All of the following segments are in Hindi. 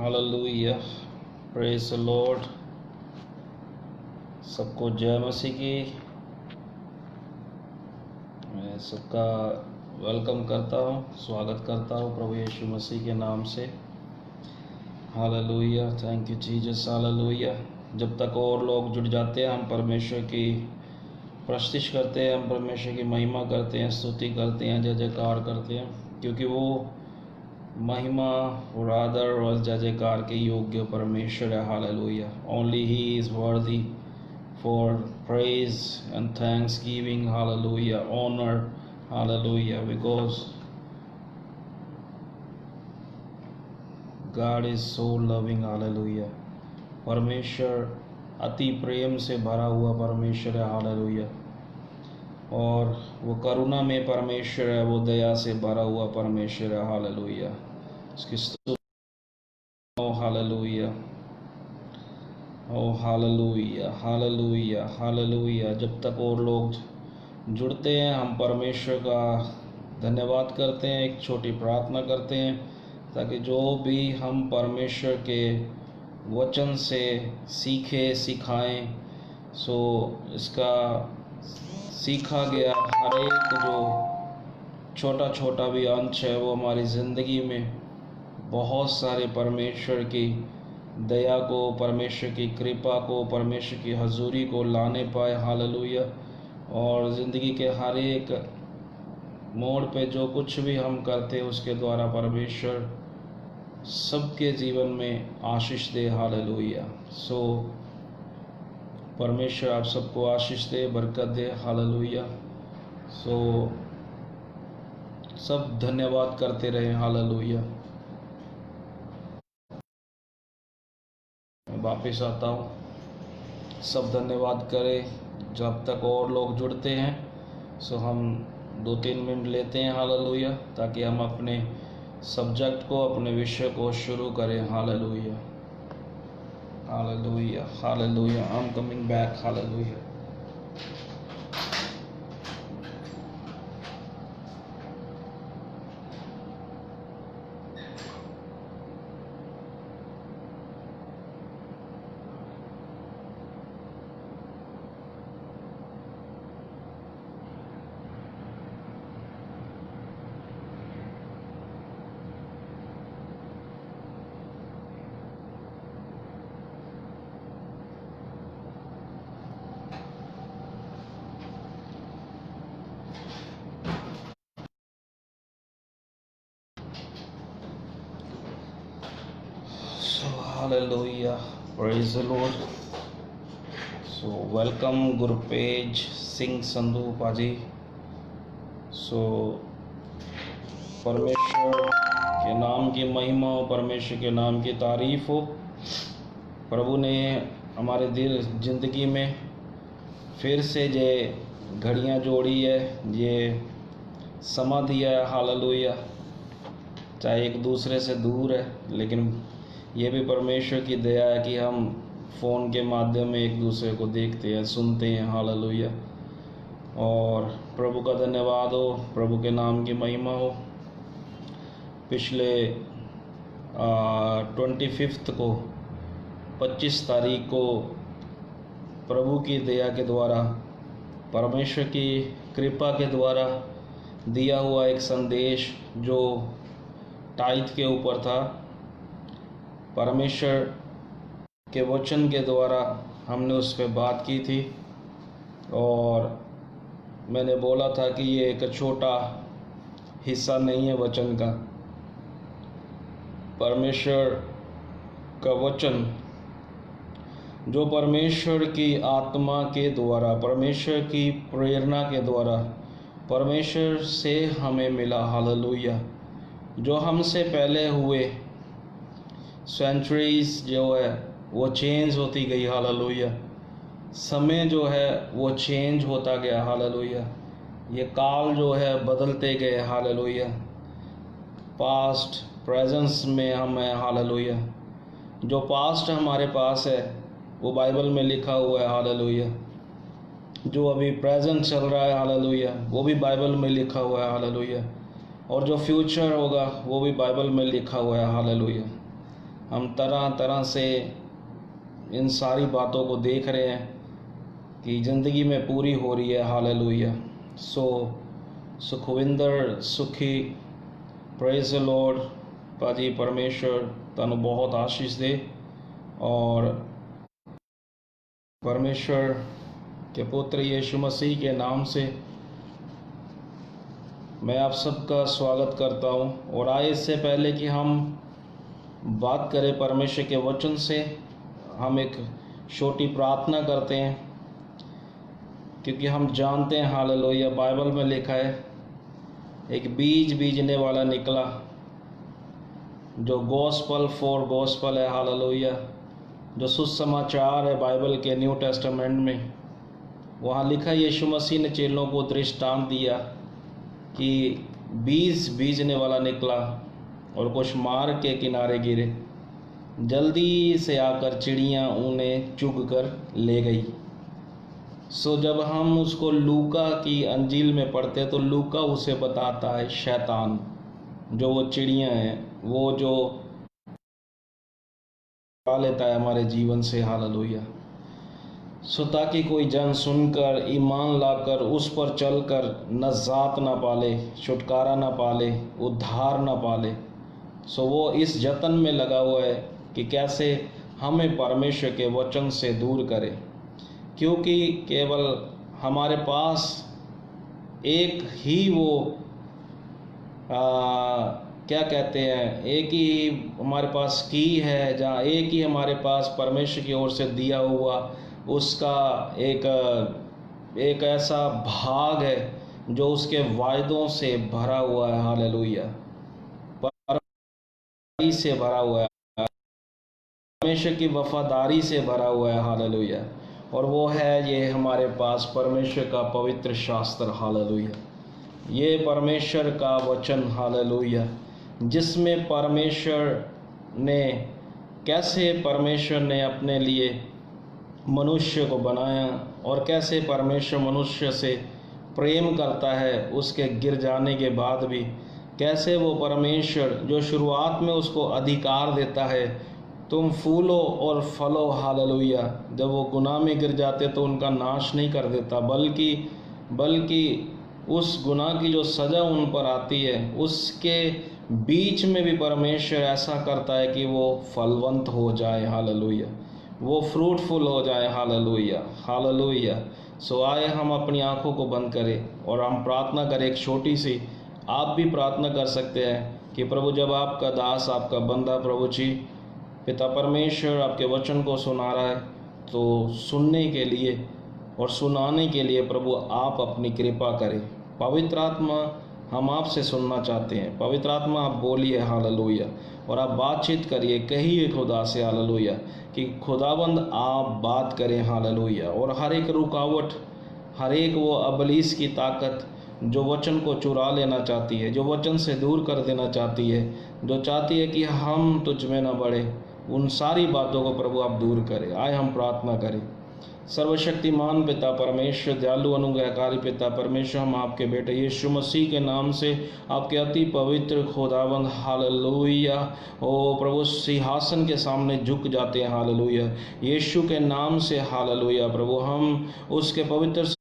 Hallelujah, praise the Lord. सबको जय मसीह की। मैं सबका वेलकम करता हूँ, स्वागत करता हूँ प्रभु यीशु मसीह के नाम से। Hallelujah, thank you Jesus. Hallelujah. जब तक और लोग जुड़ जाते हैं, हम परमेश्वर की प्रस्तुति करते हैं, हम परमेश्वर की महिमा करते हैं, स्तुति करते हैं, जय जयकार करते हैं, क्योंकि वो महिमा और आदर और जय जयकार के योग्य परमेश्वर है। Hallelujah. Only he is worthy for praise and thanks giving. Hallelujah, honour. Hallelujah, because God is so loving. Hallelujah. परमेश्वर अति प्रेम से भरा हुआ परमेश्वर है। हालेलुया। और वो करुणा में परमेश्वर है, वो दया से भरा हुआ परमेश्वर है। हालेलुया। उसकी स्तुति। ओ hallelujah, O hallelujah, hallelujah, hallelujah. जब तक और लोग जुड़ते हैं, हम परमेश्वर का धन्यवाद करते हैं, एक छोटी प्रार्थना करते हैं, ताकि जो भी हम परमेश्वर के वचन से सीखे सिखाएं, सो इसका सीखा गया हर एक जो छोटा छोटा भी अंश है, वो हमारी ज़िंदगी में बहुत सारे परमेश्वर की दया को, परमेश्वर की कृपा को, परमेश्वर की हजूरी को लाने पाए। हालेलुया। और ज़िंदगी के हर एक मोड़ पे जो कुछ भी हम करते हैं, उसके द्वारा परमेश्वर सबके जीवन में आशीष दे। हालेलुया। सो परमेश्वर आप सबको आशीष दे, बरकत दे। हालेलुया। सो सब धन्यवाद करते रहे। हालेलुया। वापस आता हूँ, सब धन्यवाद करें। जब तक और लोग जुड़ते हैं, सो हम 2-3 मिनट लेते हैं। हालेलुया। ताकि हम अपने सब्जेक्ट को, अपने विषय को शुरू करें। Hallelujah, hallelujah, hallelujah. I am coming back. Hallelujah. Hallelujah, praise the Lord. So welcome Gurpej Singh Sandhu Paji. So परमेश्वर के नाम की महिमा हो, परमेश्वर के नाम की तारीफ हो। प्रभु ने हमारे दिल जिंदगी में फिर से ये घड़ियाँ जोड़ी है, ये समा दिया है। हालेलुया। चाहे एक दूसरे से दूर है, लेकिन ये भी परमेश्वर की दया है कि हम फ़ोन के माध्यम में एक दूसरे को देखते हैं, सुनते हैं। हालेलुया। और प्रभु का धन्यवाद हो, प्रभु के नाम की महिमा हो। पिछले 25 को 25 तारीख को प्रभु की दया के द्वारा, परमेश्वर की कृपा के द्वारा दिया हुआ एक संदेश जो टाइट के ऊपर था, परमेश्वर के वचन के द्वारा हमने उस पर बात की थी। और मैंने बोला था कि ये एक छोटा हिस्सा नहीं है वचन का। परमेश्वर का वचन जो परमेश्वर की आत्मा के द्वारा, परमेश्वर की प्रेरणा के द्वारा, परमेश्वर से हमें मिला। हालेलुया। जो हमसे पहले हुए सेंचुरीज जो है वो चेंज होती गई। हालेलुया। समय जो है वो चेंज होता गया। हालेलुया। ये काल जो है बदलते गए। हालेलुया। पास्ट प्रेजेंस में हम हैं। हालेलुया। जो पास्ट हमारे पास है वो बाइबल में लिखा हुआ है। हालेलुया। जो अभी प्रेजेंट चल रहा है, हालेलुया, वो भी बाइबल में लिखा हुआ है। हालेलुया। और जो फ्यूचर होगा वो भी बाइबल में लिखा हुआ है। हालेलुया। हम तरह तरह से इन सारी बातों को देख रहे हैं कि ज़िंदगी में पूरी हो रही है। हालेलुया। सो सुखविंदर सुखी, प्रेज द लॉर्ड। पाजी परमेश्वर तनु बहुत आशीष दे, और परमेश्वर के पुत्र यीशु मसीह के नाम से मैं आप सबका स्वागत करता हूं। और आए इससे पहले कि हम बात करें परमेश्वर के वचन से, हम एक छोटी प्रार्थना करते हैं, क्योंकि हम जानते हैं हालेलुया, बाइबल में लिखा है एक बीज बीजने वाला निकला, जो गॉस्पल फॉर गॉस्पल है। हालेलुया, जो सुसमाचार है बाइबल के न्यू टेस्टामेंट में। वहाँ लिखा यीशु मसीह ने चेलों को दृष्टांत दिया कि बीज बीजने वाला निकला और कुछ मार्ग के किनारे गिरे, जल्दी से आकर चिड़ियाँ उन्हें चुग कर ले गई। सो जब हम उसको लूका की अंजील में पढ़ते तो लूका उसे बताता है शैतान, जो वो चिड़ियाँ हैं, वो जो पा लेता है हमारे जीवन से। हालेलुया। सो ताकि कोई जन सुनकर ईमान लाकर उस पर चलकर नजात ना पाले, छुटकारा ना पाले, उद्धार ना पाले। सो वो इस जतन में लगा हुआ है कि कैसे हमें परमेश्वर के वचन से दूर करे, क्योंकि केवल हमारे पास एक ही वो क्या कहते हैं, एक ही हमारे पास की है, जहाँ एक ही हमारे पास परमेश्वर की ओर से दिया हुआ उसका एक ऐसा भाग है जो उसके वायदों से भरा हुआ है। हालेलुया, परमेश्वर से भरा हुआ है, परमेश्वर की वफादारी से भरा हुआ है। हालेलुया। और वो है ये हमारे पास परमेश्वर का पवित्र शास्त्र। हालेलुया, ये परमेश्वर का वचन। हालेलुया, जिसमें परमेश्वर ने कैसे परमेश्वर ने अपने लिए मनुष्य को बनाया और कैसे परमेश्वर मनुष्य से प्रेम करता है उसके गिर जाने के बाद भी, कैसे वो परमेश्वर जो शुरुआत में उसको अधिकार देता है तुम फूलो और फलो। हालेलुया, जब वो गुनाह में गिर जाते तो उनका नाश नहीं कर देता, बल्कि उस गुनाह की जो सज़ा उन पर आती है उसके बीच में भी परमेश्वर ऐसा करता है कि वो फलवंत हो जाए। हालेलुया, वो फ्रूटफुल हो जाए। Hallelujah, hallelujah. सो आए हम अपनी आंखों को बंद करें और हम प्रार्थना करें एक छोटी सी। आप भी प्रार्थना कर सकते हैं कि प्रभु, जब आपका दास, आपका बंदा प्रभु जी पिता परमेश्वर आपके वचन को सुना रहा है, तो सुनने के लिए और सुनाने के लिए प्रभु आप अपनी कृपा करें। पवित्र आत्मा, हम आपसे सुनना चाहते हैं। पवित्र आत्मा, आप बोलिए। हालेलुया, और आप बातचीत करिए, कहिए खुदा से। हालेलुया, कि खुदाबंद आप बात करें। हालेलुया, और हर एक रुकावट, हर एक वो अबलीस की ताकत जो वचन को चुरा लेना चाहती है, जो वचन से दूर कर देना चाहती है, जो चाहती है कि हम तुझ में न बढ़े, उन सारी बातों को प्रभु आप दूर करें। आए हम प्रार्थना करें। सर्वशक्तिमान पिता परमेश्वर, दयालु अनुग्रहकारी पिता परमेश्वर, हम आपके बेटे यीशु मसीह के नाम से आपके अति पवित्र खुदाबंद हालेलुया ओ प्रभु सिंहासन के सामने झुक जाते हैं। हालेलुया, यीशु के नाम से। हालेलुया प्रभु, हम उसके पवित्र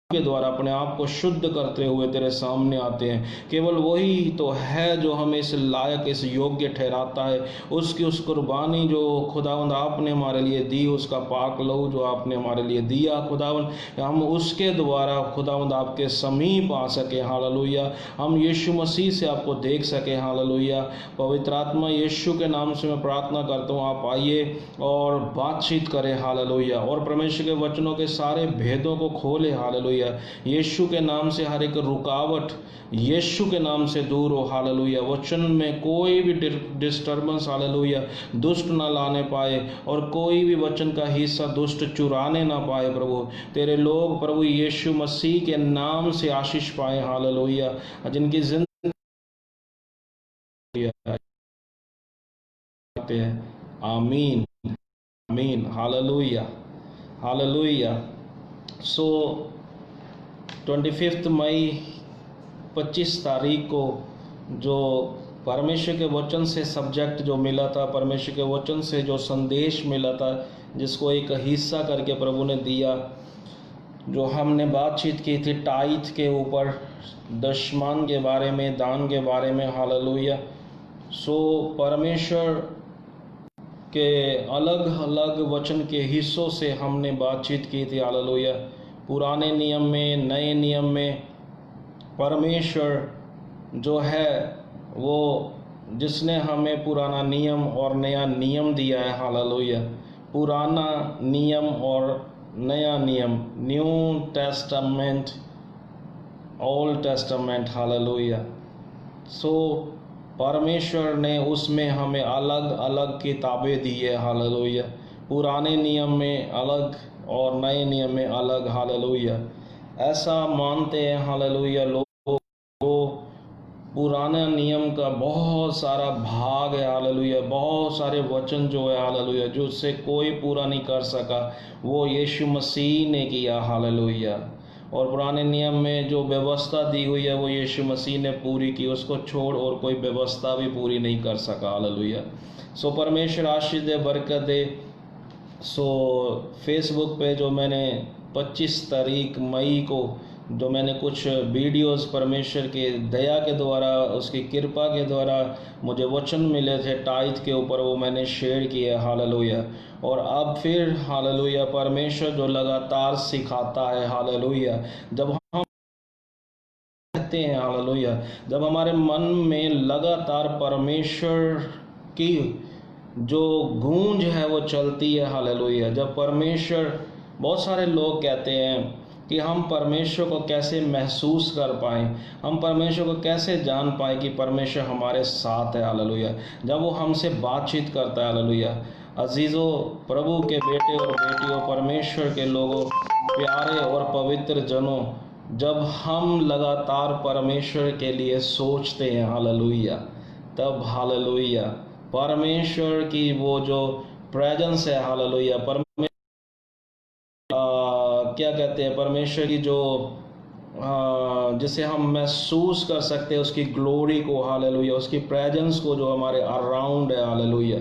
के द्वारा अपने आप को शुद्ध करते हुए तेरे सामने आते हैं। केवल वही तो है जो हमें इस लायक, इस योग्य ठहराता है। उसकी उस कुर्बानी जो खुदावंद आपने हमारे लिए दी, उसका पाक लहू जो आपने हमारे लिए दिया खुदावंद, हम उसके द्वारा खुदावंद आपके समीप आ सके। हालेलुया, हम यीशु मसीह से आपको देख सके। हालेलुया, पवित्र आत्मा यीशु के नाम से मैं प्रार्थना करता हूँ, आप आइए और बातचीत करें। हालेलुया, और परमेश्वर के वचनों के सारे भेदों को खोले। हालेलुया, यीशु के नाम से हर एक रुकावट यीशु के नाम से दूर हो। हालेलुया, वचन में कोई भी डिस्टर्बेंस हालेलुया दुष्ट ना लाने पाए, और कोई भी वचन का हिस्सा दुष्ट चुराने ना पाए। प्रभु, तेरे लोग प्रभु यीशु मसीह के नाम से आशीष पाए। हालेलुया, जिनकी जिंदगी आमीन, आमीन। Hallelujah, hallelujah. सो 25 मई 25 तारीख को जो परमेश्वर के वचन से सब्जेक्ट जो मिला था, परमेश्वर के वचन से जो संदेश मिला था, जिसको एक हिस्सा करके प्रभु ने दिया, जो हमने बातचीत की थी टाइथ के ऊपर, दशमान के बारे में, दान के बारे में। हालेलुया। सो परमेश्वर के अलग अलग वचन के हिस्सों से हमने बातचीत की थी। हालेलुया। पुराने नियम में, नए नियम में परमेश्वर जो है वो जिसने हमें पुराना नियम और नया नियम दिया है। हालेलुया। पुराना नियम और नया नियम, new testament, old testament. Hallelujah. सो परमेश्वर ने उसमें हमें अलग अलग किताबें दी है। हालेलुया। पुराने नियम में अलग और नए नियम में अलग। हालेलुया। ऐसा मानते हैं हालेलुया लोग, पुराना नियम का बहुत सारा भाग है। हालेलुया। बहुत सारे वचन जो है हालेलुया, जो उससे कोई पूरा नहीं कर सका, वो यीशु मसीह ने किया। हालेलुया। और पुराने नियम में जो व्यवस्था दी हुई है वो यीशु मसीह ने पूरी की, उसको छोड़ और कोई व्यवस्था भी पूरी नहीं कर सका। हालेलुया। सो परमेश्वर आशीष दे, बरकत दे। सो फेसबुक पे जो मैंने 25 तारीख मई को जो मैंने कुछ वीडियोस परमेश्वर के दया के द्वारा, उसकी कृपा के द्वारा मुझे वचन मिले थे टाइथ के ऊपर, वो मैंने शेयर किया। हालेलुया। और अब फिर हालेलुया परमेश्वर जो लगातार सिखाता है। हालेलुया। जब हम कहते हैं हालेलुया, जब हमारे मन में लगातार परमेश्वर की जो गूंज है वो चलती है। हालेलुया। जब परमेश्वर, बहुत सारे लोग कहते हैं कि हम परमेश्वर को कैसे महसूस कर पाएँ, हम परमेश्वर को कैसे जान पाएँ कि परमेश्वर हमारे साथ है। हालेलुया। जब वो हमसे बातचीत करता है। हालेलुया। अजीज़ों, प्रभु के बेटे और बेटियों, परमेश्वर के लोगों, प्यारे और पवित्र जनों, जब हम लगातार परमेश्वर के लिए सोचते हैं हालेलुया, तब हालेलुया परमेश्वर की वो जो प्रेजेंस है, हालेलुया, क्या कहते हैं, परमेश्वर की जो जिसे हम महसूस कर सकते हैं उसकी ग्लोरी को। हालेलुया। उसकी प्रेजेंस को जो हमारे अराउंड है। हालेलुया।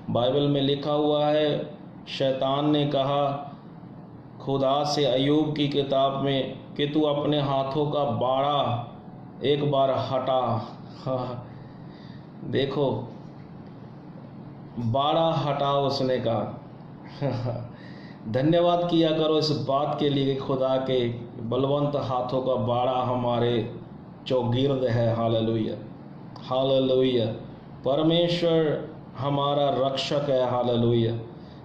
बाइबल में लिखा हुआ है, शैतान ने कहा खुदा से अय्यूब की किताब में कि तू अपने हाथों का बाड़ा एक बार हटा। देखो, बाड़ा हटा उसने कहा। धन्यवाद किया करो इस बात के लिए कि खुदा के बलवंत हाथों का बाड़ा हमारे चौगिर्द है। हालेलुया। हालेलुया। परमेश्वर हमारा रक्षक है। हालेलुया।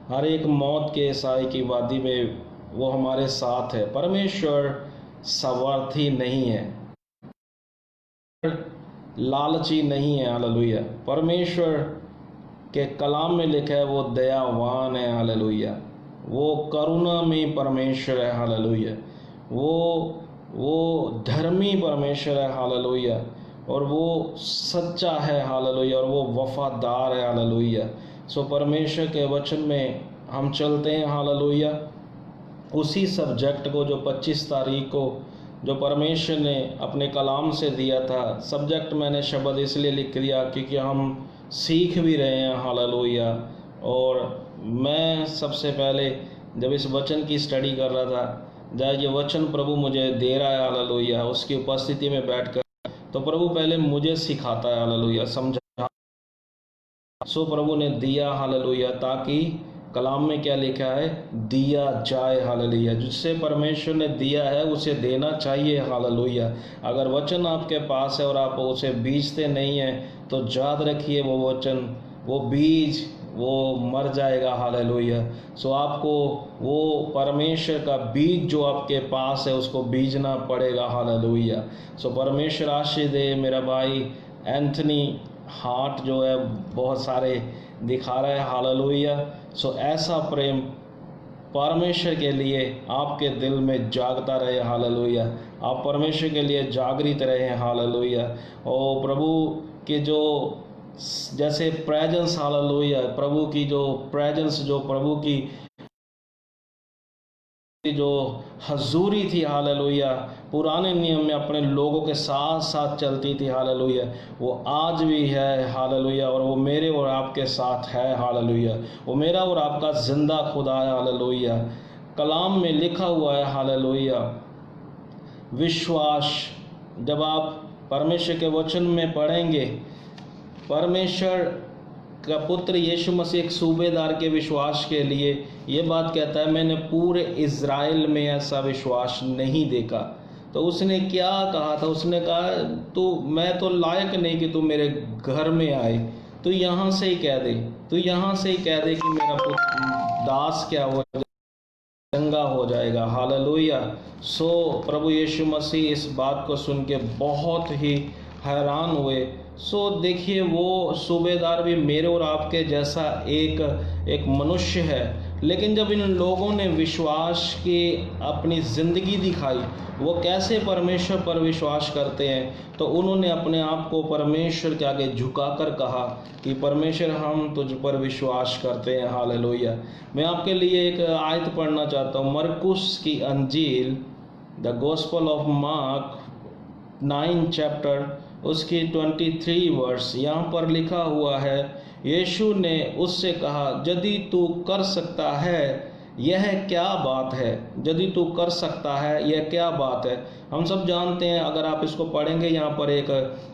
हर एक मौत के साए की वादी में वो हमारे साथ है। परमेश्वर स्वार्थी नहीं है, लालची नहीं है। हालेलुया। परमेश्वर के कलाम में लिखा है वो दयावान है। हालेलुया। वो करुणा में परमेश्वर है। हालेलुया। वो धर्मी परमेश्वर है। हालेलुया। और वो सच्चा है। हालेलुया। और वो वफादार है। हालेलुया। सो परमेश्वर के वचन में हम चलते हैं। हालेलुया। उसी सब्जेक्ट को जो 25 तारीख को जो परमेश्वर ने अपने कलाम से दिया था, सब्जेक्ट मैंने शब्द इसलिए लिख दिया क्योंकि हम सीख भी रहे हैं। हालेलुया। और मैं सबसे पहले जब इस वचन की स्टडी कर रहा था, जब ये वचन प्रभु मुझे दे रहा है, हालेलुया, उसकी उपस्थिति में बैठकर, तो प्रभु पहले मुझे सिखाता है। हालेलुया। समझा। सो प्रभु ने दिया। हालेलुया। ताकि कलाम में क्या लिखा है, दिया जाए। हालेलुया। जिससे परमेश्वर ने दिया है उसे देना चाहिए। हालेलुया। अगर वचन आपके पास है और आप उसे बीजते नहीं हैं तो याद रखिए वो वचन, वो बीज, वो मर जाएगा। हालेलुया। सो आपको वो परमेश्वर का बीज जो आपके पास है उसको बीजना पड़ेगा। हालेलुया। सो परमेश्वर आशीष दे। मेरा भाई एंथनी हार्ट जो है बहुत सारे दिखा रहा है। हालेलुया। सो ऐसा प्रेम परमेश्वर के लिए आपके दिल में जागता रहे। हालेलुया। आप परमेश्वर के लिए जागृत रहे। हालेलुया। और प्रभु के जो जैसे प्रेजेंस, हालेलुया, प्रभु की जो प्रेजेंस, जो प्रभु की जो हजूरी थी हालेलुया, पुराने नियम में अपने लोगों के साथ साथ चलती थी हालेलुया, वो आज भी है हालेलुया, और वो मेरे और आपके साथ है हालेलुया। वो मेरा और आपका जिंदा खुदा है हालेलुया। कलाम में लिखा हुआ है हालेलुया, विश्वास, जब आप परमेश्वर के वचन में पढ़ेंगे, परमेश्वर का पुत्र यीशु मसीह एक सूबेदार के विश्वास के लिए ये बात कहता है, मैंने पूरे इज़राइल में ऐसा विश्वास नहीं देखा। तो उसने क्या कहा था? उसने कहा, तू, मैं तो लायक नहीं कि तू मेरे घर में आए, तू यहाँ से ही कह दे, तू यहाँ से ही कह दे कि मेरा पुत्र दास क्या हो चंगा हो जाएगा हालेलुया। सो प्रभु यीशु मसीह इस बात को सुन के बहुत ही हैरान हुए। सो देखिए, वो सूबेदार भी मेरे और आपके जैसा एक मनुष्य है, लेकिन जब इन लोगों ने विश्वास की अपनी ज़िंदगी दिखाई, वो कैसे परमेश्वर पर विश्वास करते हैं, तो उन्होंने अपने आप को परमेश्वर के आगे झुकाकर कहा कि परमेश्वर, हम तुझ पर विश्वास करते हैं हालेलुया। मैं आपके लिए एक आयत पढ़ना चाहता हूँ, मरकुस की अंजील, the gospel of Mark 9 chapter, उसकी 23 वर्स। यहाँ पर लिखा हुआ है, यीशु ने उससे कहा, यदि तू कर सकता है यह क्या बात है? यदि तू कर सकता है यह क्या बात है? हम सब जानते हैं, अगर आप इसको पढ़ेंगे, यहाँ पर एक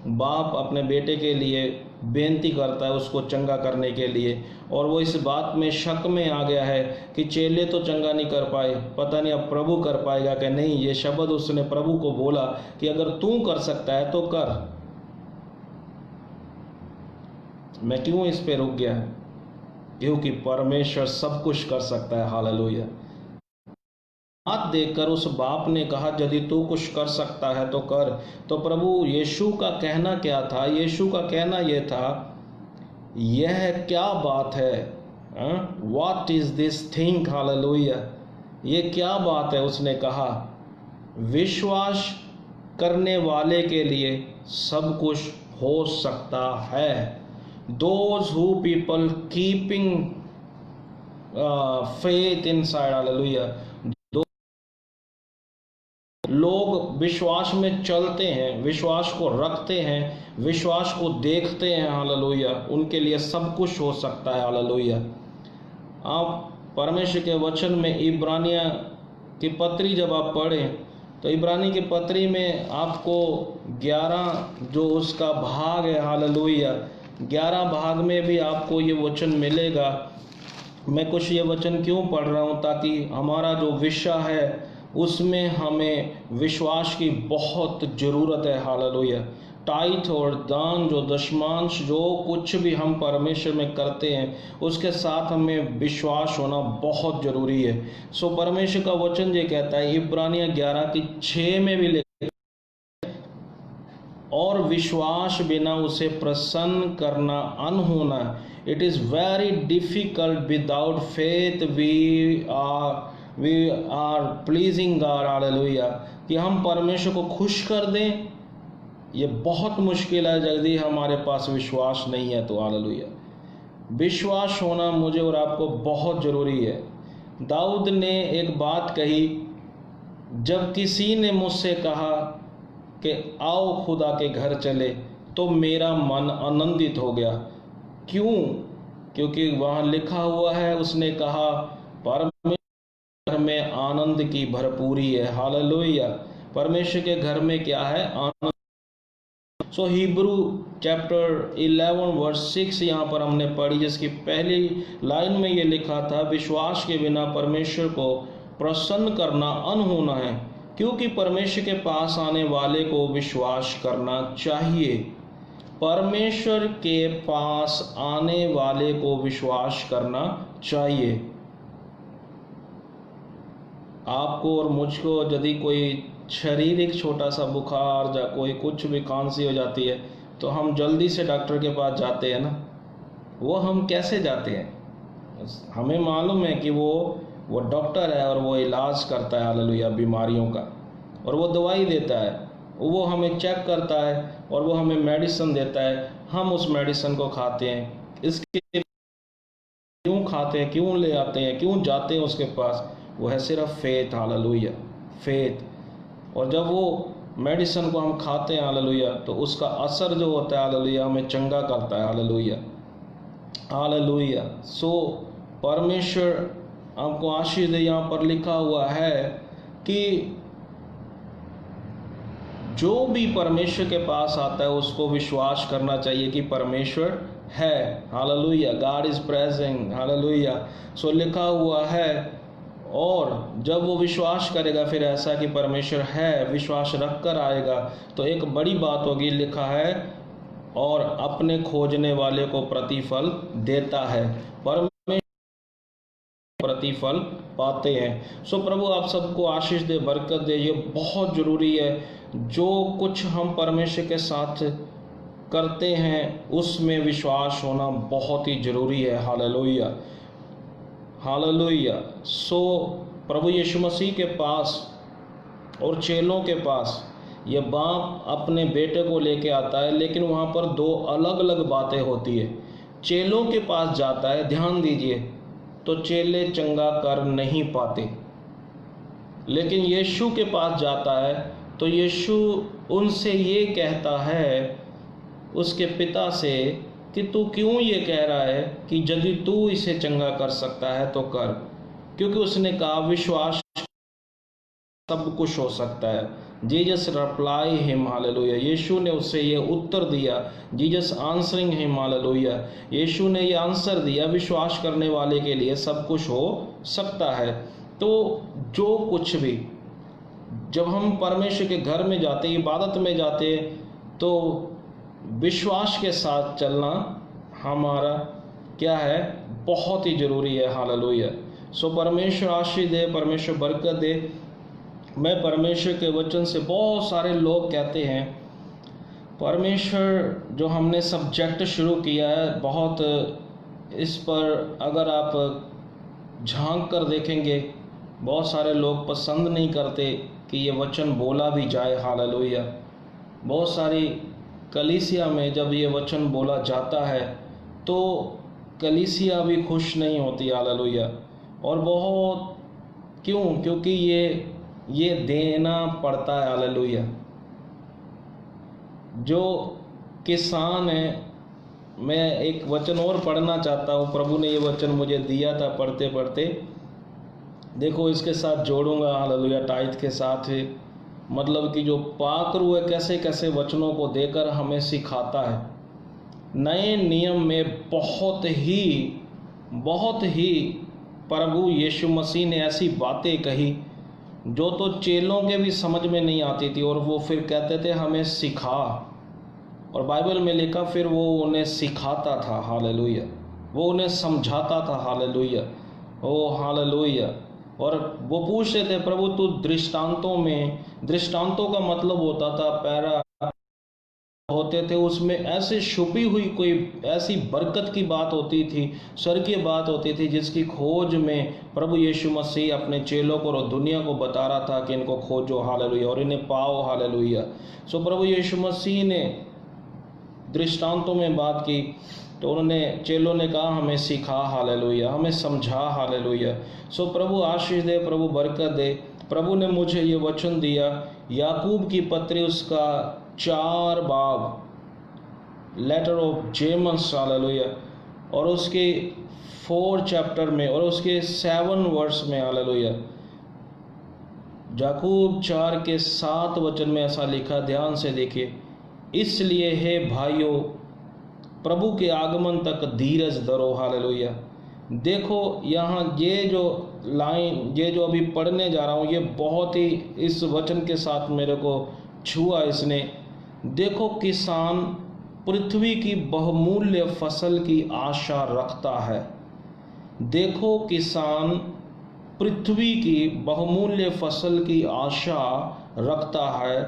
बाप अपने बेटे के लिए बेनती करता है उसको चंगा करने के लिए, और वो इस बात में शक में आ गया है कि चेले तो चंगा नहीं कर पाए, पता नहीं अब प्रभु कर पाएगा कि नहीं। ये शब्द उसने प्रभु को बोला कि अगर तू कर सकता है तो कर। मैं क्यों इस पे रुक गया? क्योंकि परमेश्वर सब कुछ कर सकता है हालेलुया। हाथ देखकर उस बाप ने कहा, यदि तू कुछ कर सकता है तो कर। तो प्रभु यीशु का कहना क्या था? यीशु का कहना यह था, यह क्या बात है? What is this thing hallelujah, ये क्या बात है? उसने कहा, विश्वास करने वाले के लिए सब कुछ हो सकता है। Those who people keeping faith inside, hallelujah. लोग विश्वास में चलते हैं, विश्वास को रखते हैं, विश्वास को देखते हैं हालेलुया, उनके लिए सब कुछ हो सकता है हालेलुया। आप परमेश्वर के वचन में इब्रानिया की पत्री जब आप पढ़ें, तो इब्रानी की पत्री में आपको 11 जो उसका भाग है हालेलुया, 11 भाग में भी आपको ये वचन मिलेगा। मैं कुछ ये वचन क्यों पढ़ रहा हूँ? ताकि हमारा जो विषय है उसमें हमें विश्वास की बहुत ज़रूरत है हालेलुया। टाइथ और दान, जो दशमांश, जो कुछ भी हम परमेश्वर में करते हैं, उसके साथ हमें विश्वास होना बहुत ज़रूरी है। सो परमेश्वर का वचन ये कहता है, इब्रानिया 11:6 में भी लिखा, और विश्वास बिना उसे प्रसन्न करना अनहोना। It is very difficult without faith we are pleasing God hallelujah, कि हम परमेश्वर को खुश कर दें, ये बहुत मुश्किल है यदि हमारे पास विश्वास नहीं है तो हालेलुया। विश्वास होना मुझे और आपको बहुत ज़रूरी है। दाऊद ने एक बात कही, जब किसी ने मुझसे कहा कि आओ खुदा के घर चले, तो मेरा मन आनंदित हो गया। क्यों? क्योंकि वहाँ लिखा हुआ है, उसने कहा, परमेश्वर में आनंद की भरपूरी है हालेलुया। परमेश्वर के घर में क्या है? आनंद। सो हिब्रू चैप्टर 11 वर्स 6 यहाँ पर हमने पढ़ी, जिसकी पहली लाइन में ये लिखा था, विश्वास के बिना परमेश्वर को प्रसन्न करना अनहोना है, क्योंकि परमेश्वर के पास आने वाले को विश्वास करना चाहिए। परमेश्वर के पास आने वाले को विश्वास करना चाहिए। आपको और मुझको यदि कोई शारीरिक छोटा सा बुखार या कोई कुछ भी खांसी हो जाती है, तो हम जल्दी से डॉक्टर के पास जाते हैं ना। वो हम कैसे जाते हैं? हमें मालूम है कि वो डॉक्टर है और वो इलाज करता है हालेलुया बीमारियों का, और वो दवाई देता है, वो हमें चेक करता है और वो हमें मेडिसिन देता है। हम उस मेडिसिन को खाते हैं। इसके क्यों खाते हैं, क्यों ले आते हैं, क्यों जाते हैं उसके पास? वो है सिर्फ फेथ। Hallelujah, faith. और जब वो मेडिसिन को हम खाते हैं हालेलुया, तो उसका असर जो होता है हालेलुया हमें चंगा करता है। Hallelujah, hallelujah. सो परमेश्वर हमको आशीष दे। यहाँ पर लिखा हुआ है कि जो भी परमेश्वर के पास आता है उसको विश्वास करना चाहिए कि परमेश्वर है। Hallelujah, God is present. Hallelujah. सो लिखा हुआ है, और जब वो विश्वास करेगा फिर ऐसा कि परमेश्वर है, विश्वास रख कर आएगा, तो एक बड़ी बात होगी। लिखा है, और अपने खोजने वाले को प्रतिफल देता है। परमेश्वर प्रतिफल पाते हैं। सो प्रभु आप सबको आशीष दे, बरकत दे। ये बहुत ज़रूरी है, जो कुछ हम परमेश्वर के साथ करते हैं उसमें विश्वास होना बहुत ही ज़रूरी है। Hallelujah, hallelujah. सो प्रभु यीशु मसीह के पास और चेलों के पास ये बाप अपने बेटे को लेके आता है, लेकिन वहाँ पर दो अलग अलग बातें होती है। चेलों के पास जाता है, ध्यान दीजिए, तो चेले चंगा कर नहीं पाते, लेकिन यीशु के पास जाता है तो यीशु उनसे ये कहता है, उसके पिता से, कि तू क्यों ये कह रहा है कि यदि तू इसे चंगा कर सकता है तो कर, क्योंकि उसने कहा विश्वास सब कुछ हो सकता है। Jesus reply him, hallelujah. यीशु ने उससे ये उत्तर दिया, जीसस आंसरिंग हिम, हालेलुया। यीशु ने ये आंसर दिया, विश्वास करने वाले के लिए सब कुछ हो सकता है। तो जो कुछ भी, जब हम परमेश्वर के घर में जाते, इबादत में जाते, तो विश्वास के साथ चलना हमारा क्या है, बहुत ही ज़रूरी है। हालेलुया। सो परमेश्वर आशीष दे, परमेश्वर बरकत दे। मैं परमेश्वर के वचन से, बहुत सारे लोग कहते हैं, परमेश्वर जो हमने सब्जेक्ट शुरू किया है, बहुत इस पर अगर आप झांक कर देखेंगे, बहुत सारे लोग पसंद नहीं करते कि ये वचन बोला भी जाए। हालेलुया। बहुत सारी कलीसिया में जब ये वचन बोला जाता है तो कलीसिया भी खुश नहीं होती। हालेलुया। और बहुत क्यों? क्योंकि ये देना पड़ता है। हालेलुया। जो किसान है, मैं एक वचन और पढ़ना चाहता हूँ, प्रभु ने ये वचन मुझे दिया था पढ़ते पढ़ते, देखो इसके साथ जोड़ूंगा। हालेलुया। टाइट के साथ है, मतलब कि जो पाकरू है कैसे कैसे वचनों को देकर हमें सिखाता है। नए नियम में बहुत ही प्रभु यीशु मसीह ने ऐसी बातें कही जो तो चेलों के भी समझ में नहीं आती थी, और वो फिर कहते थे हमें सिखा, और बाइबल में लिखा फिर वो उन्हें सिखाता था। हालेलुया। वो उन्हें समझाता था। Hallelujah, O hallelujah. और वो पूछते थे, प्रभु तू दृष्टांतों में, दृष्टांतों का मतलब होता था पैरा होते थे, उसमें ऐसे छुपी हुई कोई ऐसी बरकत की बात होती थी, स्वर्गीय बात होती थी, जिसकी खोज में प्रभु यीशु मसीह अपने चेलों को और दुनिया को बता रहा था कि इनको खोजो। हालेलुया। और इन्हें पाओ। हालेलुया। सो प्रभु यीशु मसीह ने दृष्टांतों में बात की, तो उन्होंने, चेलों ने कहा हमें सिखा। हालेलुया। हमें समझा। हालेलुया। सो प्रभु आशीष दे, प्रभु बरकत दे। प्रभु ने मुझे ये वचन दिया, याकूब की पत्री उसका 4 बाब, लेटर ऑफ जेमस। हालेलुया। और उसके 4 चैप्टर में और उसके 7 वर्स में। हालेलुया। याकूब 4 के 7 वचन में ऐसा लिखा, ध्यान से देखिए, इसलिए हे भाइयों प्रभु के आगमन तक धीरज धरो। हालेलुया। देखो यहाँ ये जो लाइन, ये जो अभी पढ़ने जा रहा हूँ, ये बहुत ही इस वचन के साथ मेरे को छुआ इसने। देखो किसान पृथ्वी की बहुमूल्य फसल की आशा रखता है। देखो किसान पृथ्वी की बहुमूल्य फसल की आशा रखता है,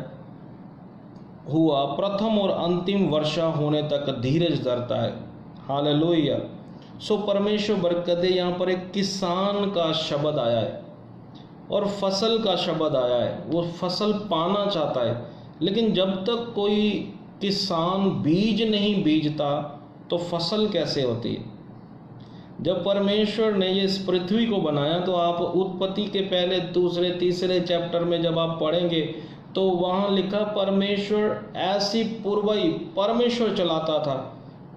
हुआ प्रथम और अंतिम वर्षा होने तक धीरज धरता है। हालेलुया। सो परमेश्वर बरकत दे। यहाँ पर एक किसान का शब्द आया है और फसल का शब्द आया है। वो फसल पाना चाहता है, लेकिन जब तक कोई किसान बीज नहीं बीजता तो फसल कैसे होती है? जब परमेश्वर ने ये इस पृथ्वी को बनाया, तो आप उत्पत्ति के पहले दूसरे तीसरे चैप्टर में जब आप पढ़ेंगे तो वहाँ लिखा परमेश्वर ऐसी पूर्वई परमेश्वर चलाता था।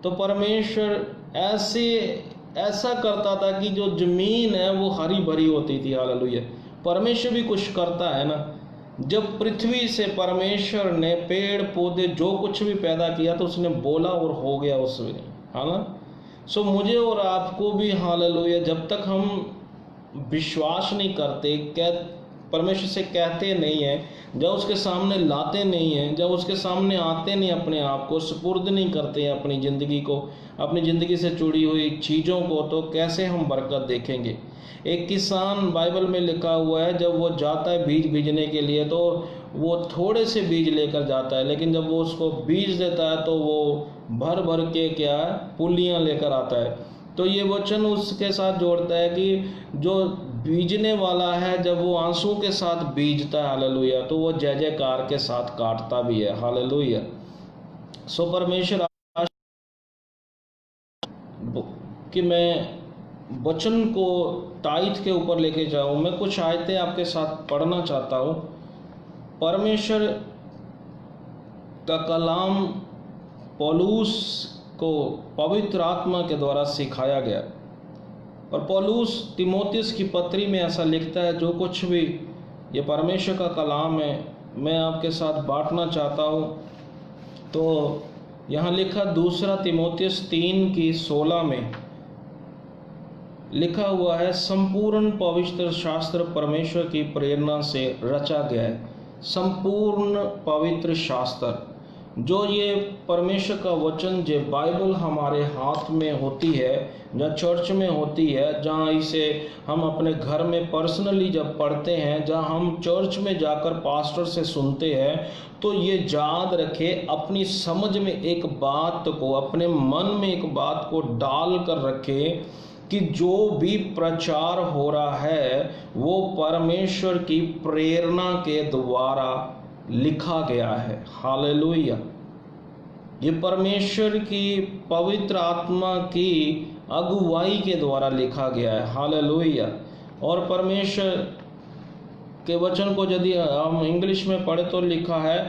तो परमेश्वर ऐसा करता था कि जो जमीन है वो हरी भरी होती थी। हालेलुया। परमेश्वर भी कुछ करता है ना। जब पृथ्वी से परमेश्वर ने पेड़ पौधे जो कुछ भी पैदा किया तो उसने बोला और हो गया उसमें, है ना। सो मुझे और आपको भी हालेलुया, जब तक हम विश्वास नहीं करते, परमेश्वर से कहते नहीं हैं, जब उसके सामने लाते नहीं हैं, जब उसके सामने आते नहीं, अपने आप को सुपुर्द नहीं करते हैं अपनी ज़िंदगी को, अपनी ज़िंदगी से जुड़ी हुई चीज़ों को, तो कैसे हम बरकत देखेंगे। एक किसान, बाइबल में लिखा हुआ है, जब वो जाता है बीज बीजने के लिए तो वो थोड़े से बीज लेकर जाता है, लेकिन जब वो उसको बीज देता है तो वो भर भर के क्या है, पुलियाँ लेकर आता है। तो ये वचन उसके साथ जोड़ता है कि जो बीजने वाला है, जब वो आंसू के साथ बीजता है, हालेलुया, तो वो जय जयकार के साथ काटता भी है। हालेलुया। सो परमेश्वर कि मैं वचन को टाइट के ऊपर लेके जाऊं, मैं कुछ आयतें आपके साथ पढ़ना चाहता हूं। परमेश्वर का कलाम पौलुस को पवित्र आत्मा के द्वारा सिखाया गया, और पौलुस तीमुथियुस की पत्री में ऐसा लिखता है, जो कुछ भी ये परमेश्वर का कलाम है मैं आपके साथ बांटना चाहता हूँ। तो यहाँ लिखा, दूसरा तीमुथियुस 3:16 में लिखा हुआ है, संपूर्ण पवित्र शास्त्र परमेश्वर की प्रेरणा से रचा गया है। संपूर्ण पवित्र शास्त्र, जो ये परमेश्वर का वचन, जो बाइबल हमारे हाथ में होती है, जहाँ चर्च में होती है, जहाँ इसे हम अपने घर में पर्सनली जब पढ़ते हैं, जहाँ हम चर्च में जाकर पास्टर से सुनते हैं, तो ये याद रखे, अपनी समझ में एक बात को, अपने मन में एक बात को डाल कर रखे कि जो भी प्रचार हो रहा है वो परमेश्वर की प्रेरणा के द्वारा लिखा गया है। हालेलुया। ये परमेश्वर की पवित्र आत्मा की अगुवाई के द्वारा लिखा गया है। हालेलुया। और परमेश्वर के वचन को यदि हम इंग्लिश में पढ़े तो लिखा है,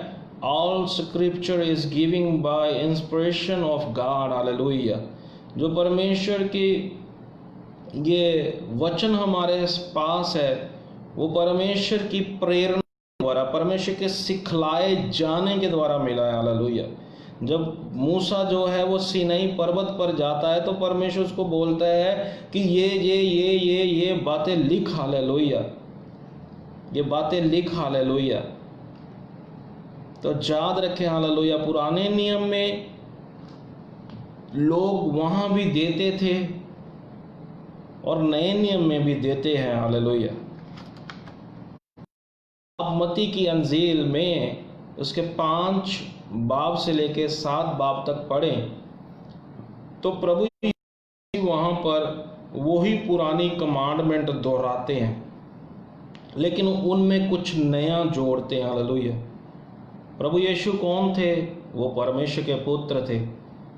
all scripture is giving by inspiration of God. Hallelujah. जो परमेश्वर की ये वचन हमारे पास है, वो परमेश्वर की प्रेरणा द्वारा, परमेश्वर के सिखलाए जाने के द्वारा मिला है। हालेलुया। जब मूसा जो है वो सीनाई पर्वत पर जाता है तो परमेश्वर उसको बोलता है कि ये बातें लिख। हालेलुया। ये बातें लिख। हालेलुया। तो याद रखें, हालेलुया, पुराने नियम में लोग वहां भी देते थे और नए नियम में भी देते हैं। हालेलुया। आप मत्ती की अंजील में उसके 5 बाब से लेके 7 बाब तक पढ़ें तो प्रभु वहां पर वही पुरानी कमांडमेंट दोहराते हैं, लेकिन उनमें कुछ नया जोड़ते हैं। हालेलुया। प्रभु यीशु कौन थे? वो परमेश्वर के पुत्र थे।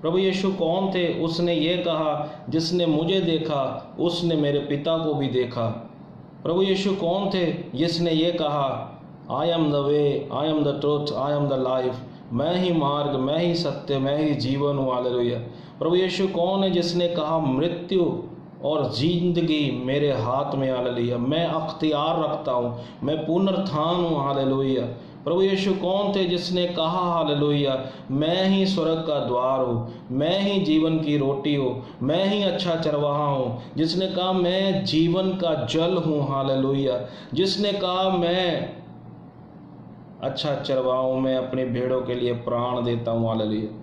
प्रभु यीशु कौन थे? उसने ये कहा, जिसने मुझे देखा उसने मेरे पिता को भी देखा। प्रभु यीशु कौन थे? जिसने ये कहा, I am the way, I am the truth, I am the life, मैं ही मार्ग, मैं ही सत्य, मैं ही जीवन हूँ। हालेलुया। प्रभु यीशु कौन है? जिसने कहा, मृत्यु और जिंदगी मेरे हाथ में। हालेलुया। मैं अख्तियार रखता हूँ, मैं पुनरुत्थान हूँ। हालेलुया। प्रभु यीशु कौन थे? जिसने कहा, हालेलुया, मैं ही स्वर्ग का द्वार हूँ, मैं ही जीवन की रोटी हूँ, मैं ही अच्छा चरवाहा हूँ। जिसने कहा, मैं जीवन का जल हूँ। हालेलुया। जिसने कहा, मैं अच्छा चरवाहा हूँ, मैं अपनी भेड़ों के लिए प्राण देता हूँ। हालेलुया।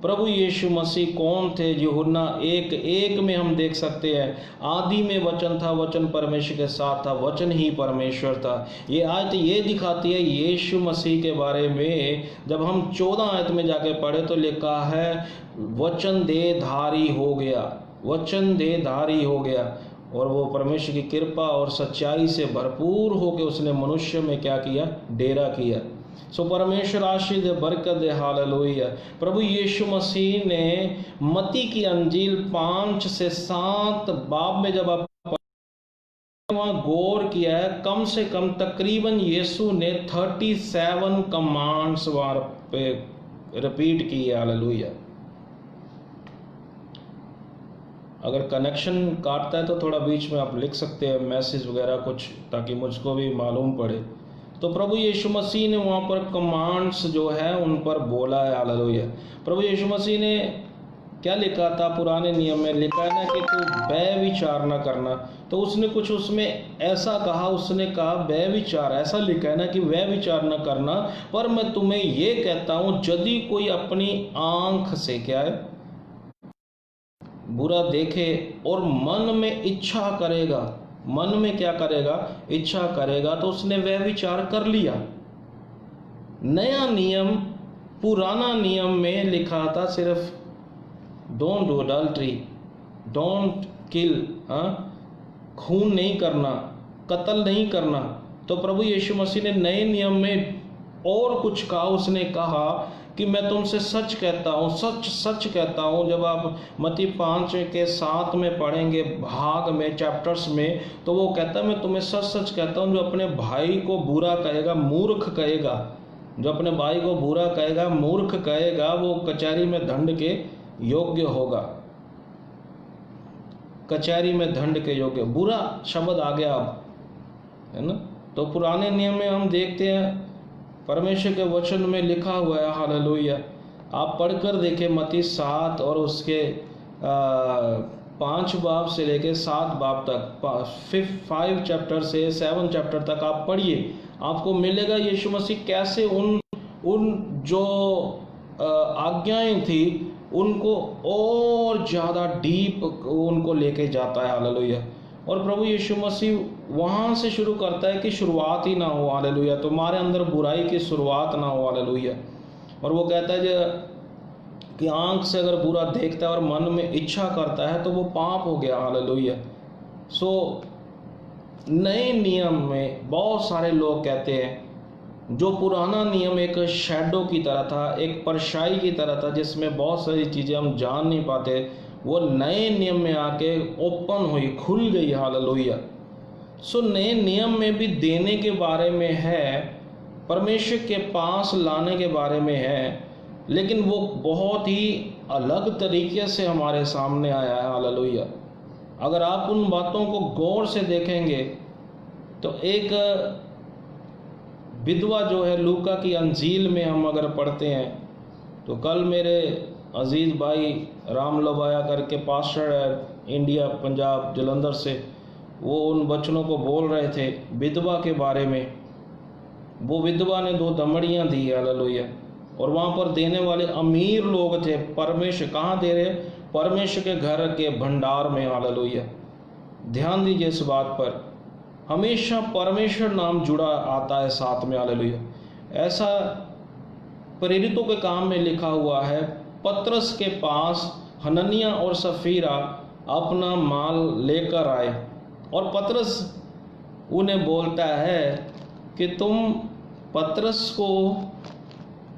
प्रभु यीशु मसीह कौन थे? यूहन्ना 1:1 में हम देख सकते हैं, आदि में वचन था, वचन परमेश्वर के साथ था, वचन ही परमेश्वर था। ये आयत ये दिखाती है यीशु मसीह के बारे में। जब हम 14 आयत में जाके पढ़े तो लिखा है, वचन देहधारी हो गया, वचन देहधारी हो गया, और वो परमेश्वर की कृपा और सच्चाई से भरपूर होकर उसने मनुष्य में क्या किया? डेरा किया। सो परमेश्वर आशीष दे, बरकत दे। हालेलुया। प्रभु यीशु मसीह ने मत्ती की अंजील 5 से 7 बाब में जब आप वहाँ गौर किया है, कम से कम तकरीबन यीशु ने 37 कमांड्स वहाँ पे रिपीट की है। हालेलुया। अगर कनेक्शन काटता है तो थोड़ा बीच में आप लिख सकते हैं मैसेज वगैरह कुछ, ताकि मुझको भी मालूम पड़े। तो प्रभु यीशु मसीह ने वहाँ पर कमांड्स जो है उन पर बोला है। हालेलुया। प्रभु यीशु मसीह ने क्या लिखा था? पुराने नियम में लिखा है ना कि तू व्यभिचार न करना। तो उसने कुछ उसमें ऐसा कहा, उसने कहा व्यभिचार, ऐसा लिखा है ना कि व्यभिचार न करना, पर मैं तुम्हें ये कहता हूँ यदि कोई अपनी आंख से क्या है बुरा देखे और मन में इच्छा करेगा, मन में क्या करेगा? इच्छा करेगा, तो उसने व्यभिचार कर लिया। नया नियम, पुराना नियम में लिखा था सिर्फ don't do adultery, don't kill, खून नहीं करना, कत्ल नहीं करना। तो प्रभु यीशु मसीह ने नए नियम में और कुछ कहा। उसने कहा कि मैं तुमसे सच कहता हूँ, सच सच कहता हूँ। जब आप मत्ती 5 के 7 में पढ़ेंगे भाग में, चैप्टर्स में, तो वो कहता है मैं तुम्हें सच सच कहता हूँ, जो अपने भाई को बुरा कहेगा, मूर्ख कहेगा, जो अपने भाई को बुरा कहेगा, मूर्ख कहेगा, वो कचहरी में दंड के योग्य होगा। कचहरी में दंड के योग्य, बुरा शब्द आ गया अब, है ना। तो पुराने नियम में हम देखते हैं परमेश्वर के वचन में लिखा हुआ है। हालेलुया। आप पढ़कर देखें मत्ती 7 और उसके 5 बाब से लेके 7 बाब तक, 5 चैप्टर से 7 चैप्टर तक आप पढ़िए, आपको मिलेगा यीशु मसीह कैसे उन जो आज्ञाएं थी उनको और ज़्यादा डीप उनको लेके जाता है। हालेलुया। और प्रभु यीशु मसीह वहाँ से शुरू करता है कि शुरुआत ही ना हो। हालेलुया। तुम्हारे अंदर बुराई की शुरुआत ना हो। हालेलुया। और वो कहता है कि आंख से अगर बुरा देखता है और मन में इच्छा करता है तो वो पाप हो गया। हालेलुया। सो नए नियम में बहुत सारे लोग कहते हैं जो पुराना नियम एक शैडो की तरह था, एक परछाई की तरह था, जिसमें बहुत सारी चीज़ें हम जान नहीं पाते, वो नए नियम में आके ओपन हुई, खुल गई। हालेलुया। सो नए नियम में भी देने के बारे में है, परमेश्वर के पास लाने के बारे में है, लेकिन वो बहुत ही अलग तरीके से हमारे सामने आया है। हालेलुया। अगर आप उन बातों को गौर से देखेंगे तो एक विधवा जो है, लूका की अंजील में हम अगर पढ़ते हैं तो कल मेरे अजीज़ भाई राम लोबाया करके पास्टर है इंडिया, पंजाब, जलंधर से, वो उन बच्चों को बोल रहे थे विधवा के बारे में। वो विधवा ने 2 दमड़ियाँ दी। हालेलुया। और वहाँ पर देने वाले अमीर लोग थे। परमेश्वर कहाँ दे रहे? परमेश्वर के घर के भंडार में। हालेलुया। ध्यान दीजिए इस बात पर, हमेशा परमेश्वर नाम जुड़ा आता है साथ में। हालेलुया। ऐसा प्रेरितों के काम में लिखा हुआ है, पतरस के पास हननिया और सफीरा अपना माल लेकर आए और पतरस उन्हें बोलता है कि तुम पतरस को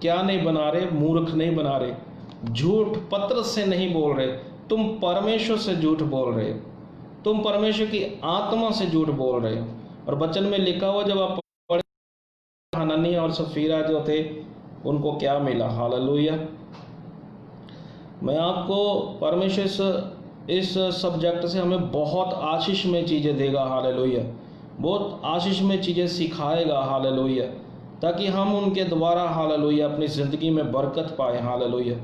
क्या नहीं बना रहे? मूर्ख नहीं बना रहे। झूठ पतरस से नहीं बोल रहे, तुम परमेश्वर से झूठ बोल रहे हो, तुम परमेश्वर की आत्मा से झूठ बोल रहे हो। और वचन में लिखा हुआ जब आप पढ़े, हननिया और सफीरा जो थे उनको क्या मिला? हालेलुया। मैं आपको परमेश्वर इस सब्जेक्ट से हमें बहुत आशीष में चीज़ें देगा। हालेलुया। बहुत आशीष में चीज़ें सिखाएगा। हालेलुया। ताकि हम उनके द्वारा हालेलुया अपनी ज़िंदगी में बरकत पाए। हालेलुया।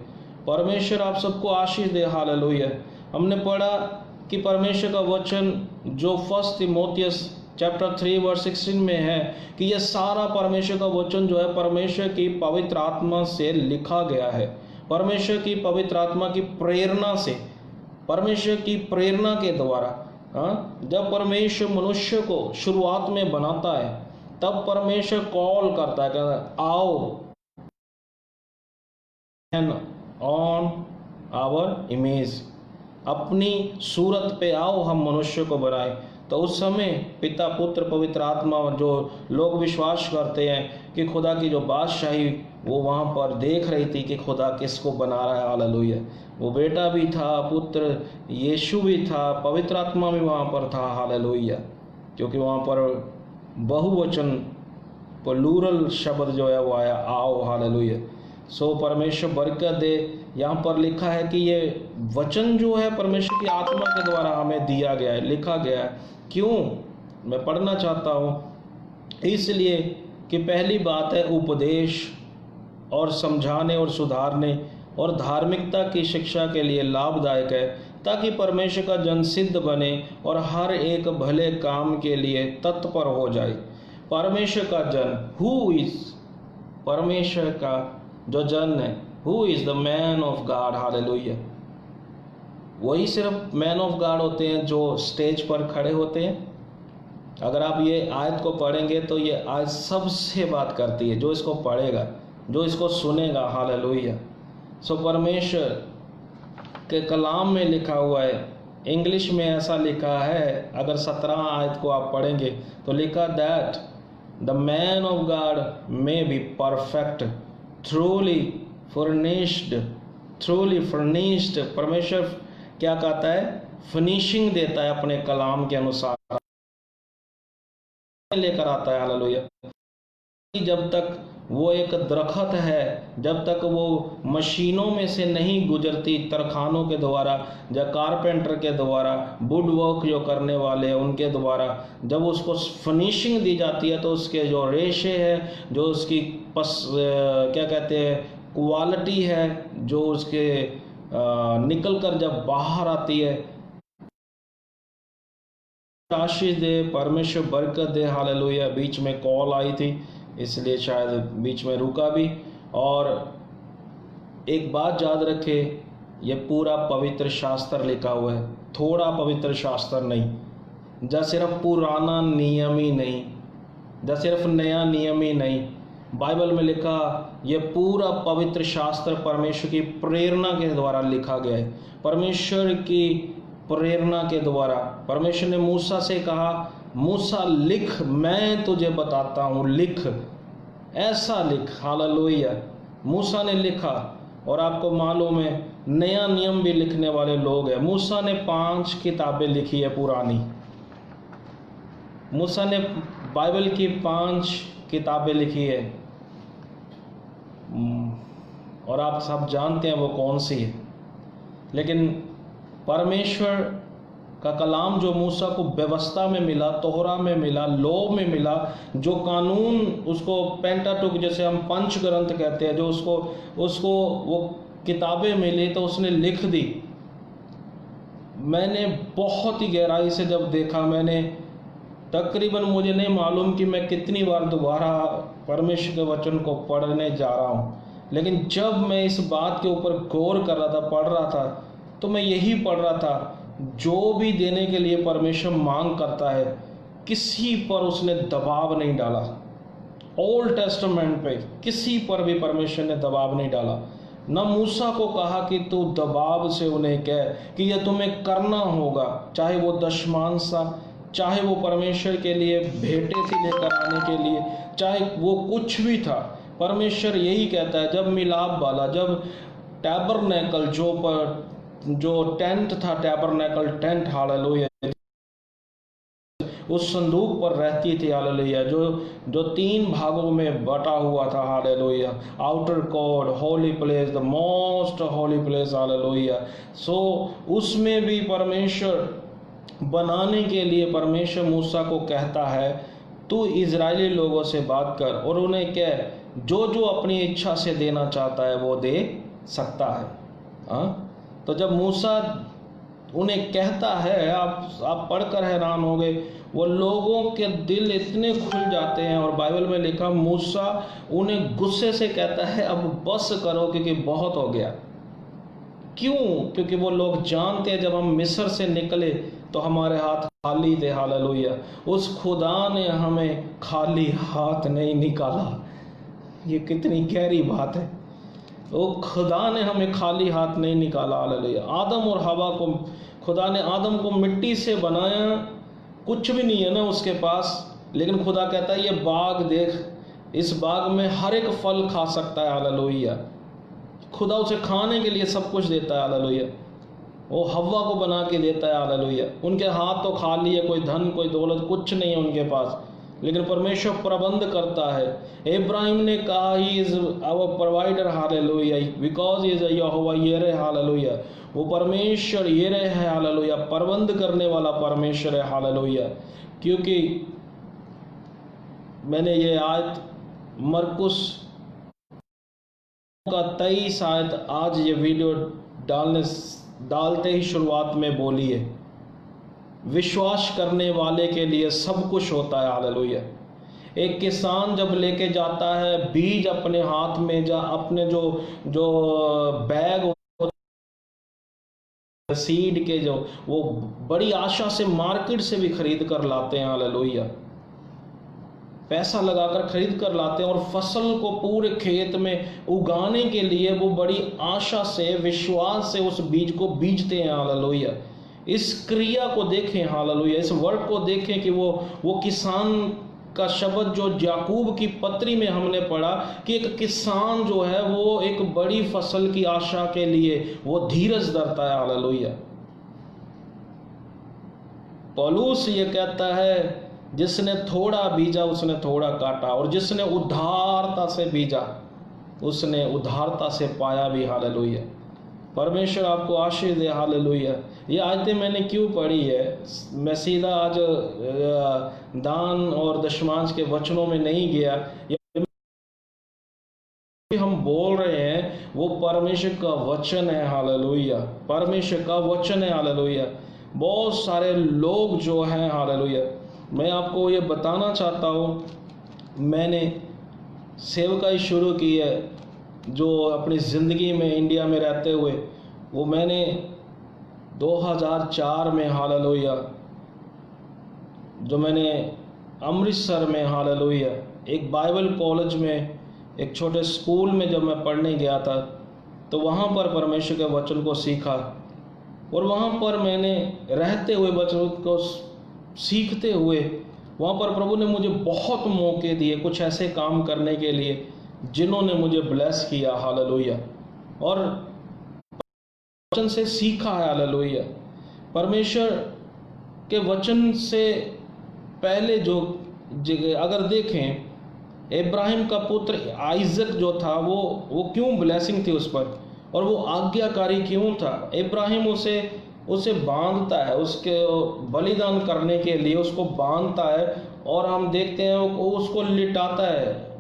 परमेश्वर आप सबको आशीष दे। हालेलुया। हमने पढ़ा कि परमेश्वर का वचन जो 1 तीमुथियुस चैप्टर 3 वर्स 16 में है कि यह सारा परमेश्वर का वचन जो है परमेश्वर की पवित्र आत्मा से लिखा गया है। परमेश्वर की पवित्र आत्मा की प्रेरणा से, परमेश्वर की प्रेरणा के द्वारा। जब परमेश्वर मनुष्य को शुरुआत में बनाता है तब परमेश्वर कॉल करता है, कहता है आओ ऑन आवर इमेज, अपनी सूरत पे आओ हम मनुष्य को बनाए। तो उस समय पिता पुत्र पवित्र आत्मा, जो लोग विश्वास करते हैं कि खुदा की जो बादशाही वो वहाँ पर देख रही थी कि खुदा किसको बना रहा है। हालेलुया। वो बेटा भी था, पुत्र यीशु भी था, पवित्र आत्मा भी वहाँ पर था। हालेलुया। क्योंकि वहाँ पर बहुवचन प्लूरल शब्द जो है वो आया, आओ। हालेलुया। सो परमेश्वर बरकत दे। यहाँ पर लिखा है कि ये वचन जो है परमेश्वर की आत्मा के द्वारा हमें दिया गया है, लिखा गया है। क्यों मैं पढ़ना चाहता हूँ? इसलिए कि पहली बात है उपदेश और समझाने और सुधारने और धार्मिकता की शिक्षा के लिए लाभदायक है, ताकि परमेश्वर का जन सिद्ध बने और हर एक भले काम के लिए तत्पर हो जाए। परमेश्वर का जन, हु इज, परमेश्वर का जो जन है, who is the man of God. Hallelujah. वही सिर्फ मैन ऑफ गॉड होते हैं जो स्टेज पर खड़े होते हैं। अगर आप ये आयत को पढ़ेंगे तो ये आयत सबसे बात करती है, जो इसको पढ़ेगा, जो इसको सुनेगा। हालेलुया। सो परमेश्वर के कलाम में लिखा हुआ है, इंग्लिश में ऐसा लिखा है, अगर 17 आयत को आप पढ़ेंगे तो लिखा that the man of God may be perfect, truly furnished. परमेश्वर क्या कहता है? फिनिशिंग देता है अपने कलाम के अनुसार, लेकर आता है। हालेलुया। जब तक वो एक दरख्त है, जब तक वो मशीनों में से नहीं गुजरती, तरखानों के द्वारा या कारपेंटर के द्वारा, वुड वर्क जो करने वाले हैं उनके द्वारा, जब उसको फिनिशिंग दी जाती है तो उसके जो रेशे है, जो उसकी क्या कहते हैं क्वालिटी है, जो उसके निकल कर जब बाहर आती है, आशीष दे, परमेश्वर बरकत दे। हालेलुया। बीच में कॉल आई थी इसलिए शायद बीच में रुका भी। और एक बात याद रखे, ये पूरा पवित्र शास्त्र लिखा हुआ है, थोड़ा पवित्र शास्त्र नहीं, या सिर्फ पुराना नियम ही नहीं, या सिर्फ नया नियम ही नहीं। बाइबल में लिखा ये पूरा पवित्र शास्त्र परमेश्वर की प्रेरणा के द्वारा लिखा गया है। परमेश्वर की प्रेरणा के द्वारा परमेश्वर ने मूसा से कहा, मूसा लिख, मैं तुझे बताता हूँ, लिख, ऐसा लिख। हालेलुया। मूसा ने लिखा। और आपको मालूम है नया नियम भी लिखने वाले लोग हैं। मूसा ने 5 किताबें लिखी है पुरानी। मूसा ने बाइबल की 5 किताबें लिखी है, और आप सब जानते हैं वो कौन सी है। लेकिन परमेश्वर का कलाम जो मूसा को व्यवस्था में मिला, तोहरा में मिला, लॉ में मिला, जो कानून उसको पेंटाटुक जैसे हम पंच ग्रंथ कहते हैं, जो उसको वो किताबें मिली तो उसने लिख दी। मैंने बहुत ही गहराई से जब देखा, मैंने तकरीबन, मुझे नहीं मालूम कि मैं कितनी बार दोबारा परमेश्वर के वचन को पढ़ने जा रहा हूँ, लेकिन जब मैं इस बात के ऊपर गौर कर रहा था, पढ़ रहा था, तो मैं यही पढ़ रहा था, जो भी देने के लिए परमेश्वर मांग करता है, किसी पर उसने दबाव नहीं डाला। ओल्ड टेस्टामेंट पे किसी पर भी परमेश्वर ने दबाव नहीं डाला। न मूसा को कहा कि तू दबाव से उन्हें कह कि यह तुम्हें करना होगा, चाहे वो दशमांसा, चाहे वो परमेश्वर के लिए भेंटें थी लेकर आने के लिए, चाहे वो कुछ भी था। परमेश्वर यही कहता है, जब मिलाप वाला, जब टैबरनेकल जो टेंट था, टैबरनेकल टेंट, हालेलुया, उस संदूक पर रहती थी। हालेलुया। जो 3 भागों में बटा हुआ था। Hallelujah. Outer court, holy place, the most holy place. Hallelujah. सो उसमें भी परमेश्वर बनाने के लिए परमेश्वर मूसा को कहता है, तू इजरायली लोगों से बात कर और उन्हें कह, जो जो अपनी इच्छा से देना चाहता है वो दे सकता है। तो जब मूसा उन्हें कहता है, आप पढ़कर हैरान हो गए, वो लोगों के दिल इतने खुल जाते हैं। और बाइबल में लिखा, मूसा उन्हें गुस्से से कहता है, अब बस करो क्योंकि बहुत हो गया। क्यों? क्योंकि वो लोग जानते हैं जब हम मिस्र से निकले तो हमारे हाथ खाली थे। हालेलुया। उस खुदा ने हमें खाली हाथ नहीं निकाला। ये कितनी गहरी बात है। वो खुदा ने हमें खाली हाथ नहीं निकाला। हालेलुया। आदम और हवा को खुदा ने आदम को मिट्टी से बनाया, कुछ भी नहीं है ना उसके पास, लेकिन खुदा कहता है ये बाग देख, इस बाग में हर एक फल खा सकता है। हालेलुया। खुदा उसे खाने के लिए सब कुछ देता है। हालेलुया। वो हव्वा को बना के देता है। हालेलुया। उनके हाथ तो खाली है, कोई धन कोई दौलत कुछ नहीं है उनके पास, लेकिन परमेश्वर प्रबंध करता है। इब्राहिम ने कहा he is our provider. Hallelujah. Because is यहोवा यिरे। हालेलुया। वो परमेश्वर यिरे है। हालेलुया। प्रबंध करने वाला परमेश्वर है। हालेलुया। क्योंकि मैंने ये आयत मरकुस का 23 आयत आज ये वीडियो डालते ही शुरुआत में बोली है। विश्वास करने वाले के लिए सब कुछ होता है। हालेलुया। एक किसान जब लेके जाता है बीज अपने हाथ में, अपने जो बैग सीड के, जो वो बड़ी आशा से मार्केट से भी खरीद कर लाते हैं। हालेलुया। पैसा लगाकर खरीद कर लाते हैं और फसल को पूरे खेत में उगाने के लिए वो बड़ी आशा से विश्वास से उस बीज को बीजते हैं। हालेलुया। इस क्रिया को देखें। हालेलुया। इस वर्क को देखें कि वो किसान का शब्द जो याकूब की पत्री में हमने पढ़ा कि एक किसान जो है वो एक बड़ी फसल की आशा के लिए वो धीरज धरता है। हालेलुया। पौलुस ये कहता है जिसने थोड़ा बीजा उसने थोड़ा काटा, और जिसने उदारता से बीजा उसने उदारता से पाया भी। हालेलुया। परमेश्वर आपको आशीष दे। हालेलुया। ये आयतें मैंने क्यों पढ़ी है, मैं सीधा आज दान और दशमांश के वचनों में नहीं गया। हम बोल रहे हैं वो परमेश्वर का वचन है। हालेलुया। परमेश्वर का वचन है। हालेलुया। बहुत सारे लोग जो हैं, हालेलुया, मैं आपको ये बताना चाहता हूँ, मैंने सेवकाई शुरू की है जो अपनी ज़िंदगी में इंडिया में रहते हुए, वो मैंने 2004 में, हालेलुया, जो मैंने अमृतसर में, हालेलुया, एक बाइबल कॉलेज में, एक छोटे स्कूल में जब मैं पढ़ने गया था, तो वहाँ पर परमेश्वर के वचन को सीखा, और वहाँ पर मैंने रहते हुए वचन को सीखते हुए वहाँ पर प्रभु ने मुझे बहुत मौके दिए कुछ ऐसे काम करने के लिए जिन्होंने मुझे ब्लेस किया। हालेलुया। और वचन से सीखा है। हालेलुया। परमेश्वर के वचन से पहले जो अगर देखें, इब्राहिम का पुत्र आइजक जो था वो क्यों ब्लेसिंग थी उस पर, और वो आज्ञाकारी क्यों था। इब्राहिम उसे बांधता है, उसके बलिदान करने के लिए उसको बांधता है, और हम देखते हैं वो उसको लिटाता है।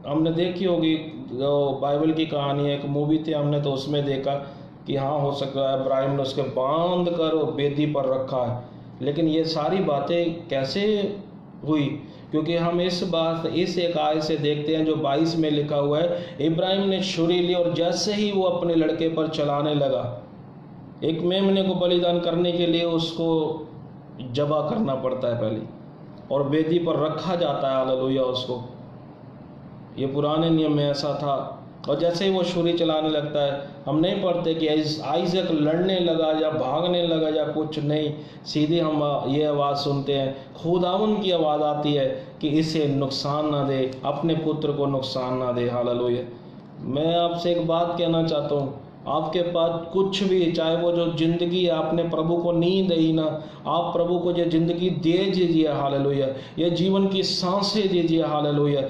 हमने देखी होगी जो बाइबल की कहानी है, एक मूवी थी, हमने तो उसमें देखा कि हाँ, हो सकता है इब्राहिम ने उसके बांध कर बेदी पर रखा है। लेकिन ये सारी बातें कैसे हुई, क्योंकि हम इस एक आयत से देखते हैं जो 22 में लिखा हुआ है, इब्राहिम ने छुरी ली और जैसे ही वो अपने लड़के पर चलाने लगा, एक मेमने को बलिदान करने के लिए उसको जबा करना पड़ता है पहले, और वेदी पर रखा जाता है। हालेलुया। उसको, ये पुराने नियम में ऐसा था। और जैसे ही वो छुरी चलाने लगता है, हम नहीं पढ़ते कि आइजक लड़ने लगा या भागने लगा या कुछ नहीं, सीधी हम ये आवाज़ सुनते हैं, खुदावन की आवाज़ आती है कि इसे नुकसान ना दे, अपने पुत्र को नुकसान ना दे। हालेलुया। मैं आपसे एक बात कहना चाहता हूँ, आपके पास कुछ भी, चाहे वो जो ज़िंदगी है, आपने प्रभु को नींद ही ना, आप प्रभु को ये ज़िंदगी दे दीजिए। हालेलुया। ये जीवन की सांसें दीजिए। हालेलुया।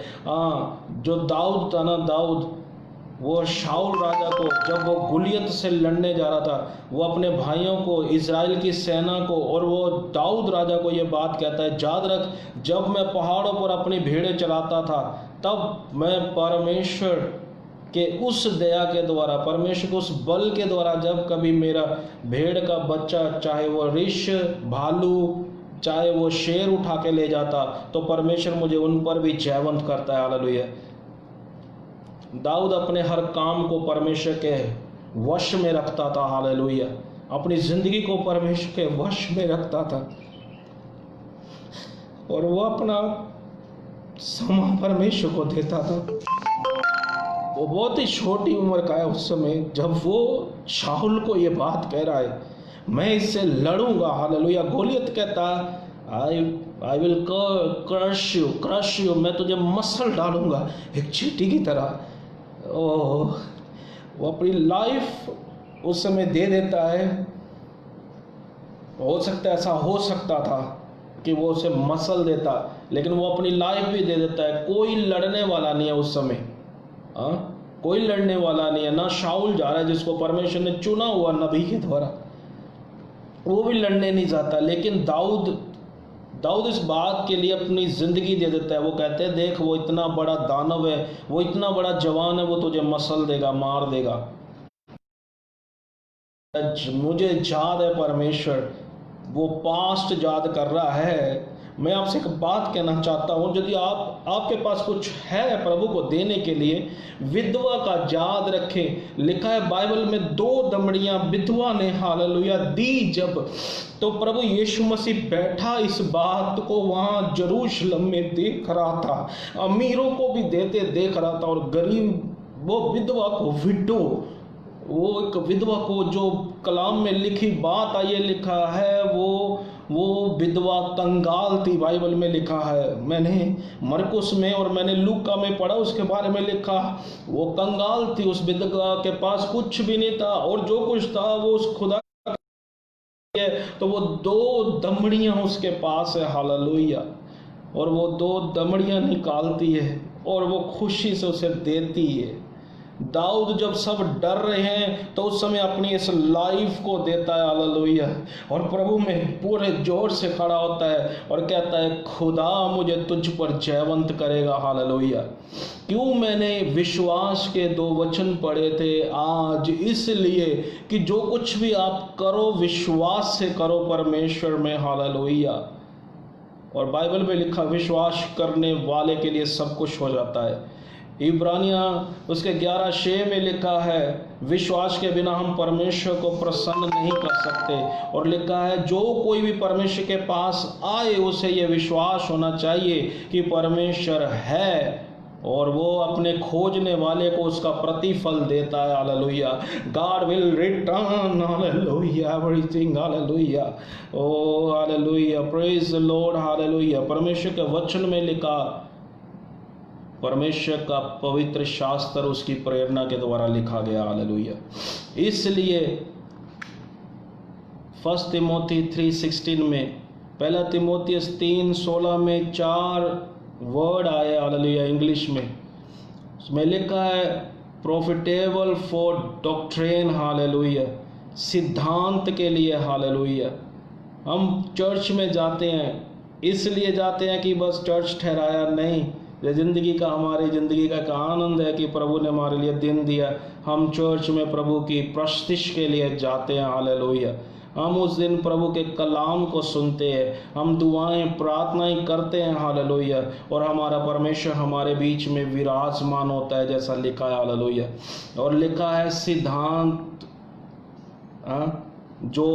जो दाऊद था ना, दाऊद, वो शाऊल राजा को जब वो गुलियत से लड़ने जा रहा था, वो अपने भाइयों को, इज़राइल की सेना को, और वो दाऊद राजा को ये बात कहता है, याद रख, जब मैं पहाड़ों पर अपनी भेड़ें चलाता था, तब मैं परमेश्वर के उस दया के द्वारा, परमेश्वर के उस बल के द्वारा, जब कभी मेरा भेड़ का बच्चा, चाहे वो ऋष, भालू, चाहे वो शेर उठा के ले जाता, तो परमेश्वर मुझे उन पर भी जयवंत करता है। हालेलुया। दाऊद अपने हर काम को परमेश्वर के वश में रखता था। हालेलुया। अपनी जिंदगी को परमेश्वर के वश में रखता था, और वो अपना समय परमेश्वर को देता था। वो बहुत ही छोटी उम्र का है उस समय, जब वो शाऊल को ये बात कह रहा है, मैं इससे लड़ूंगा। हालेलुया। गोलियत कहता आई विल क्रश यू, मैं तुझे मसल डालूंगा एक चींटी की तरह। ओह, वो अपनी लाइफ उस समय दे देता है। हो सकता है, ऐसा हो सकता था कि वो उसे मसल देता, लेकिन वो अपनी लाइफ भी दे देता है। कोई लड़ने वाला नहीं है उस समय, कोई लड़ने वाला नहीं है। ना शाऊल जा रहा है जिसको परमेश्वर ने चुना हुआ नबी के द्वारा, वो भी लड़ने नहीं जाता। लेकिन दाऊद इस बात के लिए अपनी जिंदगी दे देता है। वो कहते हैं देख, वो इतना बड़ा दानव है, वो इतना बड़ा जवान है, वो तुझे मसल देगा, मार देगा। मुझे याद है परमेश्वर वो पास्ट याद कर रहा है। मैं आपसे एक बात कहना चाहता हूँ, यदि आपके पास कुछ है प्रभु को देने के लिए, विधवा का याद रखें। लिखा है बाइबल में 2 दमड़ियां विधवा ने हालेलुया दी जब, तो प्रभु यीशु मसीह बैठा इस बात को वहाँ यरूशलेम में देख रहा था। अमीरों को भी देते देख रहा था, और गरीब वो विधवा को, विडो, वो एक विधवा को, जो कलाम में लिखी बात आई है, लिखा है वो विधवा कंगाल थी। बाइबल में लिखा है, मैंने मरकुस में और मैंने लूका में पढ़ा, उसके बारे में लिखा वो कंगाल थी। उस विधवा के पास कुछ भी नहीं था, और जो कुछ था वो उस खुदा है। तो वो 2 दमड़ियां उसके पास है। हालेलुया। और वो 2 दमड़ियां निकालती है और वो खुशी से उसे देती है। दाऊद जब सब डर रहे हैं तो उस समय अपनी इस लाइफ को देता है। हालेलुया। और प्रभु में पूरे जोर से खड़ा होता है और कहता है खुदा मुझे तुझ पर जयवंत करेगा। हालेलुया। क्यों मैंने विश्वास के 2 वचन पढ़े थे आज? इसलिए कि जो कुछ भी आप करो विश्वास से करो परमेश्वर में। हालेलुया। और बाइबल में लिखा विश्वास करने वाले के लिए सब कुछ हो जाता है। इब्रानिया उसके 11:6 में लिखा है विश्वास के बिना हम परमेश्वर को प्रसन्न नहीं कर सकते। और लिखा है जो कोई भी परमेश्वर के पास आए उसे ये विश्वास होना चाहिए कि परमेश्वर है और वो अपने खोजने वाले को उसका प्रतिफल देता है। Hallelujah. God will return, hallelujah, everything, hallelujah. O hallelujah, praise the Lord, hallelujah. परमेश्वर के वचन में लिखा, परमेश्वर का पवित्र शास्त्र उसकी प्रेरणा के द्वारा लिखा गया। हालेलुया। इसलिए 1 तिमोथी 3:16 में, 1 तिमोथियस 3:16 में 4 वर्ड आए। हालेलुया। इंग्लिश में उसमें लिखा है प्रॉफिटेबल फॉर डॉक्ट्रिन। हालेलुया। सिद्धांत के लिए। हालेलुया। हम चर्च में जाते हैं, इसलिए जाते हैं कि बस चर्च ठहराया नहीं, ये ज़िंदगी का, हमारी ज़िंदगी का एक आनंद है कि प्रभु ने हमारे लिए दिन दिया। हम चर्च में प्रभु की प्रस्तिश के लिए जाते हैं। हालेलुया। हम उस दिन प्रभु के कलाम को सुनते हैं, हम दुआएं प्रार्थनाएं करते हैं। हालेलुया। और हमारा परमेश्वर हमारे बीच में विराजमान होता है जैसा लिखा है। हालेलुया। और लिखा है सिद्धांत, जो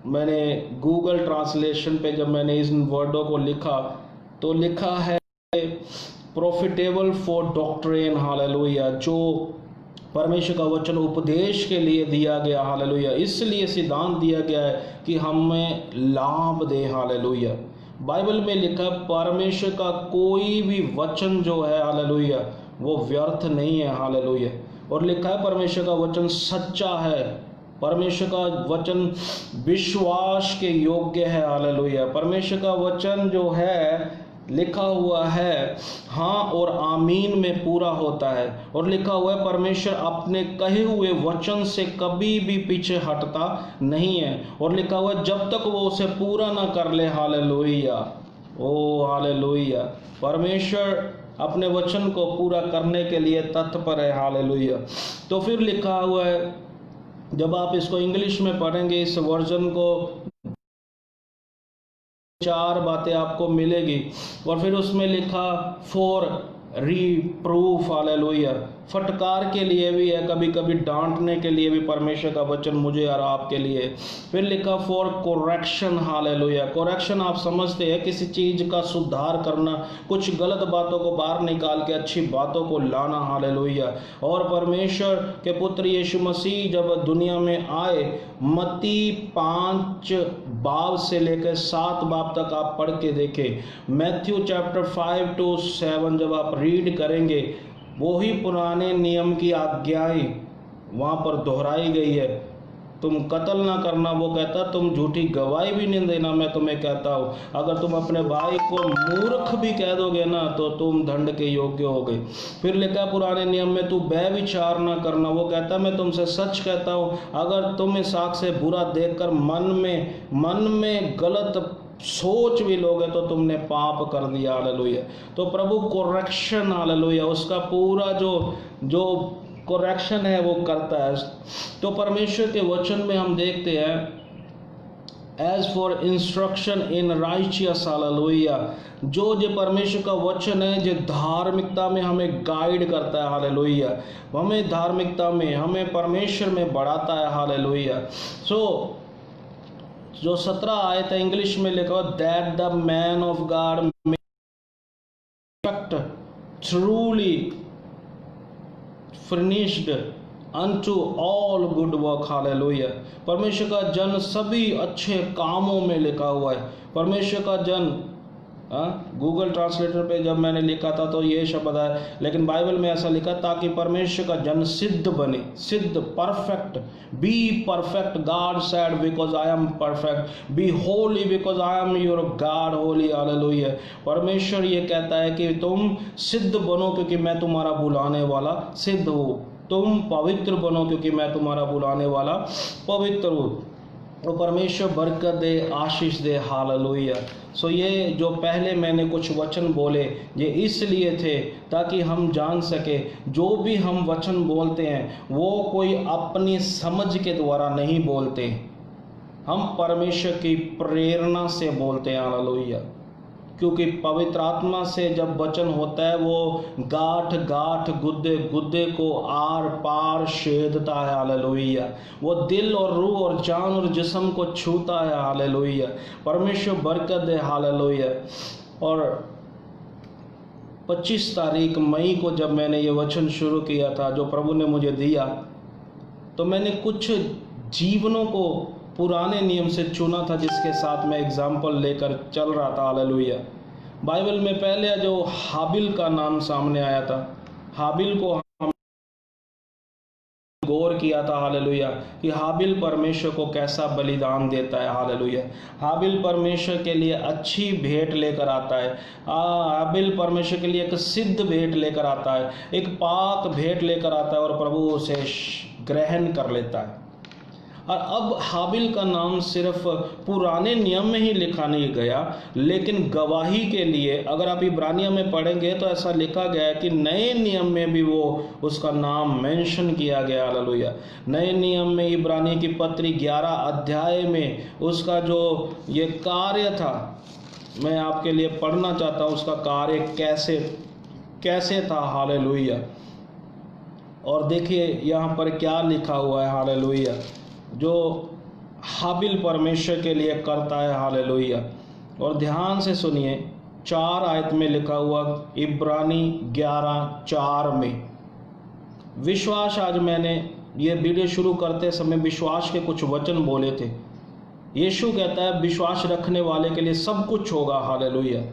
मैंने गूगल ट्रांसलेशन पे जब मैंने इन वर्डों को लिखा तो लिखा है प्रॉफिटेबल फॉर डॉक्ट्रिन। हालेलुया। जो परमेश्वर का वचन उपदेश के लिए दिया गया। हालेलुया। इसलिए सिद्धांत दिया गया है कि हमें लाभ दे। हालेलुया। बाइबल में लिखा परमेश्वर का कोई भी वचन जो है, हालेलुया, वो व्यर्थ नहीं है। हालेलुया। और लिखा है परमेश्वर का वचन सच्चा है, परमेश्वर का वचन विश्वास के योग्य है। हालेलुया। परमेश्वर का वचन जो है लिखा हुआ है हाँ और आमीन में पूरा होता है। और लिखा हुआ है परमेश्वर अपने कहे हुए वचन से कभी भी पीछे हटता नहीं है। और लिखा हुआ है जब तक वो उसे पूरा ना कर ले। हालेलुया। O hallelujah. परमेश्वर अपने वचन को पूरा करने के लिए तत्पर है। हालेलुया। तो फिर लिखा हुआ है, जब आप इसको इंग्लिश में पढ़ेंगे इस वर्जन को, 4 बातें आपको मिलेगी। और फिर उसमें लिखा फॉर रिप्रूफ, हालेलुया, फटकार के लिए भी है, कभी कभी डांटने के लिए भी परमेश्वर का वचन मुझे और आपके लिए। फिर लिखा फॉर कोरेक्शन, हालेलुया। कोरेक्शन आप समझते हैं किसी चीज का सुधार करना, कुछ गलत बातों को बाहर निकाल के अच्छी बातों को लाना, हालेलुया। और परमेश्वर के पुत्र यीशु मसीह जब दुनिया में आए, मत्ती 5 बाब से लेकर 7 बाब तक आप पढ़ के देखें, मैथ्यू चैप्टर 5 to 7 जब आप रीड करेंगे, वही पुराने नियम की आज्ञाएं वहाँ पर दोहराई गई है। तुम कत्ल ना करना, वो कहता तुम झूठी गवाही भी नहीं देना, मैं तुम्हें कहता हूँ। अगर तुम अपने भाई को मूर्ख भी कह दोगे ना तो तुम दंड के योग्य हो गए। फिर लिखा पुराने नियम में तू व्यभिचार ना करना, वो कहता मैं तुमसे सच कहता हूँ, अगर तुम इस आँख से बुरा देखकर मन में गलत सोच भी लोगे तो तुमने पाप कर दिया, हालेलुया। तो प्रभु कोरेक्शन, हालेलुया, उसका पूरा जो कोरेक्शन है वो करता है। तो परमेश्वर के वचन में हम देखते हैं, as for instruction in righteous, hallelujah, जो परमेश्वर का वचन है जो धार्मिकता में हमें गाइड करता है, हालेलुया, हमें धार्मिकता में, हमें परमेश्वर में बढ़ाता है, हालेलुया। सो जो 17 आयत है इंग्लिश में लिखा, that the man of God may truly furnished unto all good work, hallelujah. परमेश्वर का जन सभी अच्छे कामों में लिखा हुआ है। परमेश्वर का जन, गूगल ट्रांसलेटर पे जब मैंने लिखा था तो ये शब्द है, लेकिन बाइबल में ऐसा लिखा ताकि परमेश्वर का जन सिद्ध बने, सिद्ध, perfect, be perfect, God said because I am perfect, be holy because I am your God holy, hallelujah. परमेश्वर ये कहता है कि तुम सिद्ध बनो क्योंकि मैं तुम्हारा बुलाने वाला सिद्ध हूँ, तुम पवित्र बनो क्योंकि मैं तुम्हारा बुलाने वाला पवित्र हूँ। तो परमेश्वर बरकत दे, आशीष दे, हालेलुया। सो ये जो पहले मैंने कुछ वचन बोले ये इसलिए थे ताकि हम जान सके जो भी हम वचन बोलते हैं वो कोई अपनी समझ के द्वारा नहीं बोलते, हम परमेश्वर की प्रेरणा से बोलते हैं, हालेलुया। क्योंकि पवित्र आत्मा से जब वचन होता है वो गांठ गांठ, गुद्दे गुद्दे को आर पार छेदता है, हालेलुया। वो दिल और रूह और जान और जिस्म को छूता है, हालेलुया। परमेश्वर बरकत दे, हालेलुया। और 25 तारीख मई को जब मैंने ये वचन शुरू किया था जो प्रभु ने मुझे दिया, तो मैंने कुछ जीवनों को पुराने नियम से चुना था जिसके साथ मैं एग्जाम्पल लेकर चल रहा था, हालेलुया। बाइबल में पहले जो हाबिल का नाम सामने आया था, हाबिल को हम गौर किया था, हालेलुया, कि हाबिल परमेश्वर को कैसा बलिदान देता है, हालेलुया। हाबिल परमेश्वर के लिए अच्छी भेंट लेकर आता है, हाबिल परमेश्वर के लिए एक सिद्ध भेंट लेकर आता है, एक पाक भेंट लेकर आता है और प्रभु उसे ग्रहण कर लेता है। और अब हाबिल का नाम सिर्फ पुराने नियम में ही लिखा नहीं गया, लेकिन गवाही के लिए अगर आप इब्रानिया में पढ़ेंगे तो ऐसा लिखा गया है कि नए नियम में भी वो उसका नाम मेंशन किया गया, हालेलुया। नए नियम में इब्रानी की पत्री 11 अध्याय में उसका जो ये कार्य था, मैं आपके लिए पढ़ना चाहता हूँ उसका कार्य कैसे था, हालेलुया। और देखिए यहाँ पर क्या लिखा हुआ है, हालेलुया, जो हाबिल परमेश्वर के लिए करता है, हालेलुया। और ध्यान से सुनिए, 4 आयत में लिखा हुआ, इब्रानी 11:4 में विश्वास। आज मैंने ये वीडियो शुरू करते समय विश्वास के कुछ वचन बोले थे। यीशु कहता है विश्वास रखने वाले के लिए सब कुछ होगा, हालेलुया।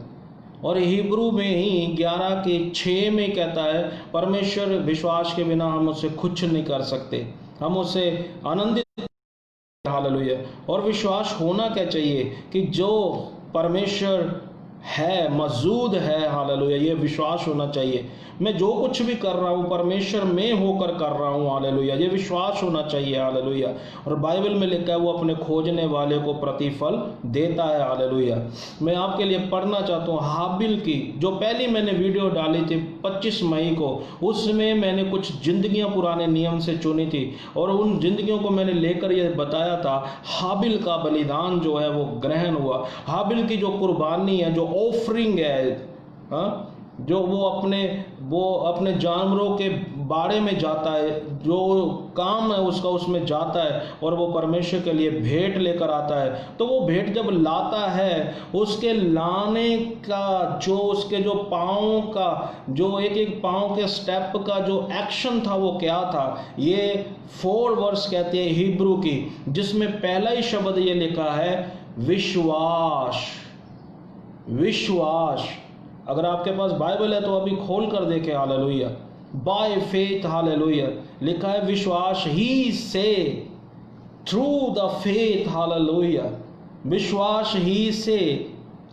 और हिब्रू में ही 11:6 में कहता है परमेश्वर विश्वास के बिना हम उससे कुछ नहीं कर सकते, हम उससे आनंदित, हालेलुया। और विश्वास होना क्या चाहिए कि जो परमेश्वर है, मौजूद है, हालेलुया, ये विश्वास होना चाहिए। मैं जो कुछ भी कर रहा हूँ परमेश्वर में होकर कर रहा हूँ, हालेलुया, ये विश्वास होना चाहिए, हालेलुया। और बाइबल में लिखा है वो अपने खोजने वाले को प्रतिफल देता है, हालेलुया। मैं आपके लिए पढ़ना चाहता हूँ हाबिल की जो पहली मैंने वीडियो डाली थी 25 मई को, उसमें मैंने कुछ जिंदगियां पुराने नियम से चुनी थी और उन जिंदगियों को मैंने लेकर ये बताया था हाबिल का बलिदान जो है वो ग्रहण हुआ। हाबिल की जो कुर्बानी है, जो ऑफरिंग है, जो वो अपने जानवरों के बाड़े में जाता है, जो काम है उसका उसमें जाता है और वो परमेश्वर के लिए भेंट लेकर आता है। तो वो भेंट जब लाता है, उसके लाने का जो उसके जो पाँव का जो एक एक पाँव के स्टेप का जो एक्शन था वो क्या था, ये 4 वर्स कहते हैं हिब्रू की, जिसमें पहला ही शब्द ये लिखा है विश्वास। विश्वास। अगर आपके पास बाइबल है तो अभी खोल कर देखें, हालेलुया। बाय फेथ, हालेलुया, लिखा है विश्वास ही से, थ्रू द फेथ, हालेलुया। विश्वास ही से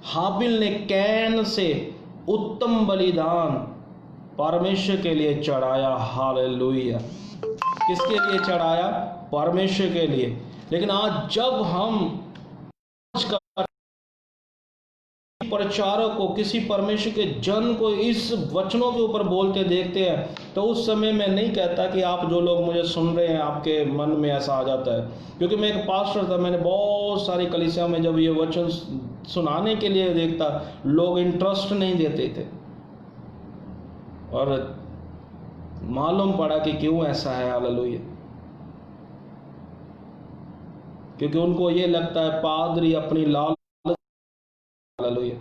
हाबिल ने कैन से उत्तम बलिदान परमेश्वर के लिए चढ़ाया, हालेलुया। किसके लिए चढ़ाया? परमेश्वर के लिए। लेकिन आज जब हम प्रचारक को, किसी परमेश्वर के जन को इस वचनों के ऊपर बोलते देखते हैं, तो उस समय मैं नहीं कहता कि आप जो लोग मुझे सुन रहे हैं आपके मन में ऐसा आ जाता है, क्योंकि मैं एक पास्टर था, मैंने बहुत सारी कलीसिया में जब ये वचन सुनाने के लिए देखता, लोग इंटरेस्ट नहीं देते थे और मालूम पड़ा कि क्यों ऐसा है, हालेलुया। क्योंकि उनको ये लगता है पादरी अपनी लाल, हालेलुया,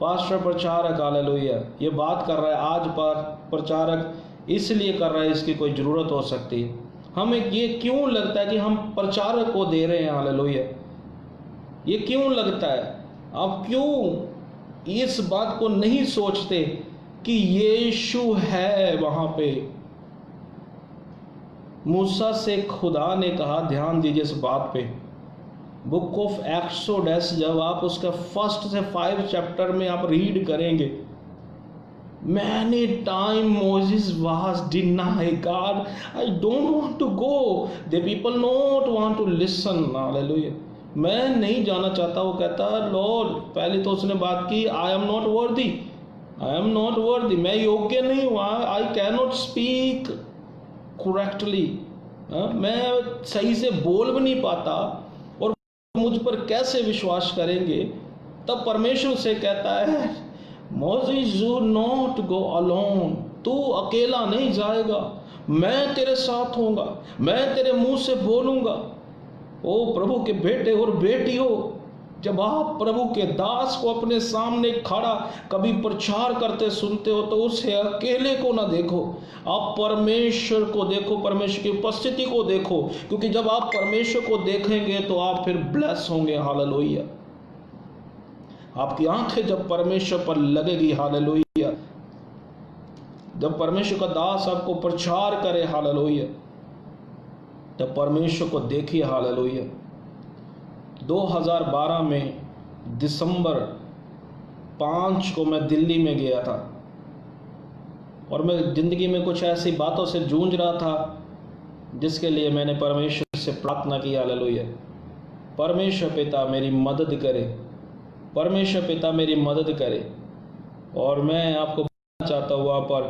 पास्टर प्रचारक, हालेलुया, ये बात कर रहा है आज पर प्रचारक इसलिए कर रहा है, इसकी कोई ज़रूरत हो सकती है। हमें ये क्यों लगता है कि हम प्रचारक को दे रहे हैं, हालेलुया, ये क्यों लगता है? आप क्यों इस बात को नहीं सोचते कि यीशु है वहाँ पे? मूसा से खुदा ने कहा, ध्यान दीजिए इस बात पे, बुक ऑफ एक्सोडस जब आप उसका 1 से 5 चैप्टर में आप रीड करेंगे, many time Moses was deny God, I don't want to go, the people not want to listen, hallelujah, मैं नहीं जाना चाहता। वो कहता है लॉर्ड, पहले तो उसने बात की, I am not worthy, I am not worthy, मैं योग्य नहीं हूँ, I can not speak correctly, मैं सही से बोल भी नहीं पाता, और मुझ पर कैसे विश्वास करेंगे? तब परमेश्वर से कहता है Moses do not go alone, तू अकेला नहीं जाएगा, मैं तेरे साथ होऊंगा, मैं तेरे मुंह से बोलूंगा। ओ प्रभु के बेटे और बेटियों, जब आप प्रभु के दास को अपने सामने खड़ा कभी प्रचार करते सुनते हो, तो उसे अकेले को ना देखो, आप परमेश्वर को देखो, परमेश्वर की उपस्थिति को देखो, क्योंकि जब आप परमेश्वर को देखेंगे तो आप फिर ब्लेस होंगे, हालेलुया। आपकी आंखें जब परमेश्वर पर लगेगी, हालेलुया, जब परमेश्वर का दास आपको प्रचार करे, हालेलुया, तब परमेश्वर को देखिए, हालेलुया। 2012 में दिसंबर 5 को मैं दिल्ली में गया था, और मैं ज़िंदगी में कुछ ऐसी बातों से जूझ रहा था जिसके लिए मैंने परमेश्वर से प्रार्थना की, हालेलुया। परमेश्वर पिता मेरी मदद करे, परमेश्वर पिता मेरी मदद करे। और मैं आपको बताना चाहता हूँ, वहाँ पर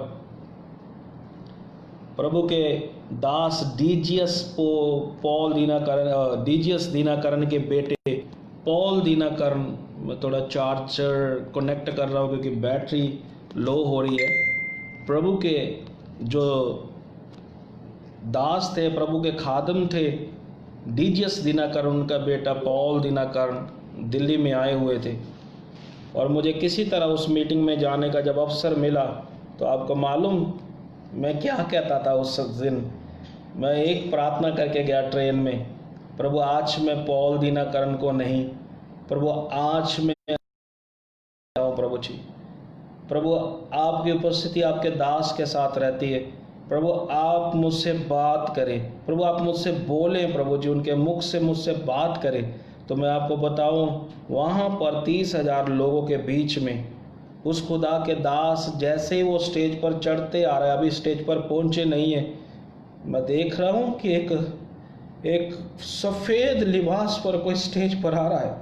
प्रभु के दास डीजीएस दीनाकरण के बेटे पॉल दीनाकरण, मैं थोड़ा चार्जर कनेक्ट कर रहा हूँ क्योंकि बैटरी लो हो रही है। प्रभु के जो दास थे, प्रभु के खादम थे, डीजीएस दीनाकरण, उनका बेटा पॉल दीनाकरण दिल्ली में आए हुए थे, और मुझे किसी तरह उस मीटिंग में जाने का जब अवसर मिला, तो आपको मालूम मैं क्या कहता था उस दिन? मैं एक प्रार्थना करके गया ट्रेन में, प्रभु आज मैं पॉल दीनाकरण को नहीं, प्रभु आज मैं प्रभु जी, प्रभु आपकी उपस्थिति आपके दास के साथ रहती है, प्रभु आप मुझसे बात करें, प्रभु आप मुझसे बोलें, प्रभु जी उनके मुख से मुझसे बात करें। तो मैं आपको बताऊं, वहाँ पर 30,000 लोगों के बीच में उस खुदा के दास जैसे ही वो स्टेज पर चढ़ते आ रहा है, अभी स्टेज पर पहुँचे नहीं है, मैं देख रहा हूँ कि एक सफ़ेद लिबास पर कोई स्टेज पर आ रहा है,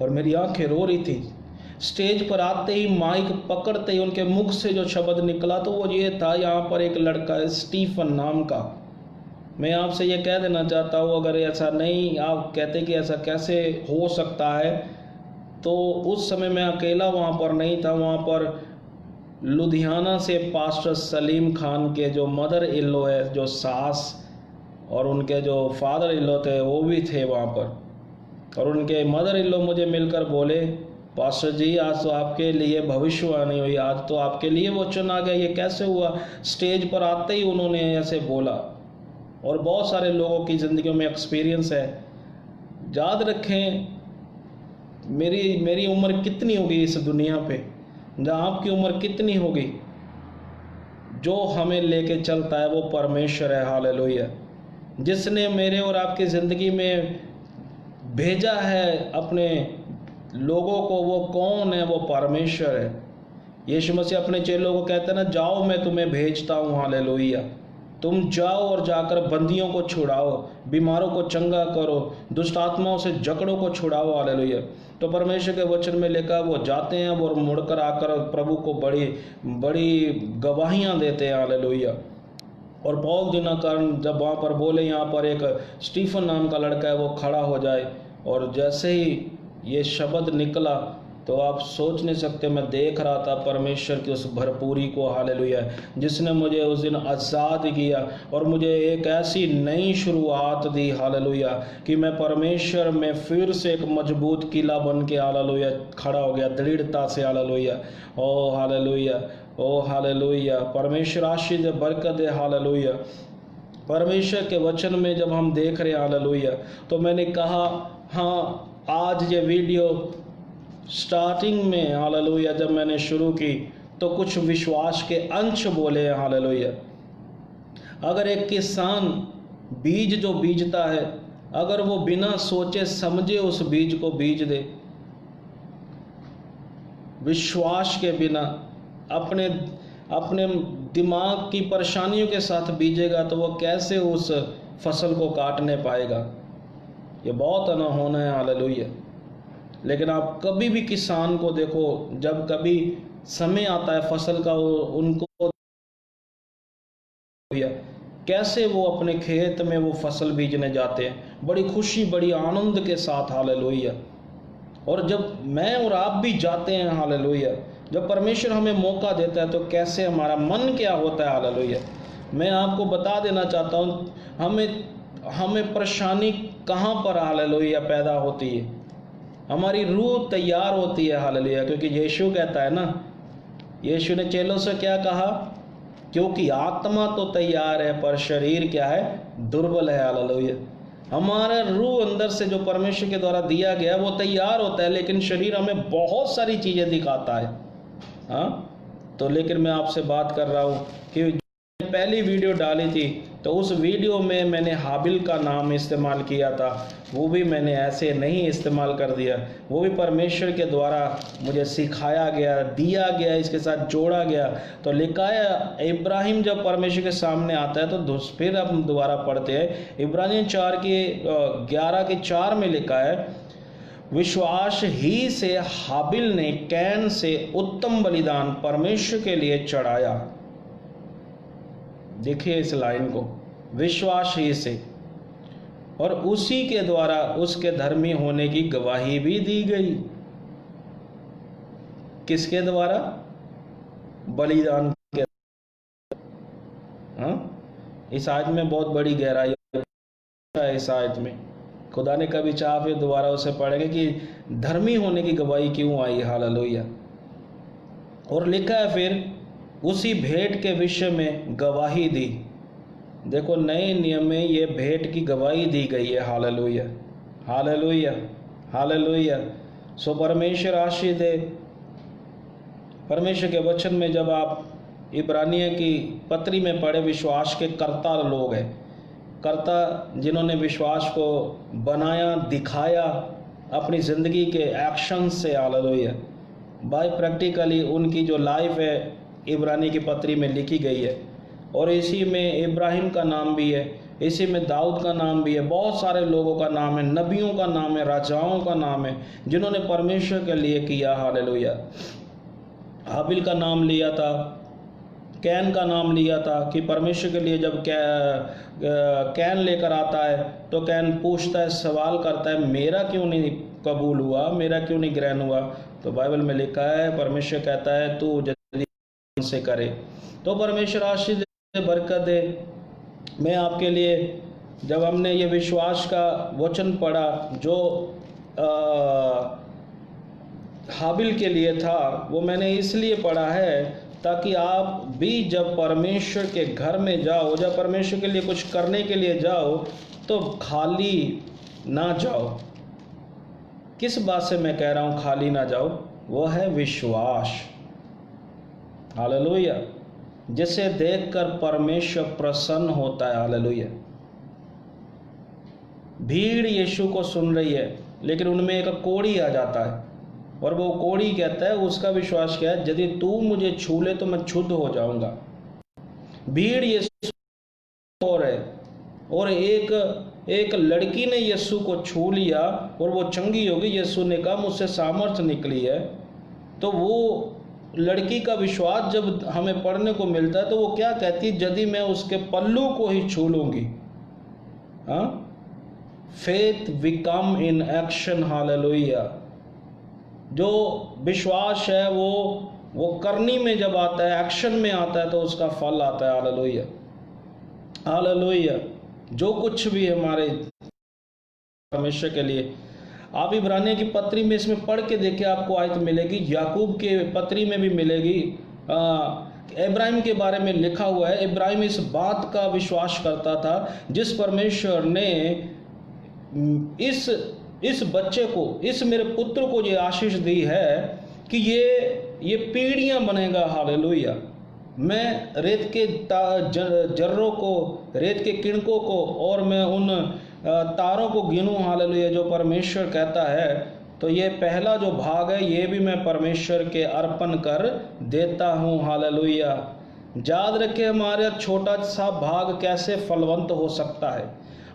और मेरी आंखें रो रही थी। स्टेज पर आते ही, माइक पकड़ते ही उनके मुख से जो शब्द निकला तो वो ये था, यहाँ पर एक लड़का है स्टीफन नाम का। मैं आपसे ये कह देना चाहता हूँ, अगर ऐसा नहीं आप कहते कि ऐसा कैसे हो सकता है, तो उस समय मैं अकेला वहाँ पर नहीं था, वहाँ पर लुधियाना से पास्टर सलीम खान के जो मदर इल्लो है, जो सास और उनके जो फादर इल्लो थे वो भी थे वहाँ पर। और उनके मदर इल्लो मुझे मिलकर बोले, पास्टर जी आज तो आपके लिए भविष्यवाणी हुई, आज तो आपके लिए वो चुना गया, ये कैसे हुआ? स्टेज पर आते ही उन्होंने ऐसे बोला। और बहुत सारे लोगों की ज़िंदगियों में एक्सपीरियंस है। याद रखें, मेरी उम्र कितनी होगी इस दुनिया पे, जहाँ आपकी उम्र कितनी होगी, जो हमें लेके चलता है वो परमेश्वर है। हालेलुया। जिसने मेरे और आपकी ज़िंदगी में भेजा है अपने लोगों को, वो कौन है? वो परमेश्वर है। यीशु मसीह अपने चेलों को कहते हैं ना, जाओ मैं तुम्हें भेजता हूँ। हालेलुया। तुम जाओ और जाकर बंदियों को छुड़ाओ, बीमारों को चंगा करो, दुष्ट आत्माओं से जकड़ों को छुड़ाओ। हालेलुया। तो परमेश्वर के वचन में लिखा, वो जाते हैं और मुड़कर आकर प्रभु को बड़ी बड़ी गवाहियाँ देते हैं। हालेलुया। और पौल दिना कारण जब वहाँ पर बोले, यहाँ पर एक स्टीफन नाम का लड़का है, वो खड़ा हो जाए, और जैसे ही ये शब्द निकला तो आप सोच नहीं सकते, मैं देख रहा था परमेश्वर की उस भरपूरी को। हालेलुया। जिसने मुझे उस दिन आज़ाद किया और मुझे एक ऐसी नई शुरुआत दी। हालेलुया। कि मैं परमेश्वर में फिर से एक मजबूत किला बन के, हालेलुया, खड़ा हो गया दृढ़ता से। Hallelujah. O hallelujah, O hallelujah. परमेश्वर आशीष दे, बरकत दे। हालेलुया। परमेश्वर के वचन में जब हम देख रहे हैं, हालेलुया, तो मैंने कहा, हाँ, आज ये वीडियो स्टार्टिंग में, हालेलुया, जब मैंने शुरू की तो कुछ विश्वास के अंश बोले हैं। हालेलुया। अगर एक किसान बीज जो बीजता है, अगर वो बिना सोचे समझे उस बीज को बीज दे, विश्वास के बिना, अपने अपने दिमाग की परेशानियों के साथ बीजेगा, तो वो कैसे उस फसल को काटने पाएगा? ये बहुत अनहोना है। हालेलुया। लेकिन आप कभी भी किसान को देखो, जब कभी समय आता है फसल का, उनको कैसे वो अपने खेत में वो फसल बीजने जाते हैं, बड़ी खुशी, बड़ी आनंद के साथ। हालेलुया। और जब मैं और आप भी जाते हैं, हालेलुया, जब परमेश्वर हमें मौका देता है तो कैसे हमारा मन क्या होता है। हालेलुया। मैं आपको बता देना चाहता हूँ, हमें परेशानी कहाँ पर, हालेलुया, पैदा होती है? हमारी रूह तैयार होती है। हालेलुया। क्योंकि यीशु कहता है ना, यीशु ने चेलों से क्या कहा? क्योंकि आत्मा तो तैयार है पर शरीर क्या है? दुर्बल है। हालेलुया। हमारा रूह अंदर से जो परमेश्वर के द्वारा दिया गया वो तैयार होता है, लेकिन शरीर हमें बहुत सारी चीज़ें दिखाता है। हाँ, तो लेकिन मैं आपसे बात कर रहा हूँ कि पहली वीडियो डाली थी तो उस वीडियो में मैंने हाबिल का नाम इस्तेमाल किया था, वो भी मैंने ऐसे नहीं इस्तेमाल कर दिया, वो भी परमेश्वर के द्वारा मुझे सिखाया गया, दिया गया, इसके साथ जोड़ा गया। तो लिखा है, इब्राहिम जब परमेश्वर के सामने आता है तो फिर हम दोबारा पढ़ते हैं, इब्रानियों 11:4 में लिखा है, विश्वास ही से हाबिल ने कैन से उत्तम बलिदान परमेश्वर के लिए चढ़ाया। देखिए इस लाइन को, विश्वास ही से, और उसी के द्वारा उसके धर्मी होने की गवाही भी दी गई। किसके द्वारा? बलिदान के। हाँ, इस आयत में बहुत बड़ी गहराई है। इस आयत में खुदा ने कभी चाहा फिर दोबारा उसे पढ़ेंगे कि धर्मी होने की गवाही क्यों आई। हालेलुया। और लिखा है फिर उसी भेंट के विषय में गवाही दी। देखो, नए नियम में ये भेंट की गवाही दी गई है। Hallelujah, hallelujah, hallelujah. सो परमेश्वर आशीष दे। परमेश्वर के वचन में जब आप इब्रानियों की पत्री में पढ़े, विश्वास के कर्ता लोग हैं, कर्ता जिन्होंने विश्वास को बनाया, दिखाया अपनी ज़िंदगी के एक्शन से। हालेलुया। बाय प्रैक्टिकली उनकी जो लाइफ है इब्रानी की पत्री में लिखी गई है। और इसी में इब्राहिम का नाम भी है, इसी में दाऊद का नाम भी है, बहुत सारे लोगों का नाम है, नबियों का नाम है, राजाओं का नाम है, जिन्होंने परमेश्वर के लिए किया। हालेलुया। हाबिल का नाम लिया था, कैन का नाम लिया था कि परमेश्वर के लिए जब कैन लेकर आता है तो कैन पूछता है, सवाल करता है, मेरा क्यों नहीं कबूल हुआ, मेरा क्यों नहीं ग्रहण हुआ? तो बाइबल में लिखा है, परमेश्वर कहता है, तू से करे। तो परमेश्वर आशीष दे, बरकत दे। मैं आपके लिए, जब हमने ये विश्वास का वचन पढ़ा जो हाबिल के लिए था, वो मैंने इसलिए पढ़ा है ताकि आप भी जब परमेश्वर के घर में जाओ, जब परमेश्वर के लिए कुछ करने के लिए जाओ, तो खाली ना जाओ। किस बात से मैं कह रहा हूँ खाली ना जाओ? वो है विश्वास। हालेलुया। जिसे देखकर परमेश्वर प्रसन्न होता है। हालेलुया। भीड़ यीशु को सुन रही है, लेकिन उनमें एक कोढ़ी आ जाता है, और वो कोढ़ी कहता है, उसका विश्वास क्या है? यदि तू मुझे छू ले तो मैं शुद्ध हो जाऊंगा। भीड़ यीशु और है, और एक लड़की ने यीशु को छू लिया और वो चंगी हो गई। यीशु ने कहा मुझसे सामर्थ्य निकली है। तो वो लड़की का विश्वास जब हमें पढ़ने को मिलता है, तो वो क्या कहती है? यदि मैं उसके पल्लू को ही छू लूंगी। हाँ, faith become in action. Hallelujah. जो विश्वास है वो करनी में जब आता है, एक्शन में आता है, तो उसका फल आता है। हालेलुया। हालेलुया। जो कुछ भी हमारे परमेश्वर के लिए, आप इब्रानियों की पत्री में इसमें पढ़ के देखिए, आपको आयत मिलेगी। याकूब के पत्री में भी मिलेगी। इब्राहिम के बारे में लिखा हुआ है। इब्राहिम इस बात का विश्वास करता था, जिस परमेश्वर ने इस बच्चे को, इस मेरे पुत्र को ये आशीष दी है कि ये पीढ़ियां बनेगा। हालेलुया। मैं रेत के जर्रों को, रेत के किणकों को, और मैं उन तारों को गिनूं। हालेलुया। जो परमेश्वर कहता है, तो ये पहला जो भाग है, ये भी मैं परमेश्वर के अर्पण कर देता हूँ। हालेलुया। याद रखें, हमारा छोटा सा भाग कैसे फलवंत हो सकता है,